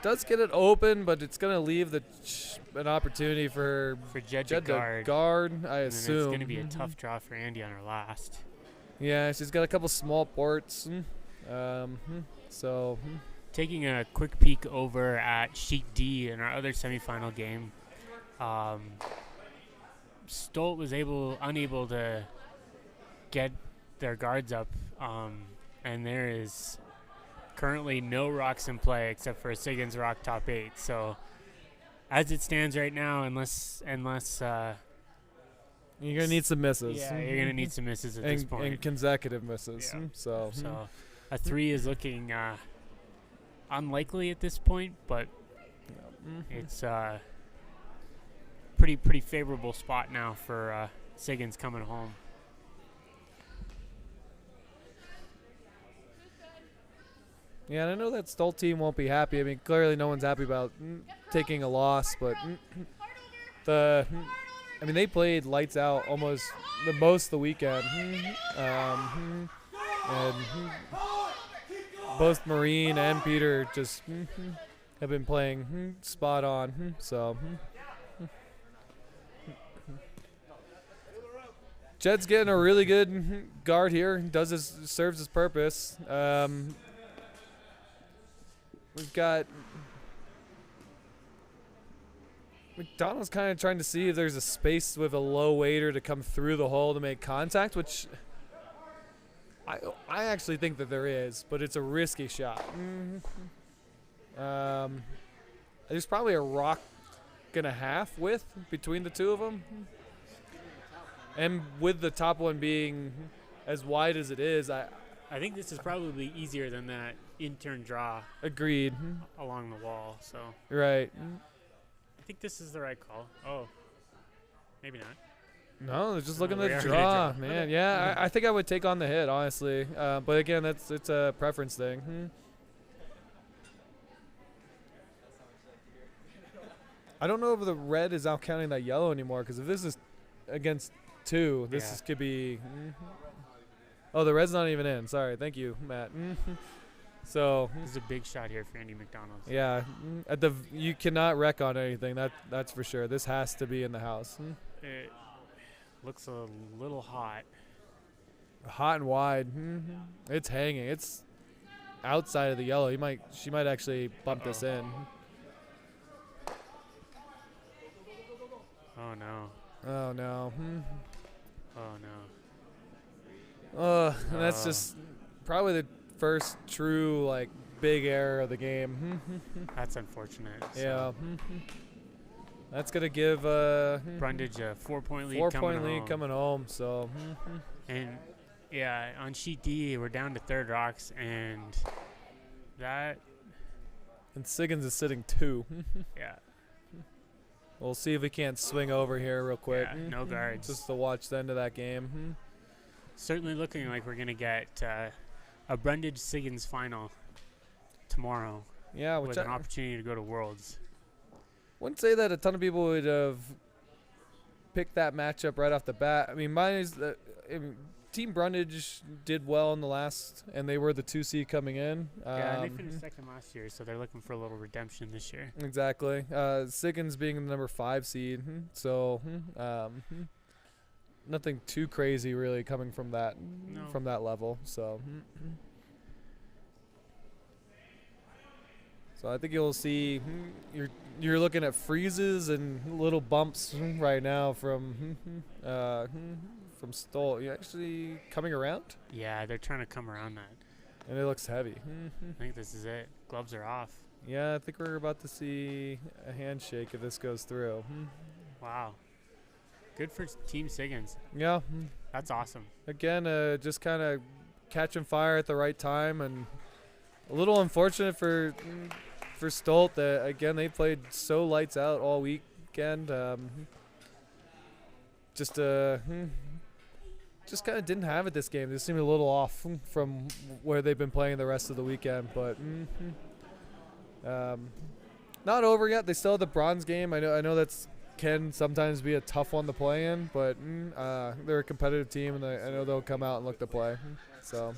Speaker 1: Does get it open, but it's going to leave an opportunity for
Speaker 2: Jed
Speaker 1: Jed
Speaker 2: to
Speaker 1: to
Speaker 2: guard.
Speaker 1: I
Speaker 2: And then
Speaker 1: assume.
Speaker 2: it's going to be a tough draw for Andy on her last.
Speaker 1: Yeah, she's got a couple small ports. So.
Speaker 2: Taking a quick peek over at Sheet D in our other semifinal game, Stolt was unable to get their guards up, and there is currently no rocks in play except for Siggins rock top 8. So as it stands right now, unless
Speaker 1: You're gonna need some misses.
Speaker 2: yeah, you're gonna need some misses at
Speaker 1: and,
Speaker 2: this point.
Speaker 1: and consecutive misses.
Speaker 2: Yeah.
Speaker 1: So.
Speaker 2: So a 3 is looking unlikely at this point, but it's pretty favorable spot now for Siggins coming home.
Speaker 1: Yeah, and I know that Stolt team won't be happy. I mean, clearly no one's happy about taking a loss, but they played lights out almost the most of the weekend. And both Marine and Peter just have been playing spot on. So Jed's getting a really good guard here. Serves his purpose. We've got McDonald's kind of trying to see if there's a space with a low waiter to come through the hole to make contact, which I actually think that there is, but it's a risky shot. There's probably a rock and a half width between the two of them, and with the top one being as wide as it is, I
Speaker 2: think this is probably easier than that intern draw
Speaker 1: agreed.
Speaker 2: along the wall. So
Speaker 1: Right.
Speaker 2: I think this is the right call. Oh, maybe not.
Speaker 1: No, they're just
Speaker 2: No,
Speaker 1: looking
Speaker 2: we
Speaker 1: at the
Speaker 2: already
Speaker 1: draw,
Speaker 2: draw.
Speaker 1: man. Yeah, I think I would take on the hit, honestly. But again, it's a preference thing. I don't know if the red is out counting that yellow anymore, because if this is against 2, this could be. Oh, the red's not even in. Sorry, thank you, Matt. So
Speaker 2: This is a big shot here for Andy McDonald.
Speaker 1: yeah, you cannot wreck on anything. That's for sure. This has to be in the house.
Speaker 2: It looks a little hot.
Speaker 1: Hot and wide. It's hanging. It's outside of the yellow. She might actually bump this in.
Speaker 2: Oh no.
Speaker 1: Oh no.
Speaker 2: Oh no.
Speaker 1: And that's just probably the first true big error of the game.
Speaker 2: That's unfortunate.
Speaker 1: Yeah. That's gonna give
Speaker 2: Brundage a 4-point lead.
Speaker 1: 4-point lead coming home. So.
Speaker 2: And yeah, on sheet D, we're down to third rocks, and that.
Speaker 1: And Siggins is sitting 2.
Speaker 2: Yeah.
Speaker 1: We'll see if we can't swing over here real quick.
Speaker 2: Yeah, no guards.
Speaker 1: Just to watch the end of that game.
Speaker 2: Certainly looking like we're gonna get a Brundage Siggins final tomorrow.
Speaker 1: Yeah, which
Speaker 2: with an opportunity to go to Worlds.
Speaker 1: Wouldn't say that a ton of people would have picked that matchup right off the bat. I mean, mine is that Team Brundage did well in the last, and they were the 2 seed coming in.
Speaker 2: Yeah, and they finished second last year, so they're looking for a little redemption this year.
Speaker 1: Exactly. Siggins being the number 5 seed, so nothing too crazy really coming from that level. So. So I think you'll see you're looking at freezes and little bumps right now from Stolt. You actually coming around?
Speaker 2: Yeah, they're trying to come around that.
Speaker 1: And it looks heavy.
Speaker 2: I think this is it. Gloves are off.
Speaker 1: Yeah, I think we're about to see a handshake if this goes through.
Speaker 2: Wow. Good for Team Siggins.
Speaker 1: Yeah.
Speaker 2: That's awesome.
Speaker 1: Again, just kind of catching fire at the right time, and a little unfortunate for Stolt that again they played so lights out all weekend. Just kind of didn't have it this game. They seemed a little off from where they've been playing the rest of the weekend, but not over yet. They still have the bronze game. I know that's can sometimes be a tough one to play in, but they're a competitive team, and I know they'll come out and look to play. So.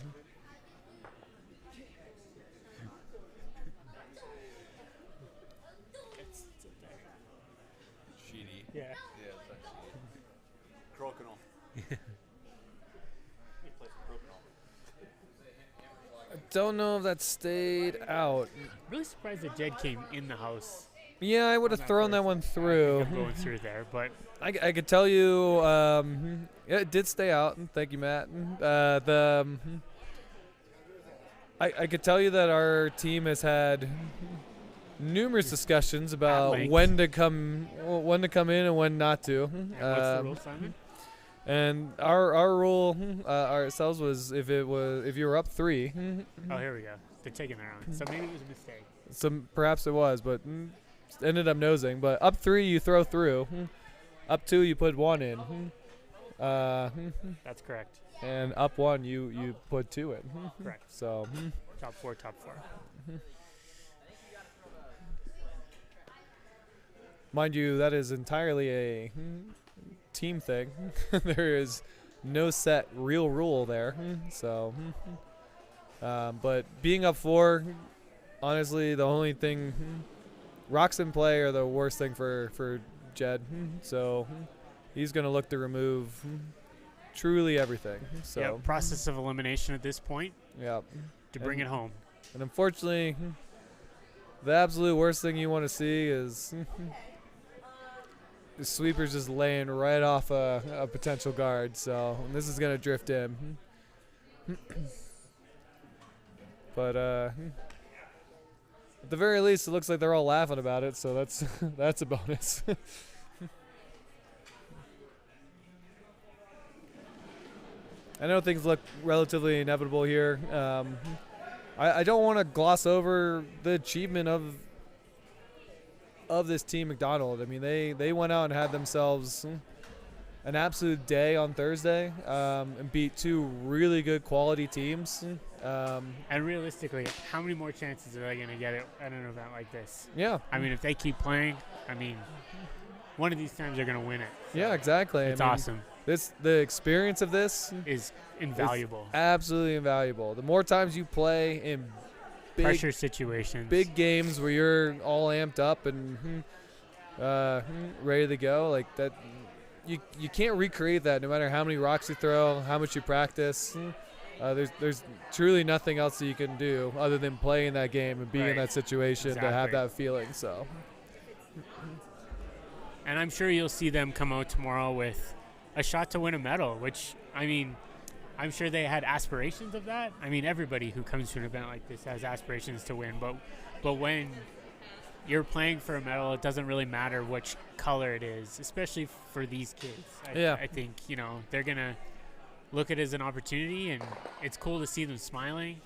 Speaker 3: Sheedy.
Speaker 2: Yeah.
Speaker 3: Yeah, it's like sheedy. Crokinole. He plays for Crokinole.
Speaker 1: I don't know if that stayed out.
Speaker 2: Really surprised that Jed came in the house.
Speaker 1: Yeah, I would have thrown that one through.
Speaker 2: I'm going through there, but
Speaker 1: I could tell you, yeah, it did stay out. Thank you, Matt. I could tell you that our team has had numerous discussions about
Speaker 2: length.
Speaker 1: when to come in and when not to.
Speaker 2: and what's the rule, Simon?
Speaker 1: And our rule ourselves was if you were up 3.
Speaker 2: Oh, here we go. They're taking their own. So maybe it was a mistake.
Speaker 1: Perhaps it was, but ended up nosing. But up 3 you throw through. Up 2 you put 1 in.
Speaker 2: That's correct.
Speaker 1: And up 1 you put 2 in.
Speaker 2: Correct.
Speaker 1: So
Speaker 2: Top four.
Speaker 1: mind you, that is entirely a team thing. There is no set real rule there. So, but being up 4, honestly, the only thing rocks in play are the worst thing for Jed. So he's going to look to remove truly everything. So
Speaker 2: Yeah, process of elimination at this point
Speaker 1: yeah.
Speaker 2: to bring it home.
Speaker 1: And unfortunately, the absolute worst thing you want to see is the sweeper's just laying right off a potential guard. So this is going to drift in. But at the very least, it looks like they're all laughing about it. So that's that's a bonus. I know things look relatively inevitable here. I don't want to gloss over the achievement of this team McDonald. I mean, they went out and had themselves an absolute day on Thursday and beat 2 really good quality teams.
Speaker 2: And realistically, how many more chances are they going to get at an event like this?
Speaker 1: Yeah.
Speaker 2: I mean, if they keep playing, I mean, one of these times they're going to win it.
Speaker 1: Yeah, exactly.
Speaker 2: It's
Speaker 1: I mean,
Speaker 2: awesome.
Speaker 1: The experience of this
Speaker 2: Is invaluable.
Speaker 1: absolutely invaluable. The more times you play in
Speaker 2: Pressure situations.
Speaker 1: big games where you're all amped up and ready to go, like that, you can't recreate that no matter how many rocks you throw, how much you practice. There's truly nothing else that you can do other than play in that game and be in
Speaker 2: Right.
Speaker 1: that situation to have
Speaker 2: Exactly.
Speaker 1: that feeling. So
Speaker 2: And I'm sure you'll see them come out tomorrow with a shot to win a medal, which, I mean, I'm sure they had aspirations of that. I mean, everybody who comes to an event like this has aspirations to win, but when you're playing for a medal, it doesn't really matter which color it is, especially for these kids. I think, they're going to look at it as an opportunity, and it's cool to see them smiling.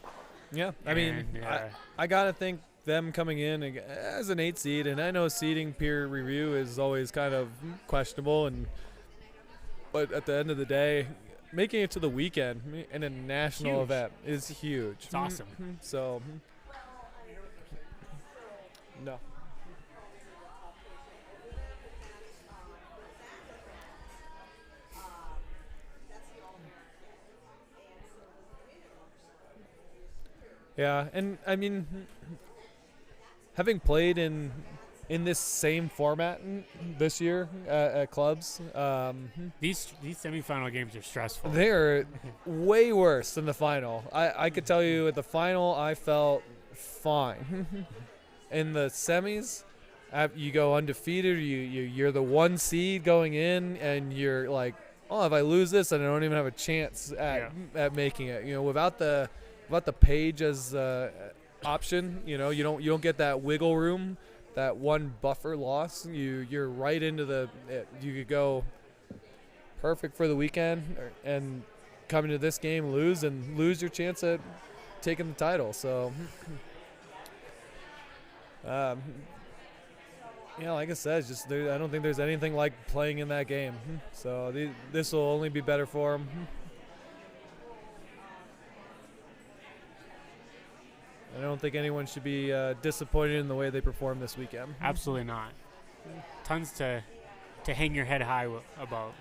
Speaker 1: yeah, I mean,
Speaker 2: And,
Speaker 1: I gotta think them coming in as an 8 seed, and I know seeding peer review is always kind of questionable, but at the end of the day, making it to the weekend in a national
Speaker 2: Huge.
Speaker 1: event is huge.
Speaker 2: It's awesome.
Speaker 1: So, no. Yeah, and I mean, having played in this same format this year at clubs,
Speaker 2: these semifinal games are stressful.
Speaker 1: they are way worse than the final. I could tell you at the final I felt fine. In the semis, you go undefeated. You're the 1 seed going in, and you're like, oh, if I lose this, then I don't even have a chance at making it. Without the about the page as option. You know, you don't get that wiggle room, that one buffer loss. You're right into you could go perfect for the weekend and come into this game, lose your chance at taking the title. So, like I said, I don't think there's anything like playing in that game. So this will only be better for them. I don't think anyone should be disappointed in the way they perform this weekend.
Speaker 2: Absolutely not. Tons to hang your head high about.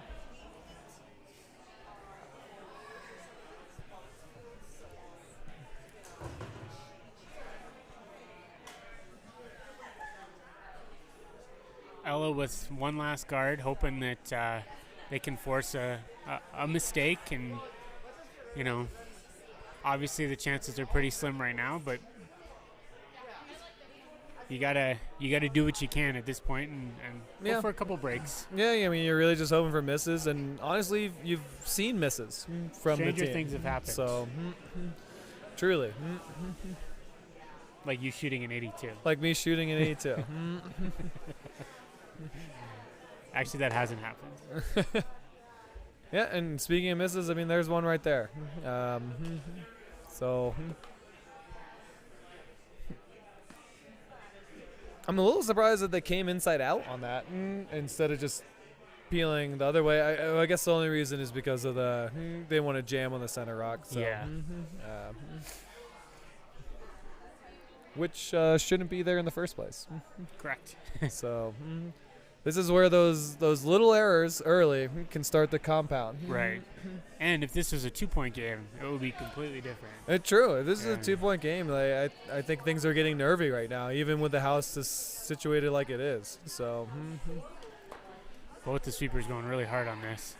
Speaker 2: Ella with one last guard, hoping that they can force a mistake, and obviously the chances are pretty slim right now, but you gotta do what you can at this point and go for a couple breaks.
Speaker 1: Yeah, I mean, you're really just hoping for misses, and honestly, you've seen misses from
Speaker 2: Stranger
Speaker 1: the team.
Speaker 2: things have happened.
Speaker 1: So, truly.
Speaker 2: Like you shooting an 82.
Speaker 1: Like me shooting an 82.
Speaker 2: Actually, that hasn't happened.
Speaker 1: Yeah, and speaking of misses, I mean, there's one right there. So, I'm a little surprised that they came inside out on that instead of just peeling the other way. I guess the only reason is because of they want to jam on the center rock. So,
Speaker 2: Yeah.
Speaker 1: Which shouldn't be there in the first place.
Speaker 2: Correct.
Speaker 1: So, this is where those little errors early can start to compound.
Speaker 2: Right. And if this was a 2-point game, it would be completely different.
Speaker 1: True. If this is a 2-point game, I think things are getting nervy right now, even with the house situated like it is. So,
Speaker 2: Both the sweepers going really hard on this.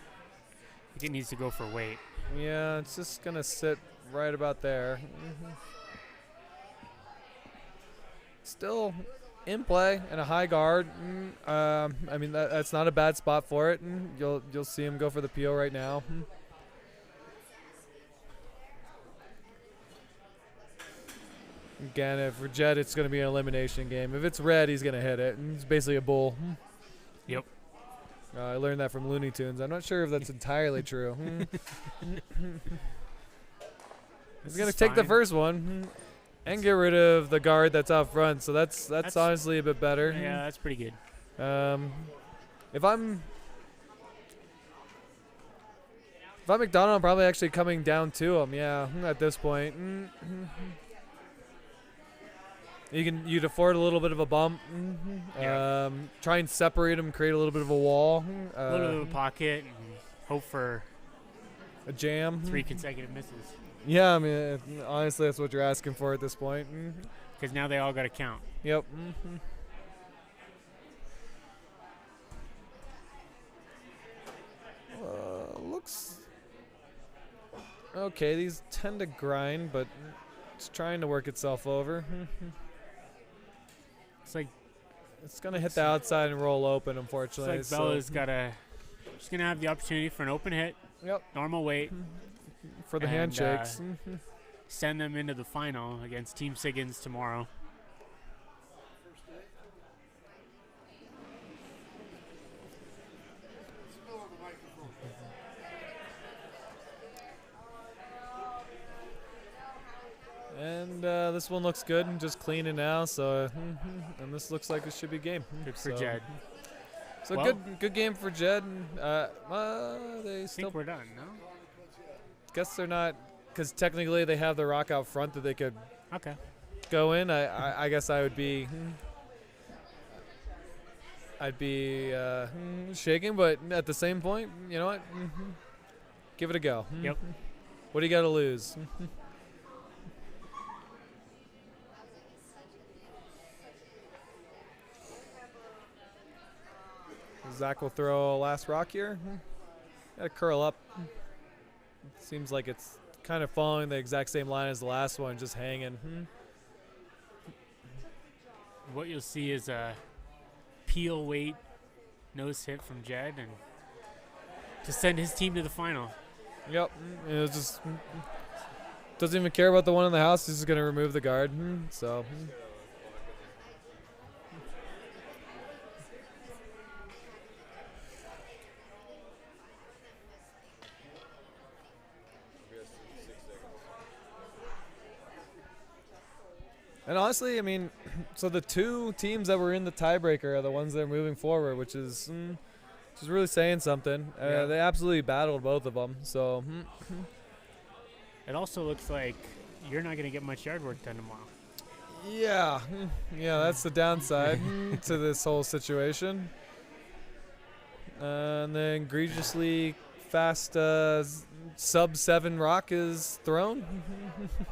Speaker 2: I think it needs to go for weight.
Speaker 1: yeah, it's just going to sit right about there. Still in play and a high guard. I mean, that's not a bad spot for it. You'll see him go for the peel right now. Again, for Jed, it's going to be an elimination game. If it's red, he's going to hit it. It's basically a bull.
Speaker 2: Yep.
Speaker 1: I learned that from Looney Tunes. I'm not sure if that's entirely true. He's going to take the first one and get rid of the guard that's out front. So that's honestly a bit better.
Speaker 2: Yeah, that's pretty good.
Speaker 1: If I'm McDonald, I'm probably actually coming down to him. Yeah, at this point. You'd afford a little bit of a bump.
Speaker 2: Yeah.
Speaker 1: Try and separate him, create a little bit of a wall.
Speaker 2: A little bit of a pocket, and hope for
Speaker 1: a jam.
Speaker 2: 3 consecutive misses.
Speaker 1: Yeah, I mean, honestly, that's what you're asking for at this point.
Speaker 2: Because now they all got to count.
Speaker 1: Yep. Looks okay. These tend to grind, but it's trying to work itself over.
Speaker 2: It's like
Speaker 1: it's gonna hit the outside and roll open. Unfortunately,
Speaker 2: it's like Bella's she's gonna have the opportunity for an open hit.
Speaker 1: Yep.
Speaker 2: Normal weight
Speaker 1: for the
Speaker 2: and,
Speaker 1: handshakes.
Speaker 2: Send them into the final against Team Siggins tomorrow.
Speaker 5: Spill on the microphone.
Speaker 1: And this one looks good and just cleaning now. So, and this looks like it should be game.
Speaker 2: Good for Jed.
Speaker 1: So
Speaker 2: Well-
Speaker 1: good game for Jed. They
Speaker 2: I
Speaker 1: still
Speaker 2: think we're done, no?
Speaker 1: guess they're not, because technically they have the rock out front that they could
Speaker 2: Okay.
Speaker 1: go in. I guess I'd be shaking, but at the same point, you know what? Give it a go.
Speaker 2: Yep.
Speaker 1: What do you got to lose? Zach will throw a last rock here. Got to curl up. Seems like it's kind of following the exact same line as the last one, just hanging.
Speaker 2: What you'll see is a peel weight nose hit from Jed and to send his team to the final.
Speaker 1: Yep. It was just doesn't even care about the one in the house. He's just gonna remove the guard. So. And honestly, I mean, so the two teams that were in the tiebreaker are the ones that are moving forward, which is really saying something.
Speaker 2: Yeah.
Speaker 1: They absolutely battled both of them. So.
Speaker 2: It also looks like you're not going to get much yard work done tomorrow.
Speaker 1: Yeah, that's the downside to this whole situation. And then egregiously fast sub-7 rock is thrown.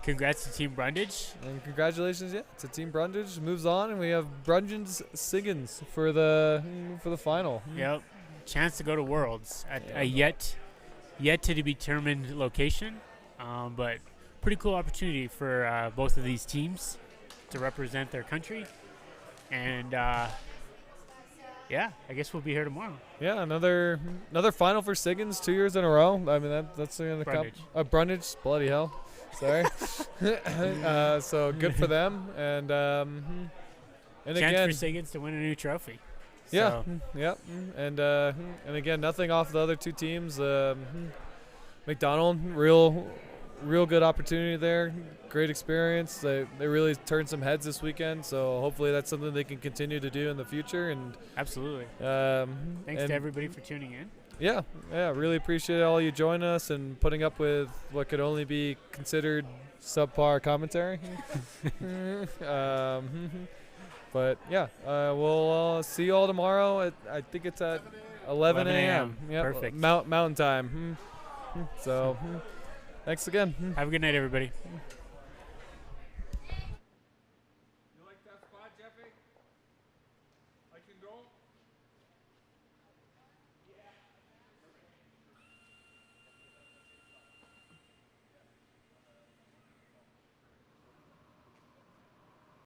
Speaker 2: Congrats to Team Brundage.
Speaker 1: And congratulations, to Team Brundage. Moves on, and we have Brundage Siggins for the final.
Speaker 2: Yep. Chance to go to Worlds at a yet to be determined location. But pretty cool opportunity for both of these teams to represent their country. And I guess we'll be here tomorrow.
Speaker 1: Yeah, another final for Siggins 2 years in a row. I mean that's in the cup.
Speaker 2: Brundage.
Speaker 1: Brundage, bloody hell. Sorry. So good for them, and
Speaker 2: Chance
Speaker 1: again,
Speaker 2: for Siggins to win a new trophy.
Speaker 1: yeah,
Speaker 2: So,
Speaker 1: yep, and again, nothing off the other two teams. McDonald, real good opportunity there. Great experience. They really turned some heads this weekend, so hopefully that's something they can continue to do in the future. And
Speaker 2: absolutely.
Speaker 1: thanks
Speaker 2: To everybody for tuning in.
Speaker 1: Yeah, really appreciate all you join us and putting up with what could only be considered subpar commentary. But yeah, we'll see you all tomorrow. I think it's at 11 a.m. Yep,
Speaker 2: Perfect.
Speaker 1: Mountain time. So thanks again.
Speaker 2: Have a good night, everybody.
Speaker 5: You like that spot, Jeffy? I can go?